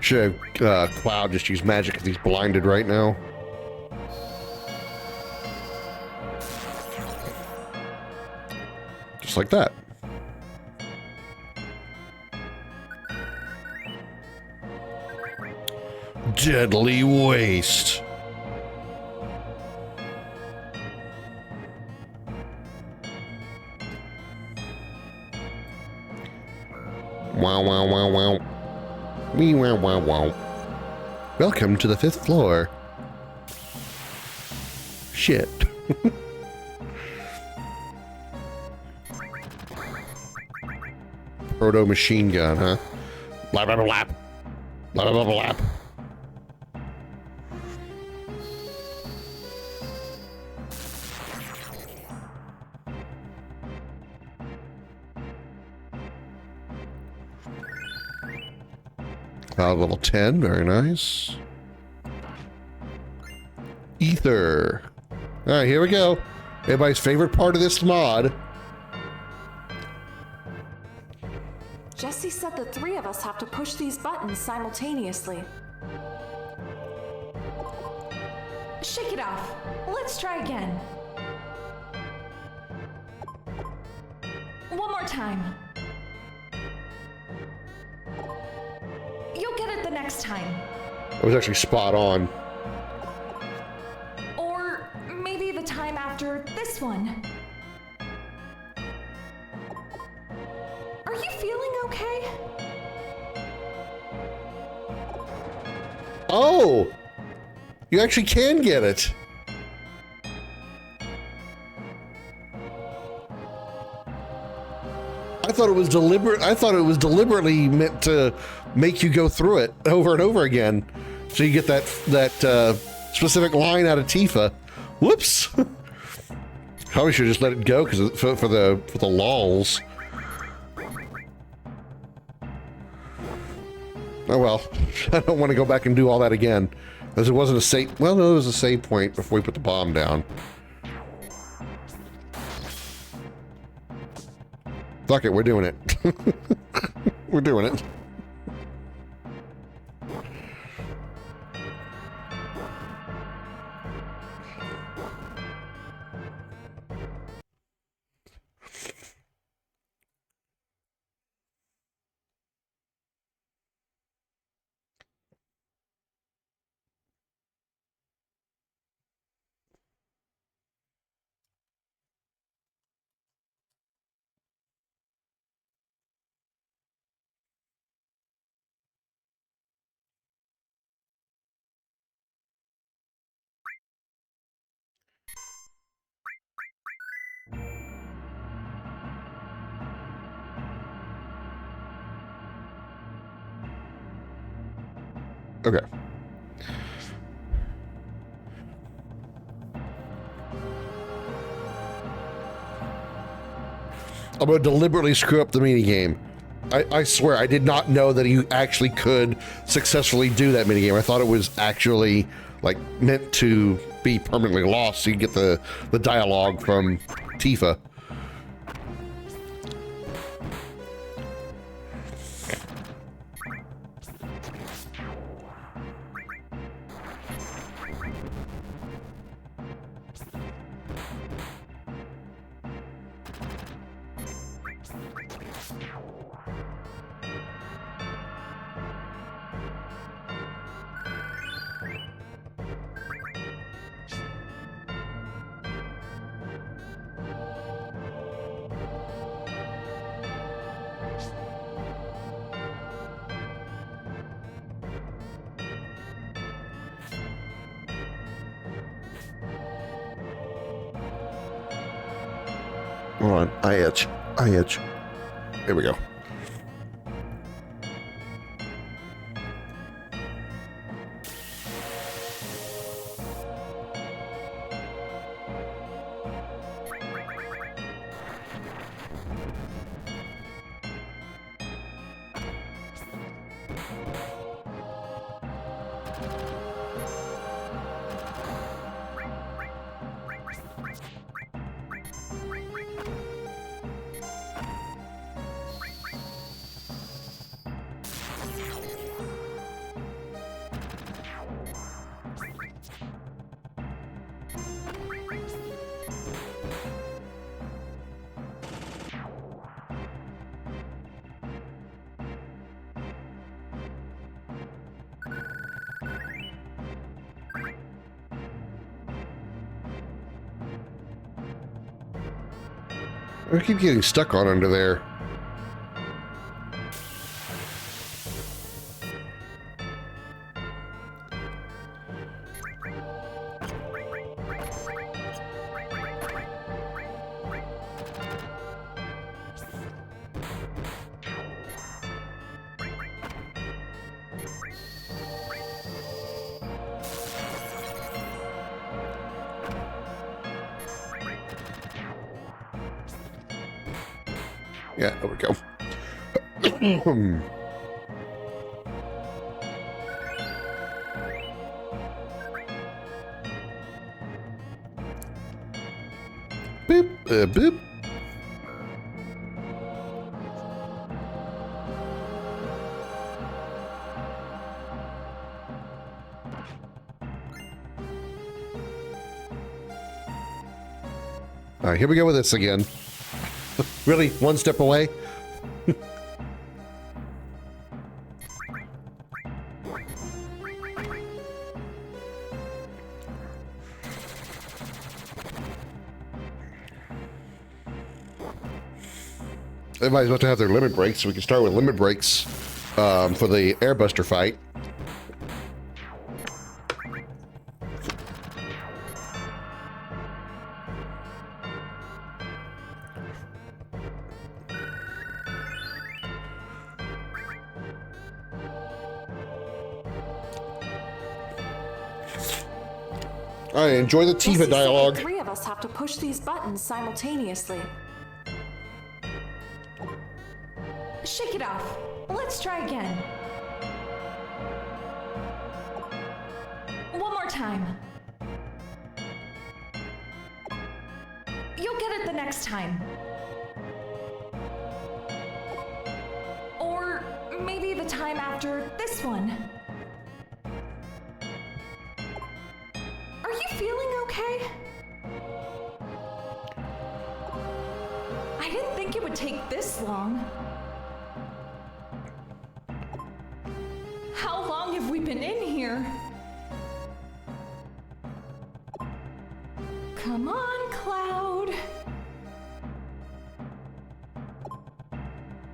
Should Cloud just use magic because he's blinded right now? Just like that. Deadly waste. Wow, wow, wow, wow. Wee, wow, wow, wow. Welcome to the 5th floor. Shit. Proto machine gun, huh? Blah, blah, blah, blah. Blah, blah, blah, blah. Level 10, very nice. Ether. Alright, here we go. Everybody's favorite part of this mod. Jesse said the 3 of us have to push these buttons simultaneously. Shake it off. Let's try again. One more time. You'll get it the next time. I was actually spot on. Or maybe the time after this one. Are you feeling okay? Oh! You actually can get it. I thought it was deliberately meant to make you go through it over and over again, so you get that specific line out of Tifa. Whoops! Probably should just let it go because for the lols. Oh well, I don't want to go back and do all that again, because it wasn't a save. Well, no, it was a save point before we put the bomb down. Fuck it, we're doing it. We're doing it. Okay. I'm going to deliberately screw up the minigame. I swear, I did not know that you actually could successfully do that minigame. I thought it was actually, like, meant to be permanently lost so you get the dialogue from Tifa. Hold on, I itch. Here we go. I keep getting stuck on under there. Yeah, there we go. Boop, boop. All right, here we go with this again. Really? One step away? Everybody's about to have their limit breaks, so we can start with limit breaks for the Airbuster fight. All right, enjoy the Tifa dialogue. The three of us have to push these buttons simultaneously. Shake it off. Let's try again. One more time. You'll get it the next time. Or maybe the time after this one. Are you feeling okay? I didn't think it would take this long. How long have we been in here? Come on, Cloud.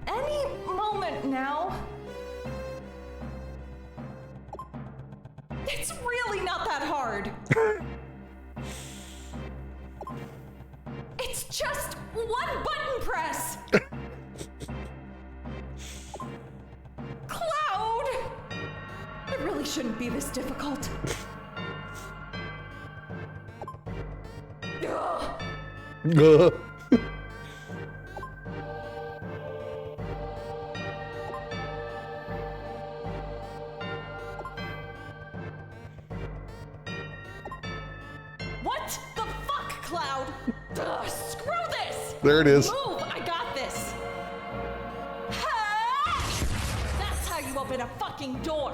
Any moment now. It's really not that hard. It's just one button press. Cloud! It really shouldn't be this difficult. Ugh. What the fuck, Cloud? Ugh, screw this! There it is. Move! I got this! Ha! That's how you open a fucking door!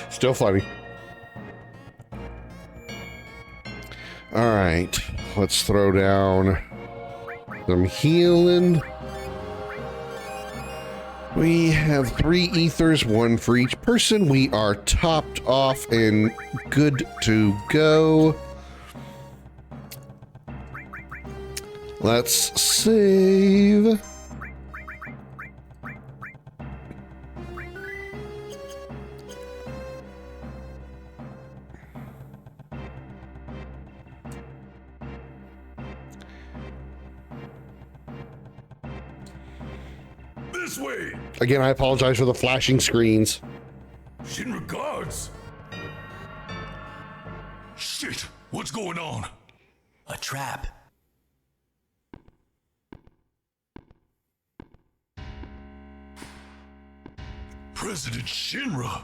Still funny. All right, let's throw down some healing. We have 3 ethers, 1 for each person. We are topped off and good to go. Let's save. This way! Again, I apologize for the flashing screens. Shinra guards! Shit! What's going on? A trap. President Shinra!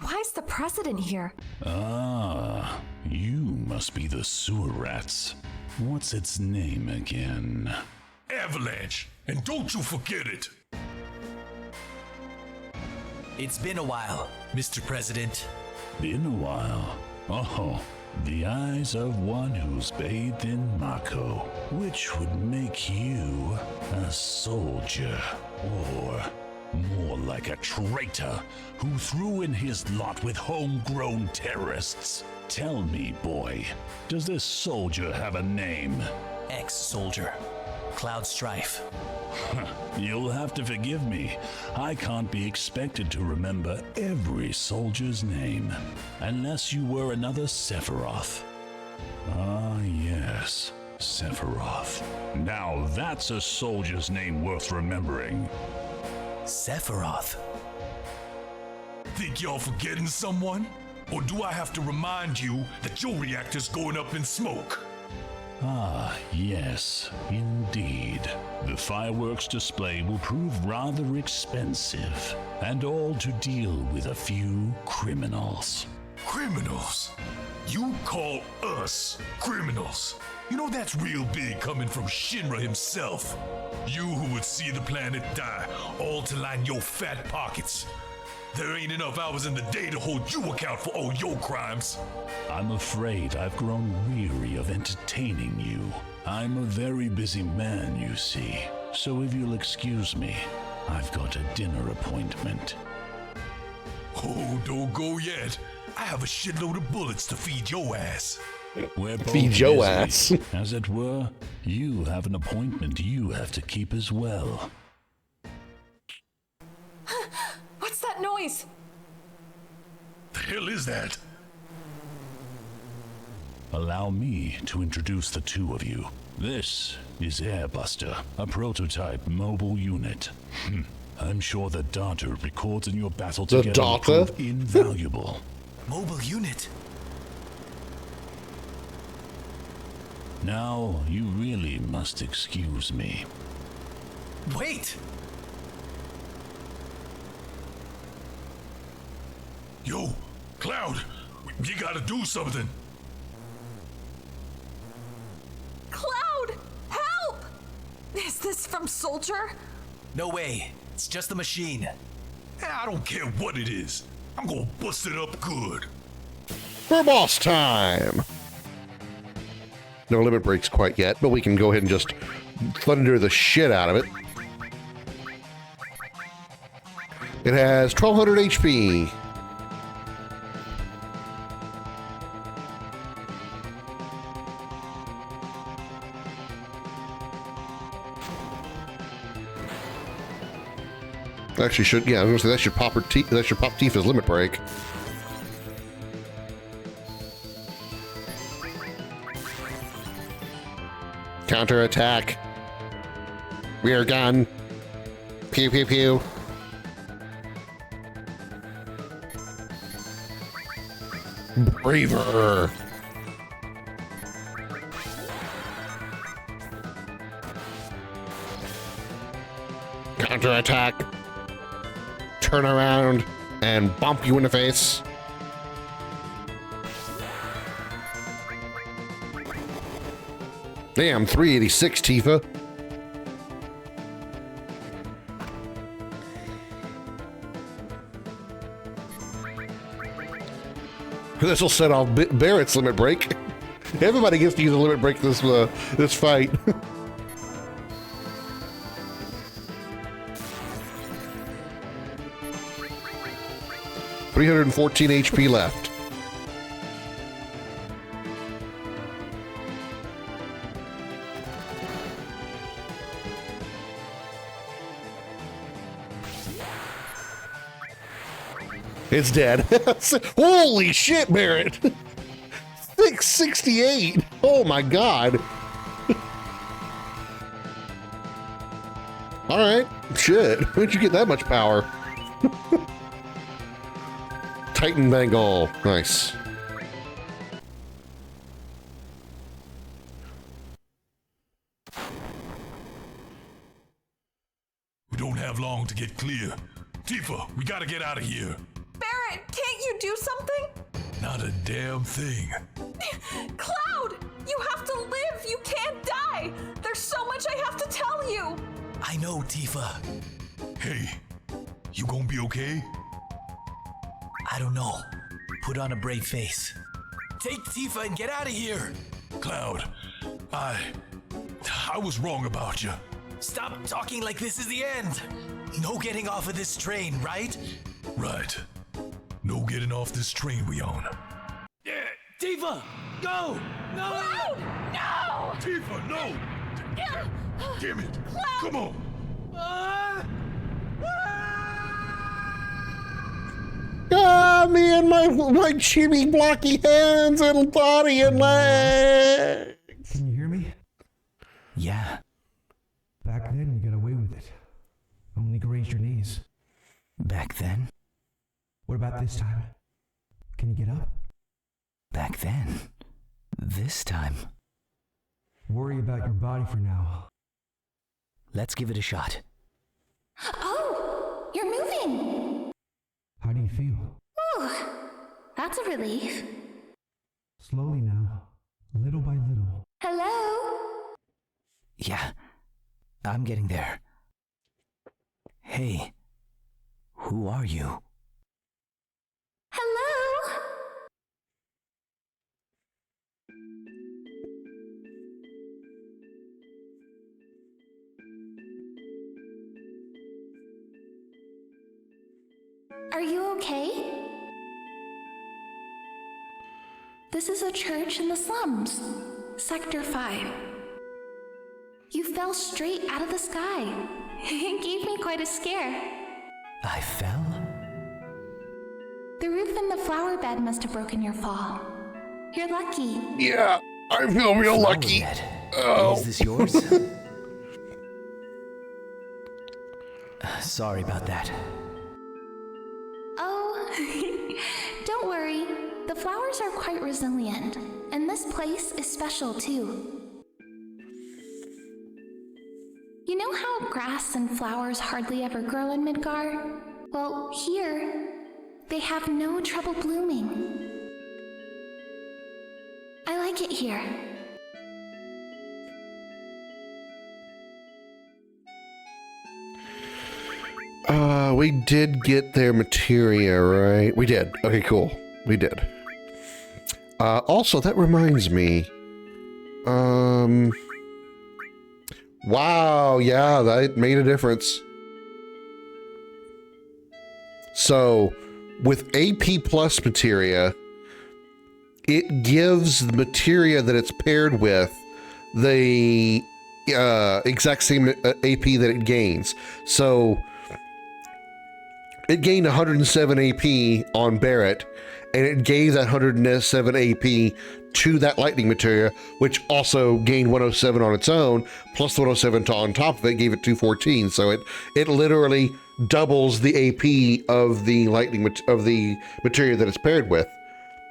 Why is the president here? Ah, you must be the sewer rats. What's its name again? Avalanche! And don't you forget it! It's been a while, Mr. President. Been a while. Oh, the eyes of one who's bathed in Mako, which would make you a soldier, or more like like a traitor who threw in his lot with homegrown terrorists. Tell me, boy, does this soldier have a name? Ex-soldier. Cloud Strife. You'll have to forgive me. I can't be expected to remember every soldier's name, unless you were another Sephiroth. Ah, yes, Sephiroth. Now that's a soldier's name worth remembering. Sephiroth. Think y'all forgetting someone? Or do I have to remind you that your reactor's going up in smoke? Ah, yes, indeed. The fireworks display will prove rather expensive, and all to deal with a few criminals. Criminals? You call us criminals? You know that's real big coming from Shinra himself. You who would see the planet die, all to line your fat pockets. There ain't enough hours in the day to hold you account for all your crimes. I'm afraid I've grown weary of entertaining you. I'm a very busy man, you see. So if you'll excuse me, I've got a dinner appointment. Oh, don't go yet. I have a shitload of bullets to feed your ass. We're both Feed your busy. ass. As it were, you have an appointment you have to keep as well. What's that noise? The hell is that? Allow me to introduce the two of you. This is Airbuster, a prototype mobile unit. I'm sure the data records in your battle The together will data? prove invaluable. Mobile unit. Now, you really must excuse me. Wait! Yo, Cloud, you gotta do something. Cloud! Help! Is this from Soldier? No way. It's just the machine. I don't care what it is. I'm gonna bust it up good. For boss time! No limit breaks quite yet, but we can go ahead and just thunder the shit out of it. It has 1200 HP. Actually, should I was gonna say that should pop Tifa's limit break. Counter attack. Rear gun. Pew pew pew. Braver. Counter attack. Turn around and bump you in the face. Damn, 386, Tifa. This will set off Barrett's limit break. Everybody gets to use a limit break this this fight. $314 HP left. It's dead. Holy shit, Barrett! 668! Oh my god! Alright, shit. Where'd you get that much power? Titan Bengal. Nice. We don't have long to get clear. Tifa, we gotta get out of here. Barrett, can't you do something? Not a damn thing. Cloud! You have to live! You can't die! There's so much I have to tell you! I know, Tifa. Hey, you gonna be okay? I don't know. Put on a brave face. Take Tifa and get out of here! Cloud, I was wrong about you. Stop talking like this is the end. No getting off of this train, right? Right. No getting off this train we on. Tifa, go! No! Cloud! No! Tifa, no! Damn it! Come on! Me and my chibi blocky hands and body and legs. Can you hear me? Yeah. Back then, you got away with it. Only grazed your knees. Back then? What about this time? Can you get up? Back then? This time? Worry about your body for now. Let's give it a shot. Oh, you're moving. How do you feel? Ooh, that's a relief. Slowly now, little by little. Hello? Yeah, I'm getting there. Hey, who are you? Hello? Are you okay? This is a church in the slums, Sector 5. You fell straight out of the sky. It gave me quite a scare. I fell? The roof and the flower bed must have broken your fall. You're lucky. Yeah, I feel real lucky. Oh. Is this yours? Sorry about that. Oh, don't worry. The flowers are quite resilient, and this place is special too. You know how grass and flowers hardly ever grow in Midgar? Well, here, they have no trouble blooming. I like it here. We did get their materia, right? We did. Okay, cool. We did. Also, that reminds me. Wow, yeah, that made a difference. So, with AP plus materia, it gives the materia that it's paired with the exact same AP that it gains. So, it gained 107 AP on Barrett, and it gave that 107 AP to that lightning materia, which also gained 107 on its own, plus the 107 on top of it gave it 214. So it literally doubles the AP of the lightning of the materia that it's paired with.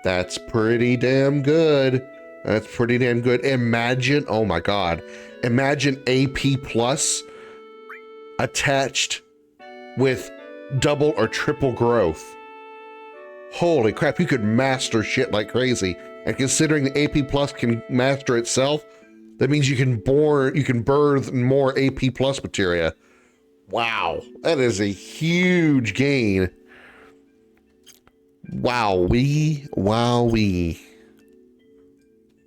That's pretty damn good. That's pretty damn good. Imagine, oh my god, imagine AP plus attached with double or triple growth. Holy crap, you could master shit like crazy. And considering the AP plus can master itself, that means you can birth more AP plus materia. Wow, that is a huge gain. Wowee, wowee.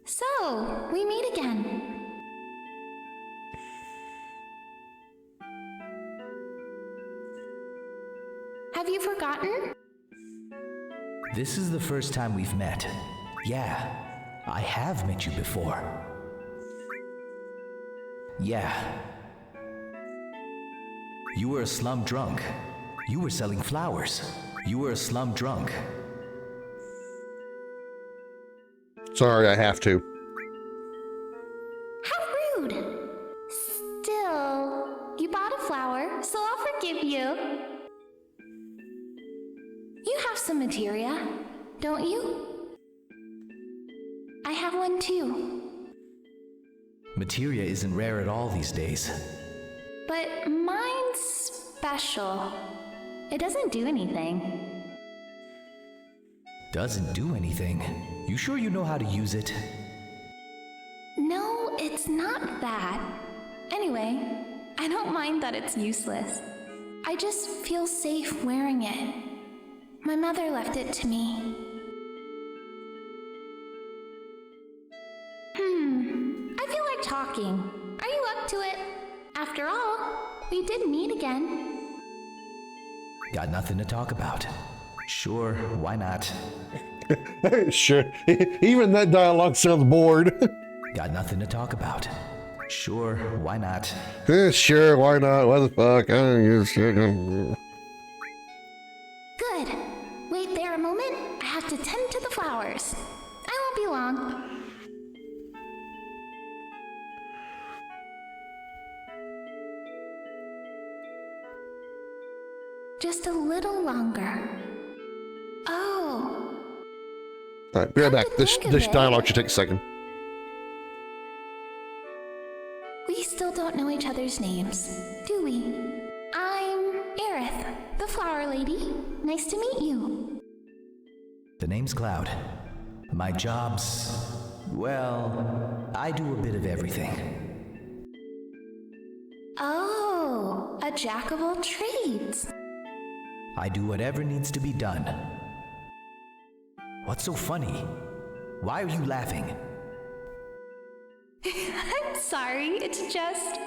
So, we meet again. Have you forgotten? This is the first time we've met. Yeah, I have met you before. Yeah. You were a slum drunk. You were selling flowers. You were a slum drunk. Sorry, I have to. How rude! Still, you bought a flower, so I'll forgive you. You have some materia, don't you? I have one too. Materia isn't rare at all these days. But mine's special. It doesn't do anything. Doesn't do anything? You sure you know how to use it? No, it's not that. Anyway, I don't mind that it's useless. I just feel safe wearing it. My mother left it to me. I feel like talking. Are you up to it? After all, we did meet again. Got nothing to talk about. Sure, why not? Sure. Even that dialogue sounds bored. Got nothing to talk about. Sure, why not? Sure, why not? What the fuck? Good. Wait there a moment. I have to tend to the flowers. I won't be long. Just a little longer. Oh. All right, be right back. This dialogue should take a second. We still don't know each other's names, do we? I'm Aerith, the flower lady. Nice to meet you. The name's Cloud. My job's... well, I do a bit of everything. Oh, a jack of all trades. I do whatever needs to be done. What's so funny? Why are you laughing? I'm sorry, it's just...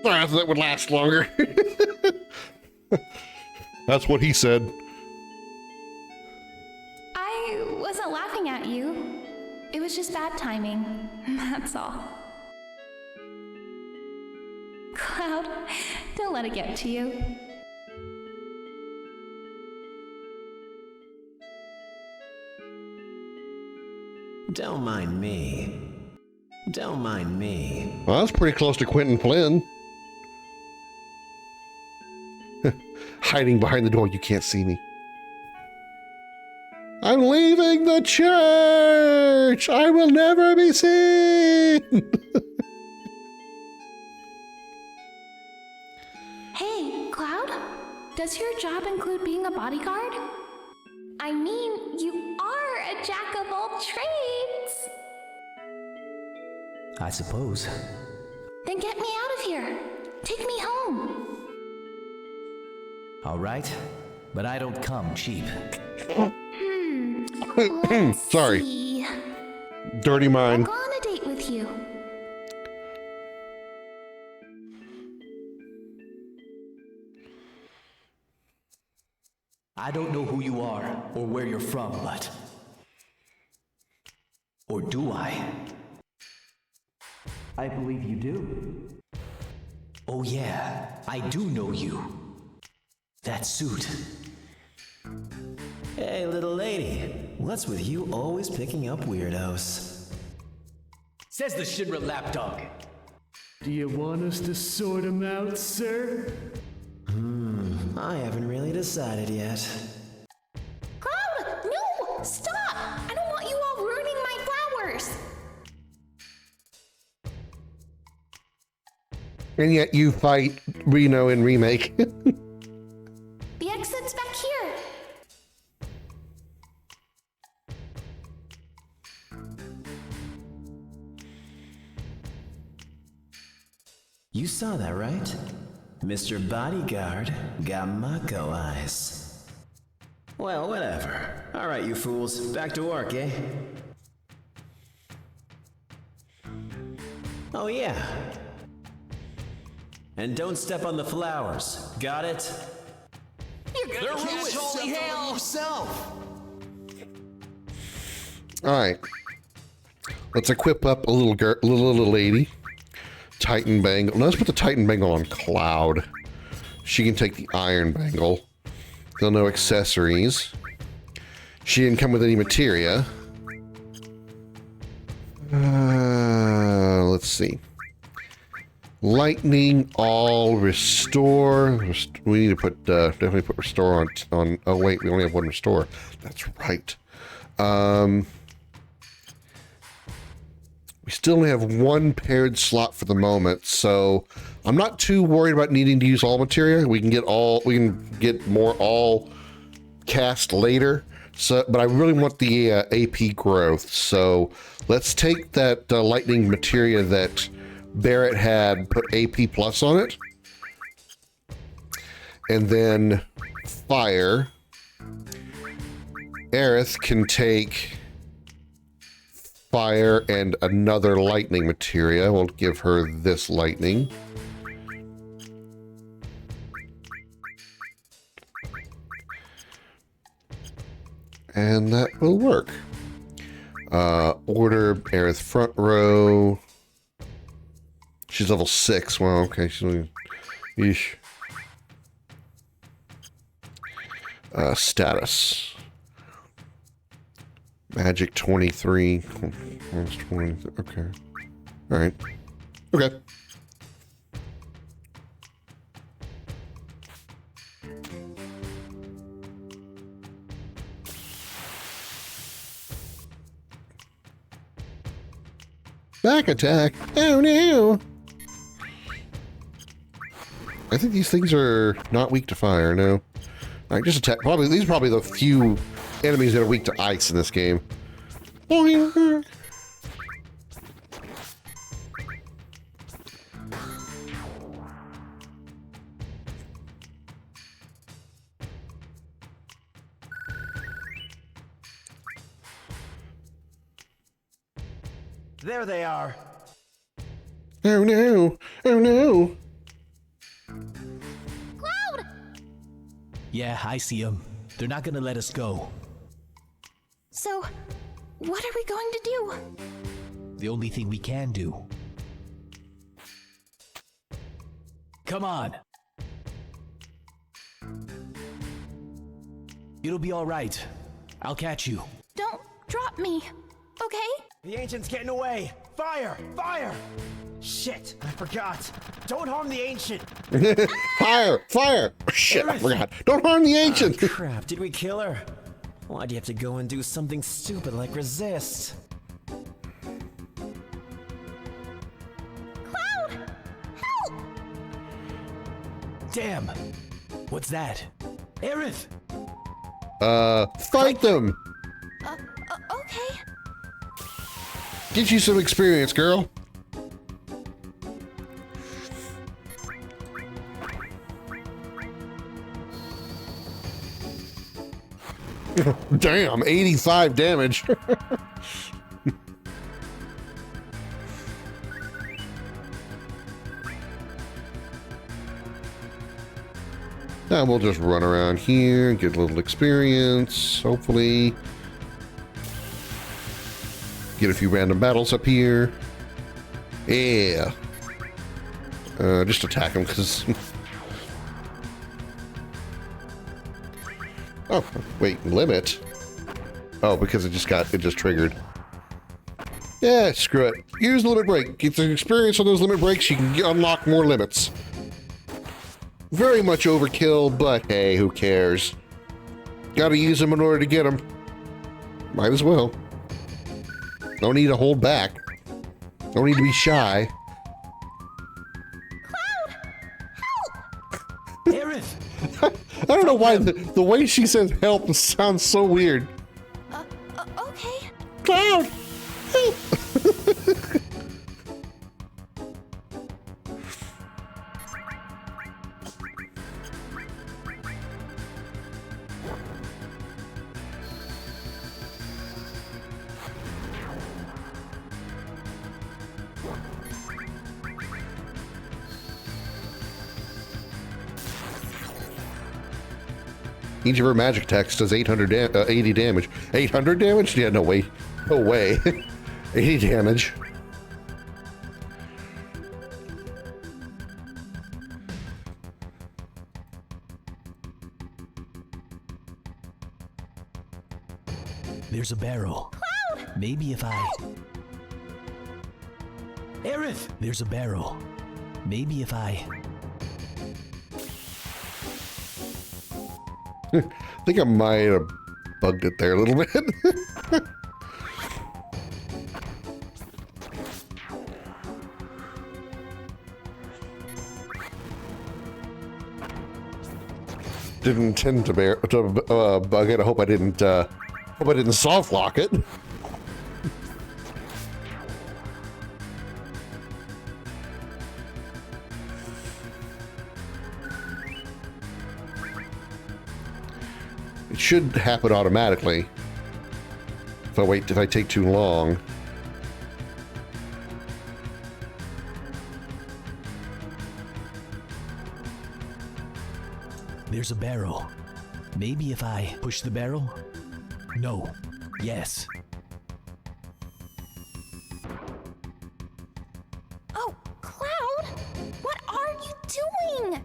I thought that would last longer. That's what he said. I wasn't laughing at you. It was just bad timing. That's all. Cloud, don't let it get to you. Don't mind me. Don't mind me. Well, that's pretty close to Quentin Flynn. Hiding behind the door, you can't see me. I'm leaving the church! I will never be seen! Hey, Cloud? Does your job include being a bodyguard? I mean, you are a jack of all trades! I suppose. Then get me out of here! Take me home! All right, but I don't come cheap. Sorry. See. Dirty mind. I'll go on a date with you. I don't know who you are or where you're from, but... or do I? I believe you do. Oh yeah, I do know you. That suit. Hey, little lady. What's with you always picking up weirdos? Says the Shinra lapdog. Do you want us to sort him out, sir? I haven't really decided yet. Cloud! No! Stop! I don't want you all ruining my flowers! And yet you fight Reno in Remake. The exit's back here. You saw that, right? Mr. Bodyguard got Mako eyes. Well, whatever. Alright, you fools. Back to work, eh? Oh, yeah. And don't step on the flowers. Got it? You're gonna catch holy hell yourself! Alright. Let's equip up a little lady. Titan bangle. Now let's put the Titan bangle on Cloud. She can take the iron bangle. Still no accessories. She didn't come with any materia. Let's see. Lightning, all, restore. We need to put, definitely put restore on, oh wait, we only have one restore. That's right. We still only have one paired slot for the moment, so I'm not too worried about needing to use all materia. We can get more all cast later. So, but I really want the AP growth. So let's take that lightning materia that Barrett had, put AP plus on it, and then fire. Aerith can take fire and another lightning materia. We'll give her this lightning. And that will work. Order Aerith front row. She's level 6. Well, okay. Yeesh. Status. Magic 23. 20. Okay. All right. Okay. Back attack. Oh no. I think these things are not weak to fire, no. All right, just attack. Probably these are probably the few enemies that are weak to ice in this game. There they are. Oh no. Oh no. Cloud! Yeah, I see them. They're not gonna let us go. So, what are we going to do? The only thing we can do. Come on. It'll be all right. I'll catch you. Don't drop me, okay? The Ancient's getting away. Fire! Fire! Shit, I forgot. Don't harm the Ancient. Fire! Fire! Shit, I forgot. Don't harm the Ancient. Oh, crap, did we kill her? Why'd you have to go and do something stupid like resist? Cloud! Help! Damn! What's that? Aerith! Fight them! Okay. Get you some experience, girl. Damn, 85 damage. Now we'll just run around here and get a little experience, hopefully. Get a few random battles up here. Yeah. Just attack them, because... Oh, wait, limit? Oh, because it just triggered. Yeah, screw it. Use the limit break. Get the experience on those limit breaks, you can unlock more limits. Very much overkill, but hey, who cares? Gotta use them in order to get them. Might as well. No need to hold back. No need to be shy. Cloud! Help! Aerith! I don't know why the way she says help sounds so weird. Okay. Cloud! Help! Each of her magic attacks does 80 damage. 800 damage? Yeah, no way. No way. 80 damage. There's a barrel. Cloud! Maybe if I... Aerith! There's a barrel. Maybe if I... I think I might have bugged it there a little bit. Didn't intend to bug it. I hope I didn't soft lock it. It should happen automatically. If I take too long. There's a barrel. Maybe if I push the barrel? No. Yes. Oh, Cloud! What are you doing?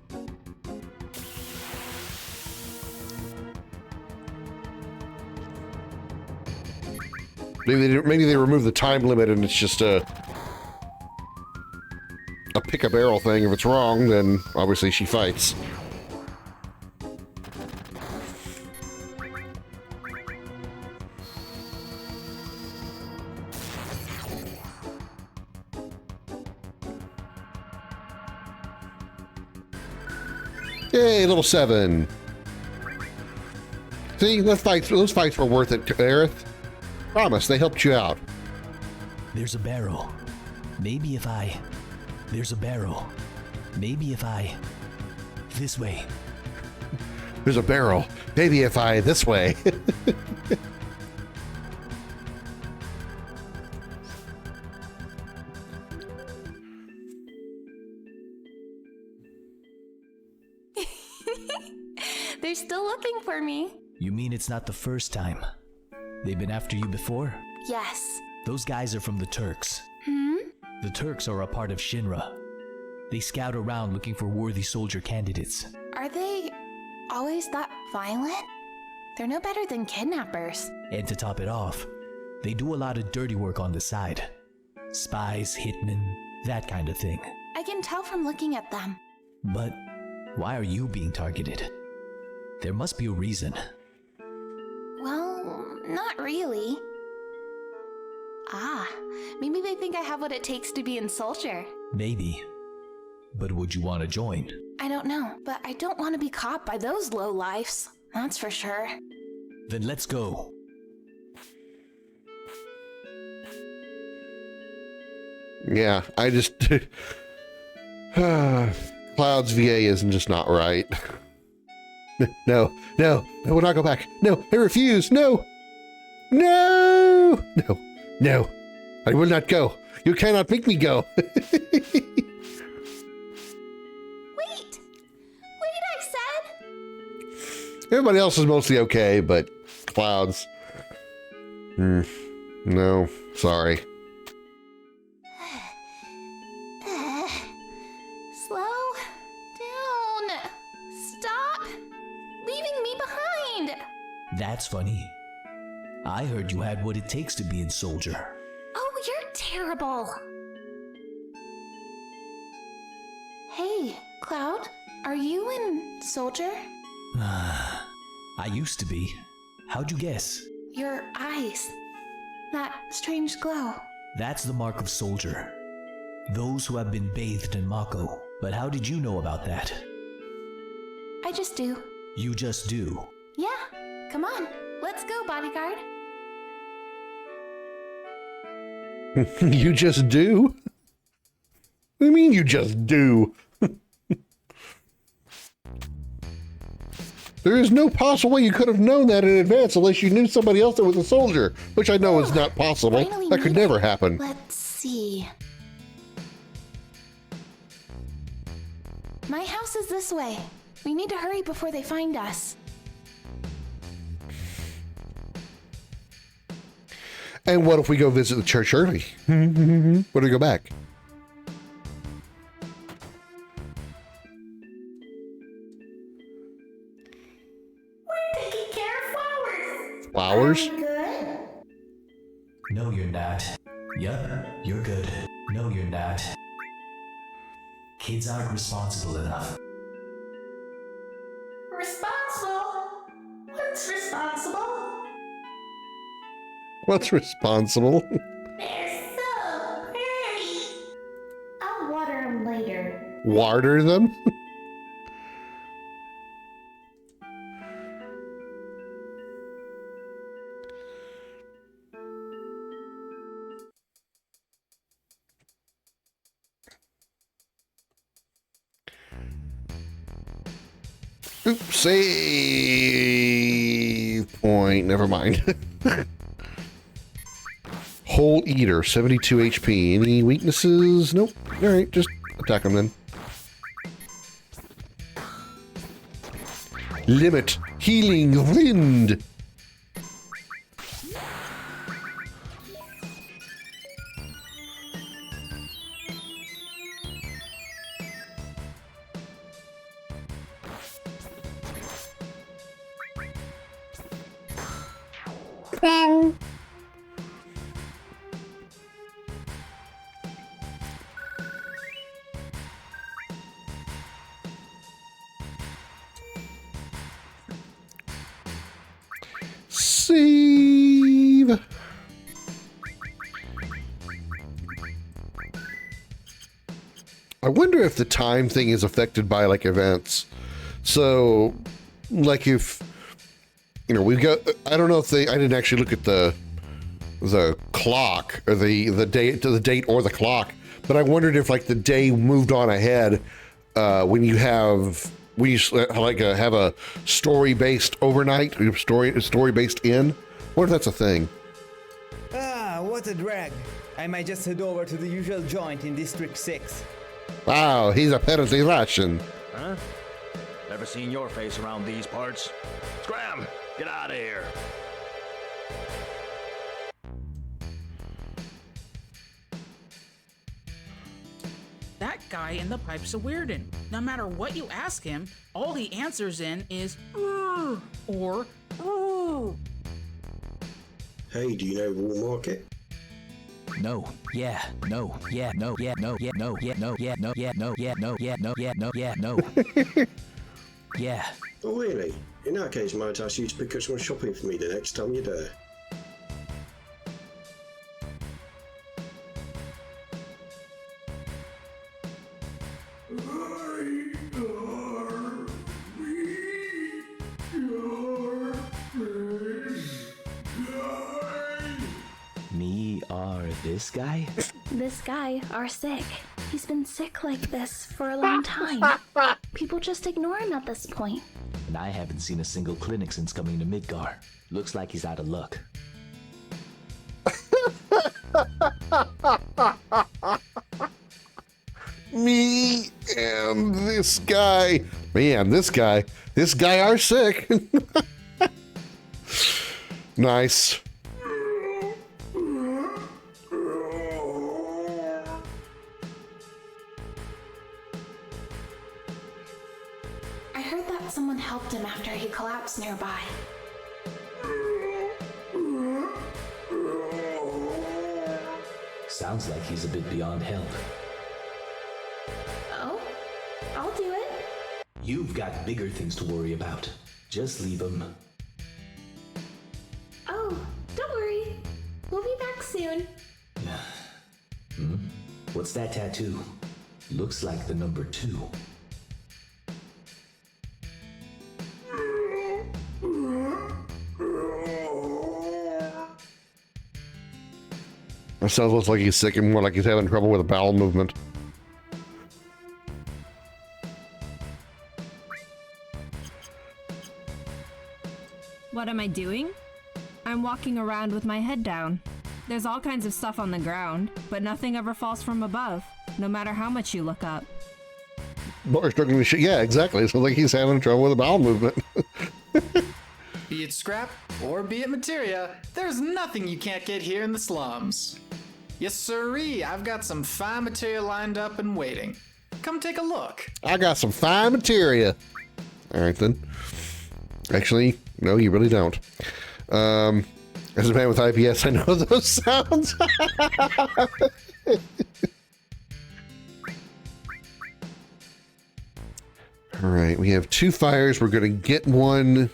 Maybe they remove the time limit and it's just a pick a barrel thing. If it's wrong, then obviously she fights. Yay, level 7. See, those fights were worth it, Aerith. Promise, they helped you out. There's a barrel. Maybe if I... There's a barrel. Maybe if I... This way. There's a barrel. Maybe if I... This way. They're still looking for me. You mean it's not the first time? They've been after you before? Yes. Those guys are from the Turks. The Turks are a part of Shinra. They scout around looking for worthy soldier candidates. Are they always that violent? They're no better than kidnappers. And to top it off, they do a lot of dirty work on the side. Spies, hitmen, that kind of thing. I can tell from looking at them. But why are you being targeted? There must be a reason. Well, not really. Ah, maybe they think I have what it takes to be in soldier. Maybe. But would you want to join? I don't know, but I don't want to be caught by those lowlifes. That's for sure. Then let's go. Yeah, I just... Cloud's VA isn't just not right. No, I will not go back. No, I refuse. No, I will not go. You cannot make me go. Wait, I said. Everybody else is mostly okay, but Cloud's... no, sorry. Slow down. Stop leaving me behind. That's funny. I heard you had what it takes to be in soldier. Oh, you're terrible. Hey, Cloud, are you in soldier? I used to be. How'd you guess? Your eyes. That strange glow. That's the mark of soldier. Those who have been bathed in Mako. But how did you know about that? I just do. You just do? Yeah, come on. Let's go, bodyguard. You just do? What do you mean you just do? There is no possible way you could have known that in advance unless you knew somebody else that was a soldier, which I know is not possible. That could never happen. Let's see. My house is this way. We need to hurry before they find us. And what if we go visit the church early? What do we go back? We're taking care of flowers. Flowers? Are we good? No, you're not. Yup, you're good. No, you're not. Kids aren't responsible enough. Responsible? What's responsible? What's responsible? They're so pretty. I'll water them later. Water them? Oops, save point. Never mind. Whole Eater, 72 HP. Any weaknesses? Nope. Alright, just attack him then. Limit. Healing Wind. Then save. I wonder if the time thing is affected by like events. So, like if we've got. I don't know if I didn't actually look at the clock or the date or the clock, but I wondered if like the day moved on ahead when you have have a story based overnight, story based in. What if that's a thing? Ah, what a drag. I might just head over to the usual joint in District 6. Wow, he's apparently Russian. Huh? Never seen your face around these parts. Scram! Get out of here! That guy in the pipe's a weirdin'. No matter what you ask him, all he answers in is or ooh. Hey, do you know Wall Market? No, yeah, no, yeah, no, yeah, no, yeah, no, yeah, no, yeah, no, yeah, no, yeah, no, yeah, no, yeah, no, yeah, no. Yeah. Oh, really? In that case, I might ask you to pick up some shopping for me the next time you're there. Me are this guy? This guy are sick. He's been sick like this for a long time. People just ignore him at this point. And I haven't seen a single clinic since coming to Midgar. Looks like he's out of luck. Me and this guy. This guy are sick. Nice. I heard that someone helped him after he collapsed nearby. Sounds like he's a bit beyond help. Oh, I'll do it. You've got bigger things to worry about. Just leave him. Oh, don't worry. We'll be back soon. Hmm? What's that tattoo? Looks like the number 2. That sounds less like he's sick and more like he's having trouble with a bowel movement. What am I doing? I'm walking around with my head down. There's all kinds of stuff on the ground, but nothing ever falls from above, no matter how much you look up. Or struggling with shit. Yeah, exactly. It sounds like he's having trouble with a bowel movement. Be it scrap or be it materia, there's nothing you can't get here in the slums. Yes, sirree, I've got some fine material lined up and waiting. Come take a look. I got some fine materia. All right, then. Actually, no, you really don't. As a man with IBS, I know those sounds. All right, we have 2 fires. We're going to get one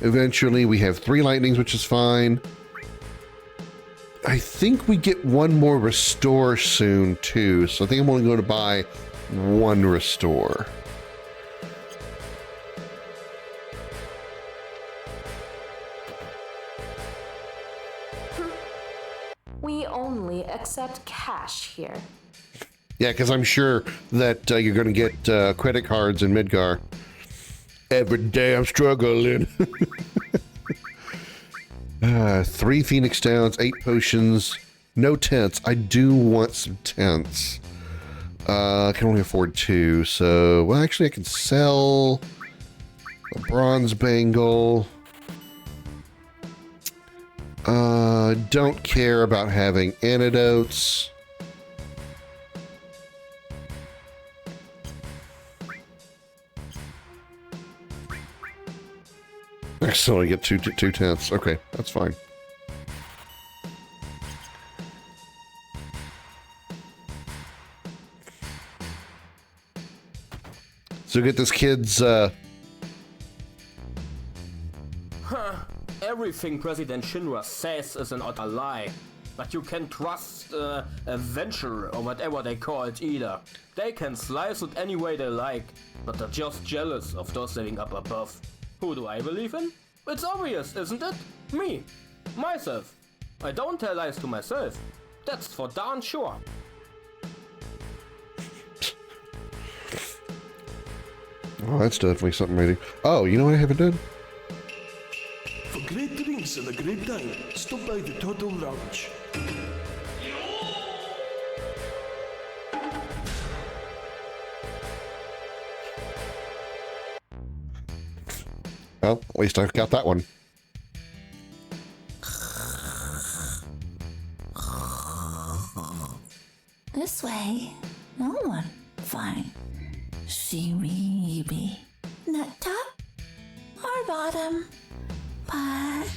eventually. We have 3 lightnings, which is fine. I think we get 1 more restore soon, too. So I think I'm only going to buy 1 restore. We only accept cash here. Yeah, because I'm sure that you're going to get credit cards in Midgar. Every day I'm struggling. 3 Phoenix Downs, 8 potions, no tents. I do want some tents. I can only afford 2, so... Well, actually, I can sell a bronze bangle. Don't care about having antidotes. I still only get two tenths. Okay, that's fine. So get this kid's, Everything President Shinra says is an utter lie. But you can trust a venture or whatever they call it either. They can slice it any way they like, but they're just jealous of those living up above. Who do I believe in? It's obvious, isn't it? Me. Myself. I don't tell lies to myself. That's for darn sure. Oh, that's definitely something ready. Oh, you know what I haven't done? For great drinks and a great time, stop by the Turtle Lounge. Well, at least I've got that one. This way. No one. Fine. See me be. Not top or bottom, but...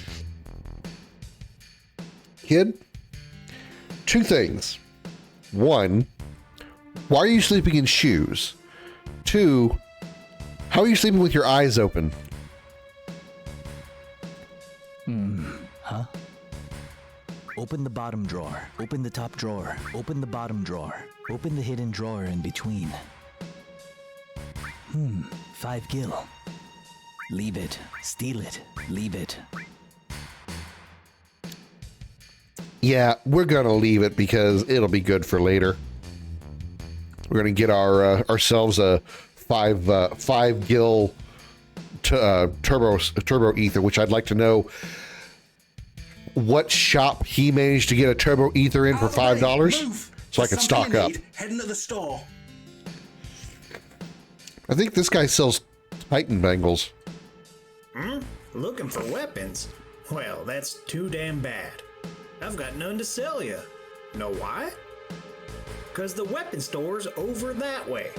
Kid, 2 things. 1, why are you sleeping in shoes? 2, how are you sleeping with your eyes open? Huh? Open the bottom drawer. Open the top drawer. Open the bottom drawer. Open the hidden drawer in between. 5 gil. Leave it. Steal it. Leave it. Yeah, we're gonna leave it because it'll be good for later. We're gonna get our ourselves a 5 gil turbo ether, which I'd like to know what shop he managed to get a turbo ether in for $5, so I can stock up. Heading to the store. I think this guy sells Titan bangles. Looking for weapons? Well, that's too damn bad. I've got none to sell you. Know why? Because the weapon store's over that way.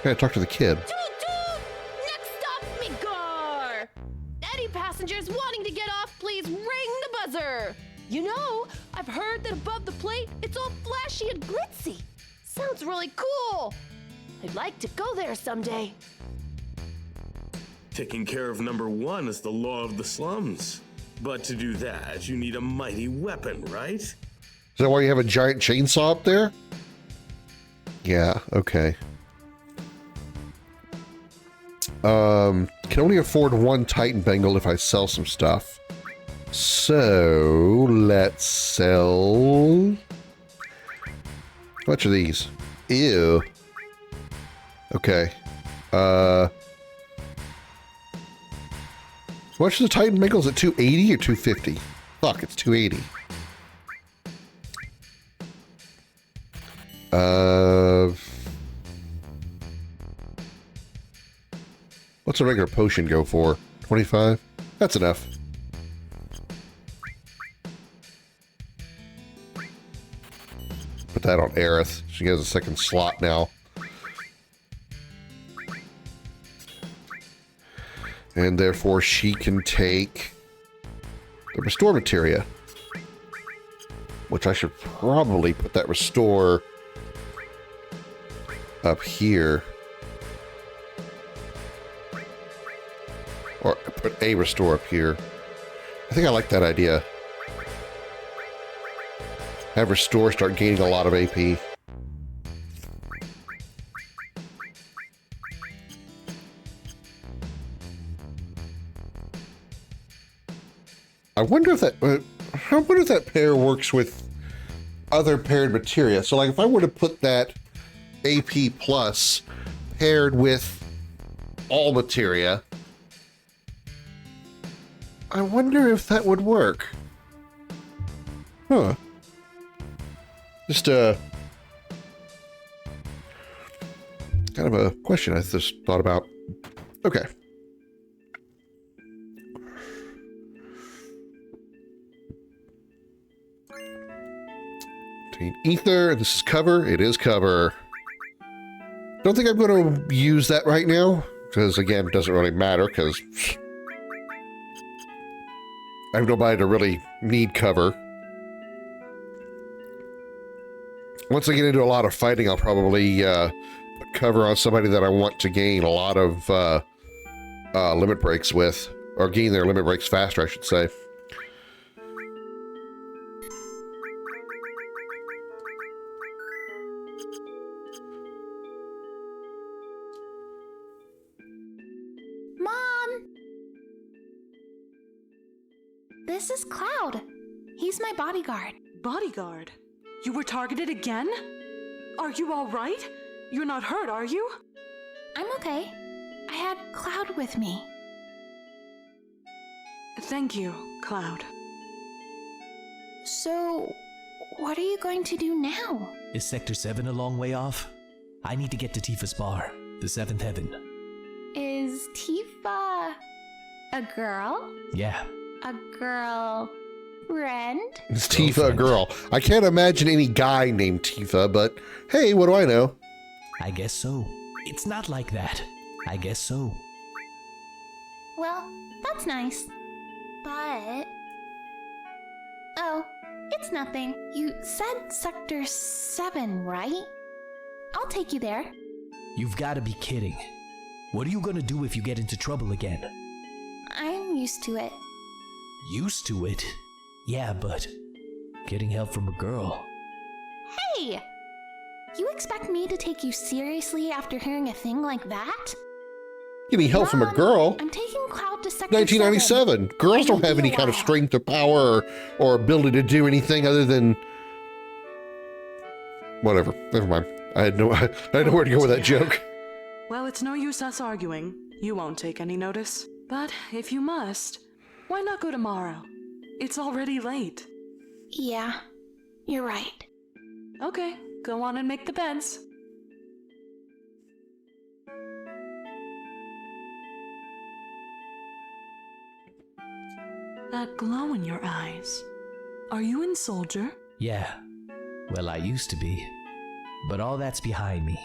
Gotta talk to the kid. Next stop, Midgar! Any passengers wanting to get off, please ring the buzzer! You know, I've heard that above the plate, it's all flashy and glitzy. Sounds really cool. I'd like to go there someday. Taking care of number 1 is the law of the slums. But to do that, you need a mighty weapon, right? Is that why you have a giant chainsaw up there? Yeah, okay. Can only afford 1 Titan bangle if I sell some stuff. So, let's sell... How much are these? Ew. Okay. How much is the Titan bangle? Is it 280 or 250? Fuck, it's 280. What's a regular potion go for? 25? That's enough. Put that on Aerith. She has a second slot now. And therefore she can take the restore materia. which I should probably put that restore up here. Or put a restore up here. I think I like that idea. Have restore start gaining a lot of AP. I wonder if that pair works with other paired materia. So like if I were to put that AP plus paired with all materia, I wonder if that would work. Huh. Just kind of a question I just thought about. Okay. Ether, this is cover. It is cover. Don't think I'm going to use that right now, because again, it doesn't really matter, because I have nobody to really need cover. Once I get into a lot of fighting, I'll probably put cover on somebody that I want to gain a lot of limit breaks with, or gain their limit breaks faster, I should say. This is Cloud. He's my bodyguard. Bodyguard? You were targeted again? Are you all right? You're not hurt, are you? I'm okay. I had Cloud with me. Thank you, Cloud. So, what are you going to do now? Is Sector 7 a long way off? I need to get to Tifa's bar, the 7th heaven. Is Tifa a girl? Yeah. A girl friend? Is Tifa a girl? I can't imagine any guy named Tifa, but hey, what do I know? I guess so. It's not like that. I guess so. Well, that's nice. But... oh, it's nothing. You said Sector 7, right? I'll take you there. You've got to be kidding. What are you gonna do if you get into trouble again? I'm used to it. Used to it? Yeah, but getting help from a girl. Hey! You expect me to take you seriously after hearing a thing like that? Getting help from a girl? I'm taking Cloud to Sector 1997. 7. Girls don't have any kind of strength or power or ability to do anything other than... whatever. Never mind. I had nowhere to go with that joke. Well, it's no use us arguing. You won't take any notice. But if you must, why not go tomorrow? It's already late. Yeah, you're right. Okay, go on and make the beds. That glow in your eyes. Are you in Soldier? Yeah. Well, I used to be. But all that's behind me.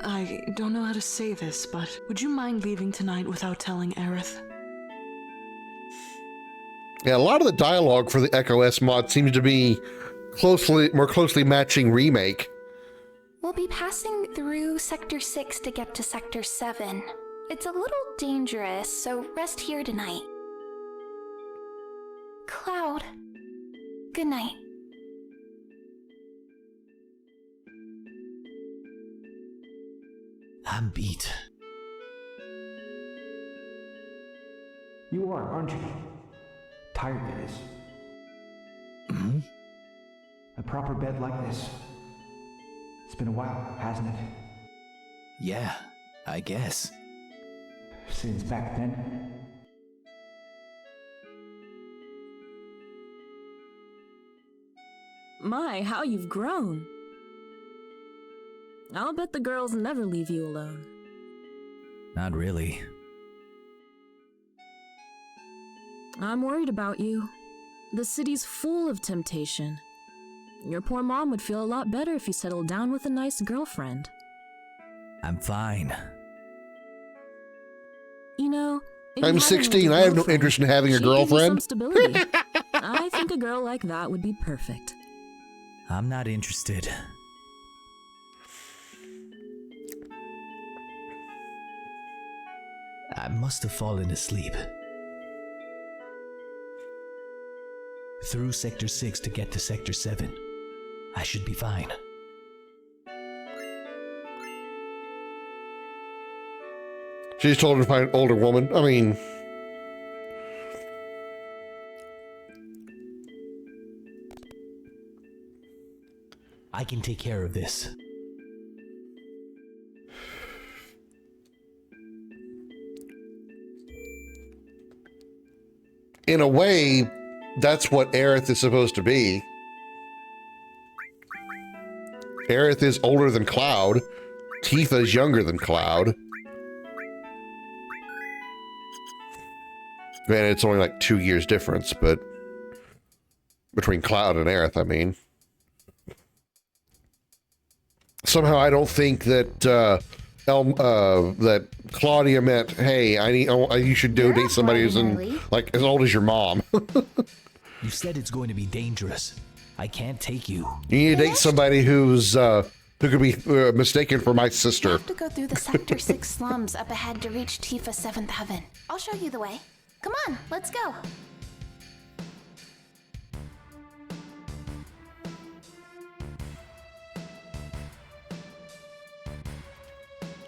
I don't know how to say this, but would you mind leaving tonight without telling Aerith? Yeah, a lot of the dialogue for the Echo S mod seems to be more closely matching Remake. We'll be passing through Sector 6 to get to Sector 7. It's a little dangerous, so rest here tonight. Cloud, good night. I'm beat. You are, aren't you? Tired, that is. Hmm? A proper bed like this. It's been a while, hasn't it? Yeah, I guess. Since back then? My, how you've grown. I'll bet the girls never leave you alone. Not really. I'm worried about you. The city's full of temptation. Your poor mom would feel a lot better if you settled down with a nice girlfriend. I'm fine. You know, I'm 16. I have no interest in having a girlfriend. Some stability. I think a girl like that would be perfect. I'm not interested. I must have fallen asleep. Through Sector 6 to get to Sector 7. I should be fine. She's told her to find an older woman. I mean... I can take care of this. In a way, that's what Aerith is supposed to be. Aerith is older than Cloud. Tifa is younger than Cloud. Granted, it's only like 2 years difference, but between Cloud and Aerith, I mean. Somehow I don't think that that Claudia meant, hey, you should date somebody who's like as old as your mom. You said it's going to be dangerous. I can't take you. You need to date somebody who's who could be mistaken for my sister. You have to go through the Sector 6 slums up ahead to reach Tifa's 7th heaven. I'll show you the way. Come on, let's go.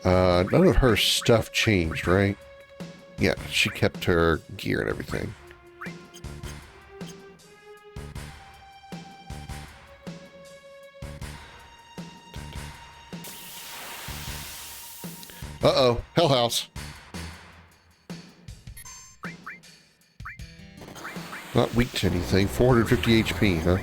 None of her stuff changed, right? Yeah, she kept her gear and everything. Uh-oh, Hell House. Not weak to anything. 450 HP, huh?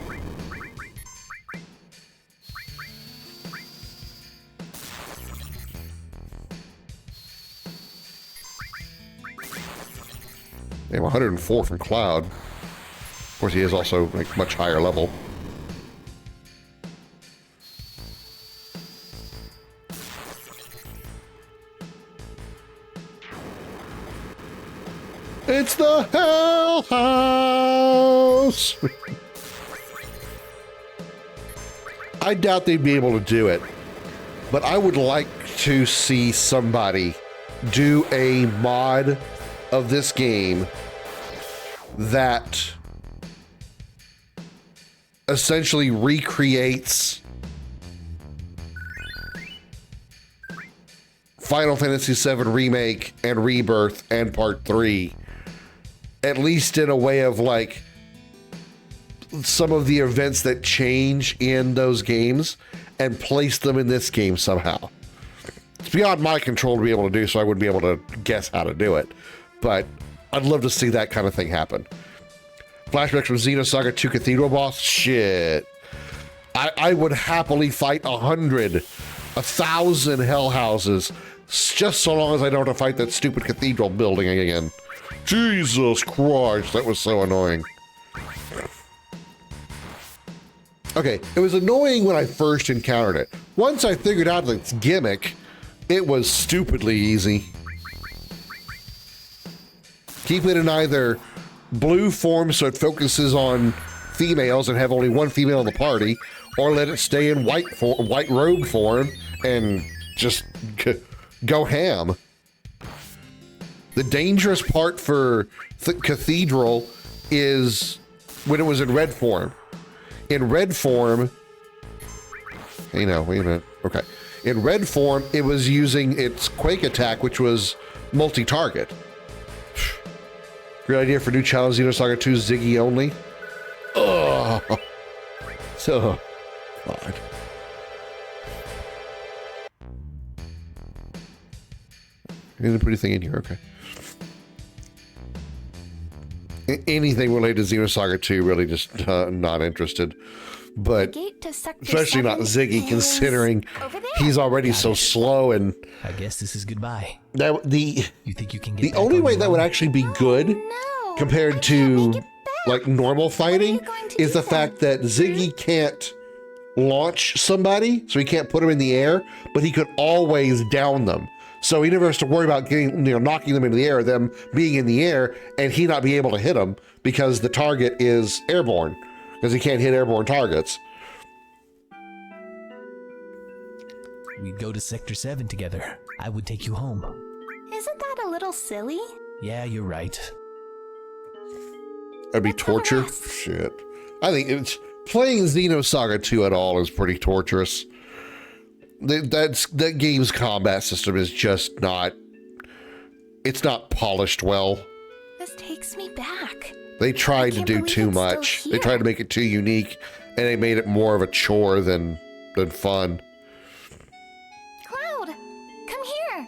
Damn, 104 from Cloud. Of course, he is also like much higher level. It's the Hell House! I doubt they'd be able to do it, but I would like to see somebody do a mod of this game that essentially recreates Final Fantasy VII Remake and Rebirth and Part 3, at least in a way of like some of the events that change in those games and place them in this game somehow. It's beyond my control to be able to do, so I wouldn't be able to guess how to do it. But I'd love to see that kind of thing happen. Flashbacks from Xenosaga 2 Cathedral boss? Shit. I would happily fight 100, 1,000 hell houses just so long as I don't have to fight that stupid cathedral building again. Jesus Christ, that was so annoying. Okay, it was annoying when I first encountered it. Once I figured out its gimmick, it was stupidly easy. Keep it in either blue form so it focuses on females and have only one female in the party, or let it stay in white robe form and just go ham. The dangerous part for Cathedral is when it was in red form. In red form, wait a minute, okay. In red form, it was using its Quake attack, which was multi-target. Great idea for new challenge, Xenosaga 2 Ziggy only. Ugh. So, God. There's a pretty thing in here, okay. Anything related to Xenosaga 2, really just not interested. But especially not Ziggy, considering he's already so slow and... I guess this is goodbye. You think you can get the only way that would actually be good compared to like normal fighting is the fact that Ziggy can't launch somebody, so he can't put them in the air, but he could always down them. So he never has to worry about getting, knocking them into the air, them being in the air, and he not be able to hit them because the target is airborne, because he can't hit airborne targets. We'd go to Sector 7 together. I would take you home. Isn't that a little silly? Yeah, you're right. That'd be torture. Shit. I think it's playing Xenosaga 2 at all is pretty torturous. That game's combat system is just not, it's not polished well. This takes me back. They tried to do too much. They tried to make it too unique, and they made it more of a chore than fun. Cloud, come here.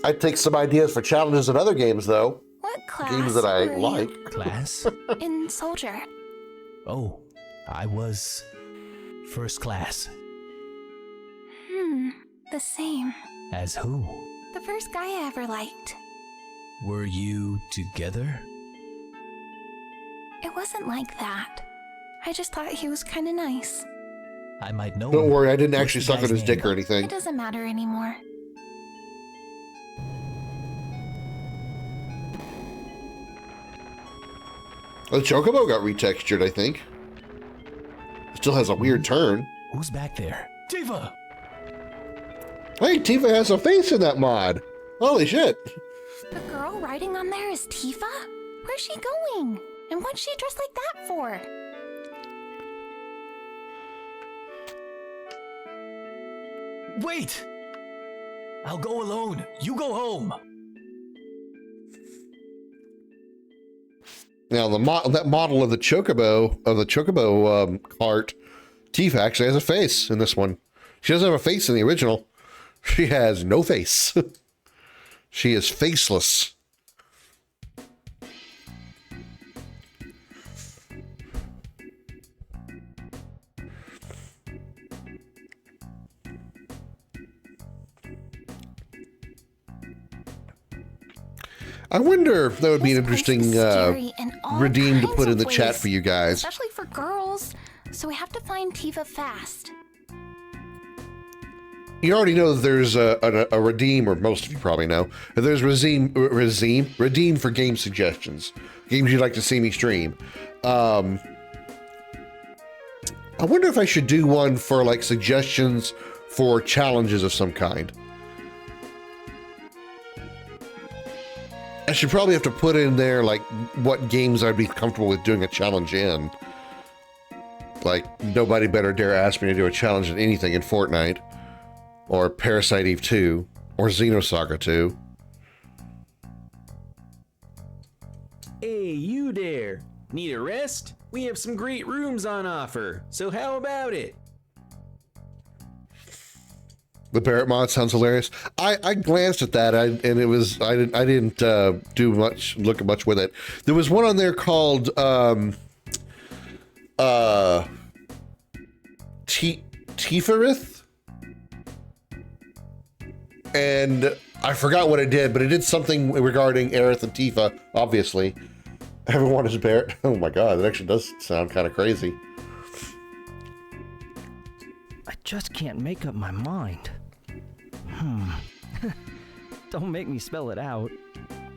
I'd take some ideas for challenges in other games, though. What class Games that I were you? like. Class? In Soldier. Oh, I was first class. The same. As who? The first guy I ever liked. Were you together? It wasn't like that. I just thought he was kind of nice. I might know. Don't worry, I didn't What's actually the suck on guy's his name? dick or anything. It doesn't matter anymore. The Chocobo got retextured, I think. Still has a weird turn. Who's back there? Tifa! Hey, Tifa has a face in that mod. Holy shit. The girl riding on there is Tifa? Where's she going? And what's she dressed like that for? Wait! I'll go alone. You go home. Now that model of the Chocobo cart, Tifa actually has a face in this one. She doesn't have a face in the original. She has no face. She is faceless. I wonder if that would be an interesting redeem to put in the chat for you guys. Especially for girls. So we have to find Tifa fast. You already know that there's a redeem, or most of you probably know, that there's redeem for game suggestions. Games you'd like to see me stream. I wonder if I should do one for like suggestions for challenges of some kind. I should probably have to put in there like what games I'd be comfortable with doing a challenge in. Like nobody better dare ask me to do a challenge in anything in Fortnite, or Parasite Eve 2, or Xenosaga 2. Hey, you there. Need a rest? We have some great rooms on offer, so how about it? The Barrett mod sounds hilarious. I glanced at that and it was I didn't look much with it. There was one on there called Tifarith, and I forgot what it did, but it did something regarding Aerith and Tifa. Obviously, everyone is Barrett. Oh my god, that actually does sound kind of crazy. I just can't make up my mind. Don't make me spell it out.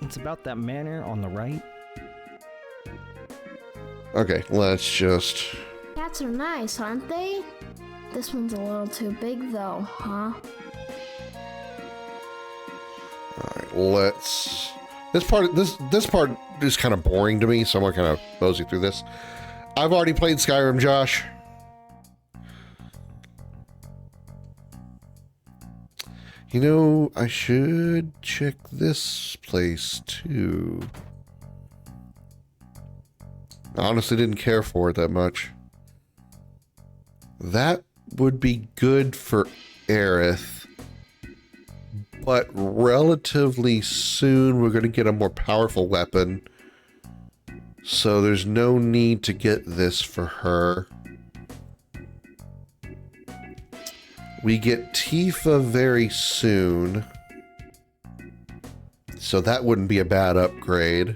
It's about that manor on the right. Okay, let's just... Cats are nice, aren't they? This one's a little too big though, huh? Alright, let's... This part is kind of boring to me, so I'm gonna kind of mosey through this. I've already played Skyrim, Josh. You know, I should check this place too. I honestly didn't care for it that much. That would be good for Aerith. But relatively soon we're going to get a more powerful weapon. So there's no need to get this for her. We get Tifa very soon. So that wouldn't be a bad upgrade.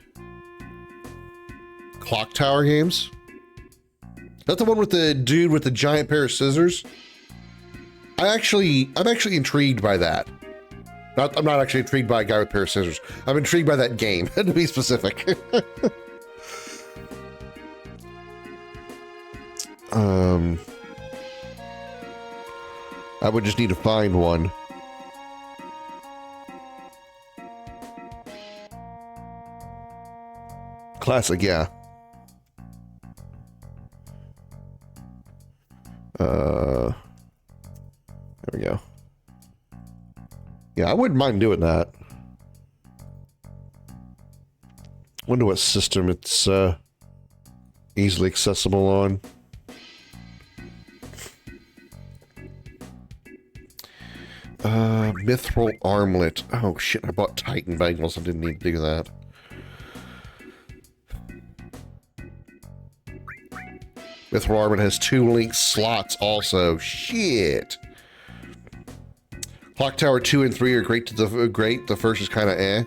Clock Tower games? That's the one with the dude with the giant pair of scissors. I'm actually intrigued by that. I'm not actually intrigued by a guy with a pair of scissors. I'm intrigued by that game, to be specific. I would just need to find one. Classic, yeah. There we go. Yeah, I wouldn't mind doing that. Wonder what system it's easily accessible on. Mithril armlet. Oh shit, I bought Titan bangles. I didn't need to do that. Mithril armlet has 2 link slots also. Shit. Clock Tower 2 and 3 are great to the great. The first is kind of eh.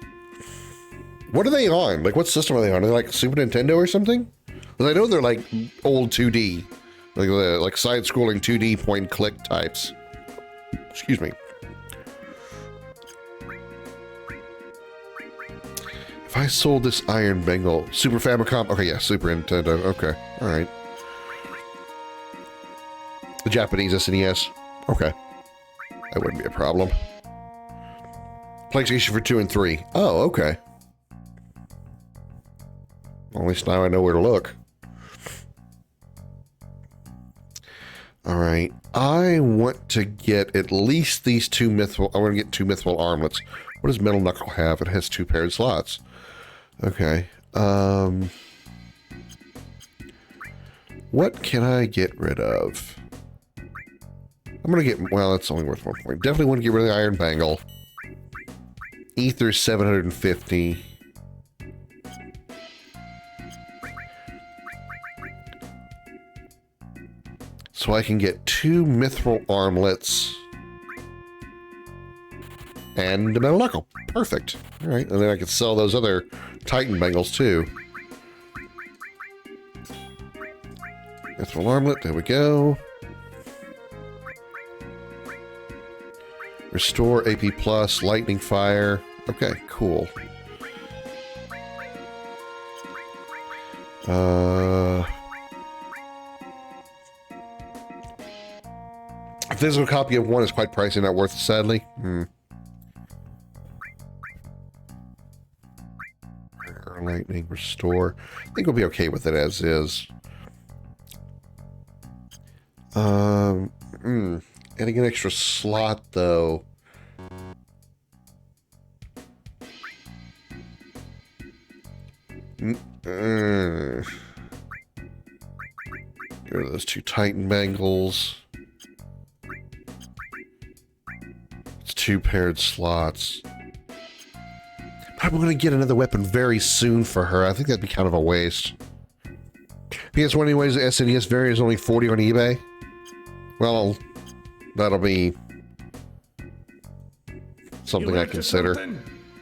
What are they on? Like, what system are they on? Are they like Super Nintendo or something? Because I know they're like old 2D, like side-scrolling 2D point-click types. Excuse me. If I sold this iron bangle, Super Famicom. Okay, yeah, Super Nintendo. Okay, all right. The Japanese SNES. Okay. That wouldn't be a problem. PlayStation for 2 and 3. Oh, okay. Well, at least now I know where to look. Alright. I want to get at least these 2 mithril... I want to get 2 mithril armlets. What does Metal Knuckle have? It has 2 paired slots. Okay. What can I get rid of? I'm gonna get, well, that's only worth 1 point. Definitely want to get rid of the iron bangle. Ether 750. So I can get 2 mithril armlets and a metal knuckle. Perfect. All right, and then I can sell those other Titan bangles too. Mithril armlet, there we go. Restore AP plus, lightning fire. Okay, cool. A physical copy of 1 is quite pricey, not worth it, sadly. Lightning, restore. I think we'll be okay with it as is. Adding an extra slot, though. There are those 2 Titan bangles. It's 2 paired slots. I'm going to get another weapon very soon for her. I think that'd be kind of a waste. PS1 anyways, the SNES variant is only $40 on eBay. Well, that'll be something I consider.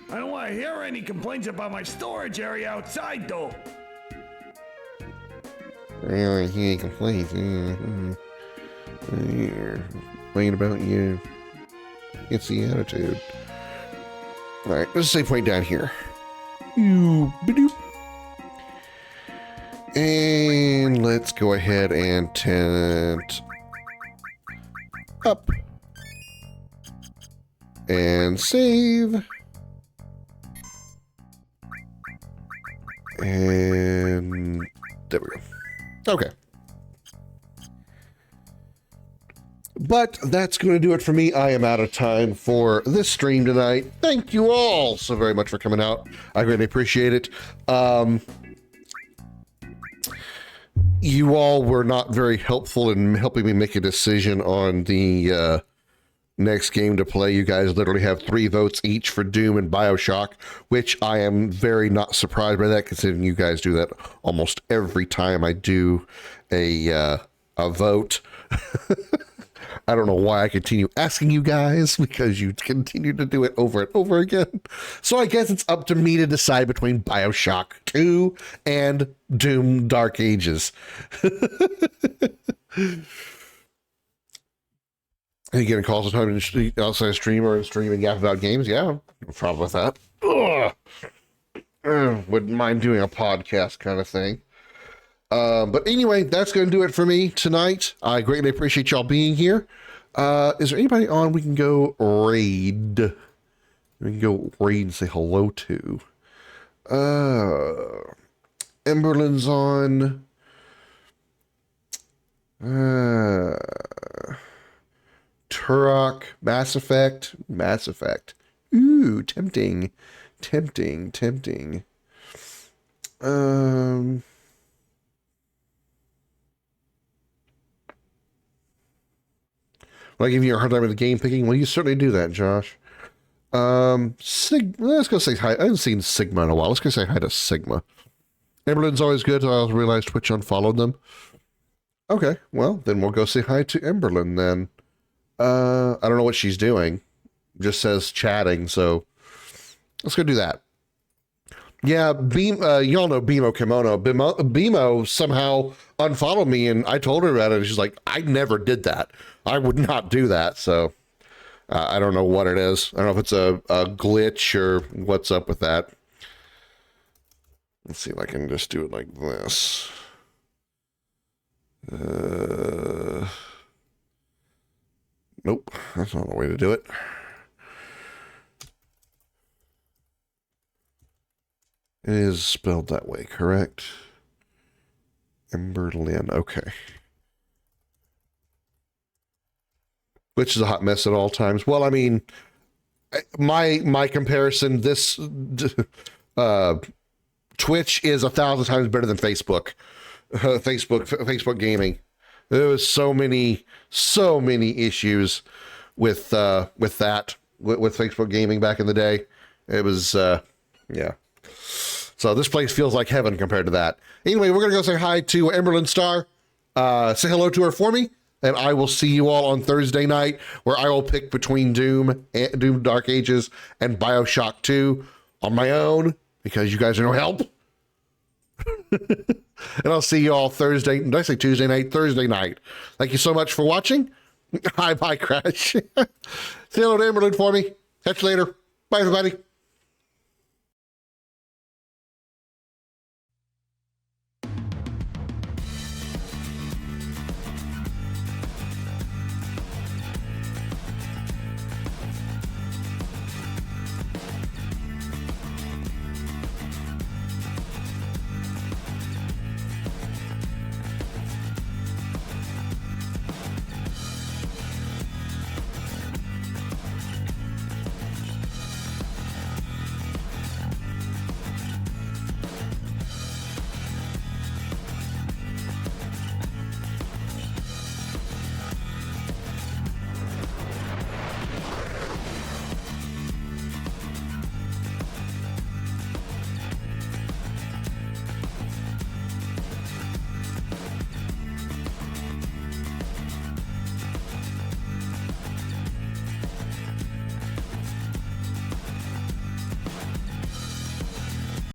I don't want to hear any complaints about my storage area outside, though. Really, he complains. Complain about you. It's the attitude. Alright, let's save point down here. And let's go ahead and tent up. And save. And there we go. Okay. But that's going to do it for me. I am out of time for this stream tonight. Thank you all so very much for coming out. I greatly appreciate it. You all were not very helpful in helping me make a decision on the next game to play. You guys literally have 3 votes each for Doom and BioShock, which I am very not surprised by that, considering you guys do that almost every time I do a vote. I don't know why I continue asking you guys, because you continue to do it over and over again. So I guess it's up to me to decide between Bioshock 2 and Doom Dark Ages. Are you getting calls time outside stream or streaming gap about games? Yeah, no problem with that. Wouldn't mind doing a podcast kind of thing. But anyway, that's going to do it for me tonight. I greatly appreciate y'all being here. Is there anybody on we can go raid? We can go raid and say hello to. Emberlin's on. Turok, Mass Effect. Ooh, tempting. Will I give you a hard time with the game picking? Well, you certainly do that, Josh. Let's go say hi. I haven't seen Sigma in a while. Let's go say hi to Sigma. Emberlin's always good. I also realized Twitch unfollowed them. Okay, well, then we'll go say hi to Emberlin then. I don't know what she's doing. Just says chatting, so let's go do that. Yeah, y'all know Bimo Kimono. Bimo somehow unfollowed me, and I told her about it, and she's like, I never did that. I would not do that, so I don't know what it is. I don't know if it's a glitch or what's up with that. Let's see if I can just do it like this. Nope, that's not the way to do it. It is spelled that way, correct? Emberlin, okay. Which is a hot mess at all times. Well, I mean, my comparison, this Twitch is 1,000 times better than Facebook. Facebook gaming. There was so many issues with Facebook gaming back in the day. It was yeah. So this place feels like heaven compared to that. Anyway, we're gonna go say hi to Emberlin Star. Say hello to her for me, and I will see you all on Thursday night, where I will pick between Doom Dark Ages and Bioshock 2 on my own, because you guys are no help. And I'll see you all Thursday. Did I say Tuesday night? Thursday night. Thank you so much for watching. Hi, bye, Crash. Say hello to Emberlin for me. Catch you later. Bye, everybody.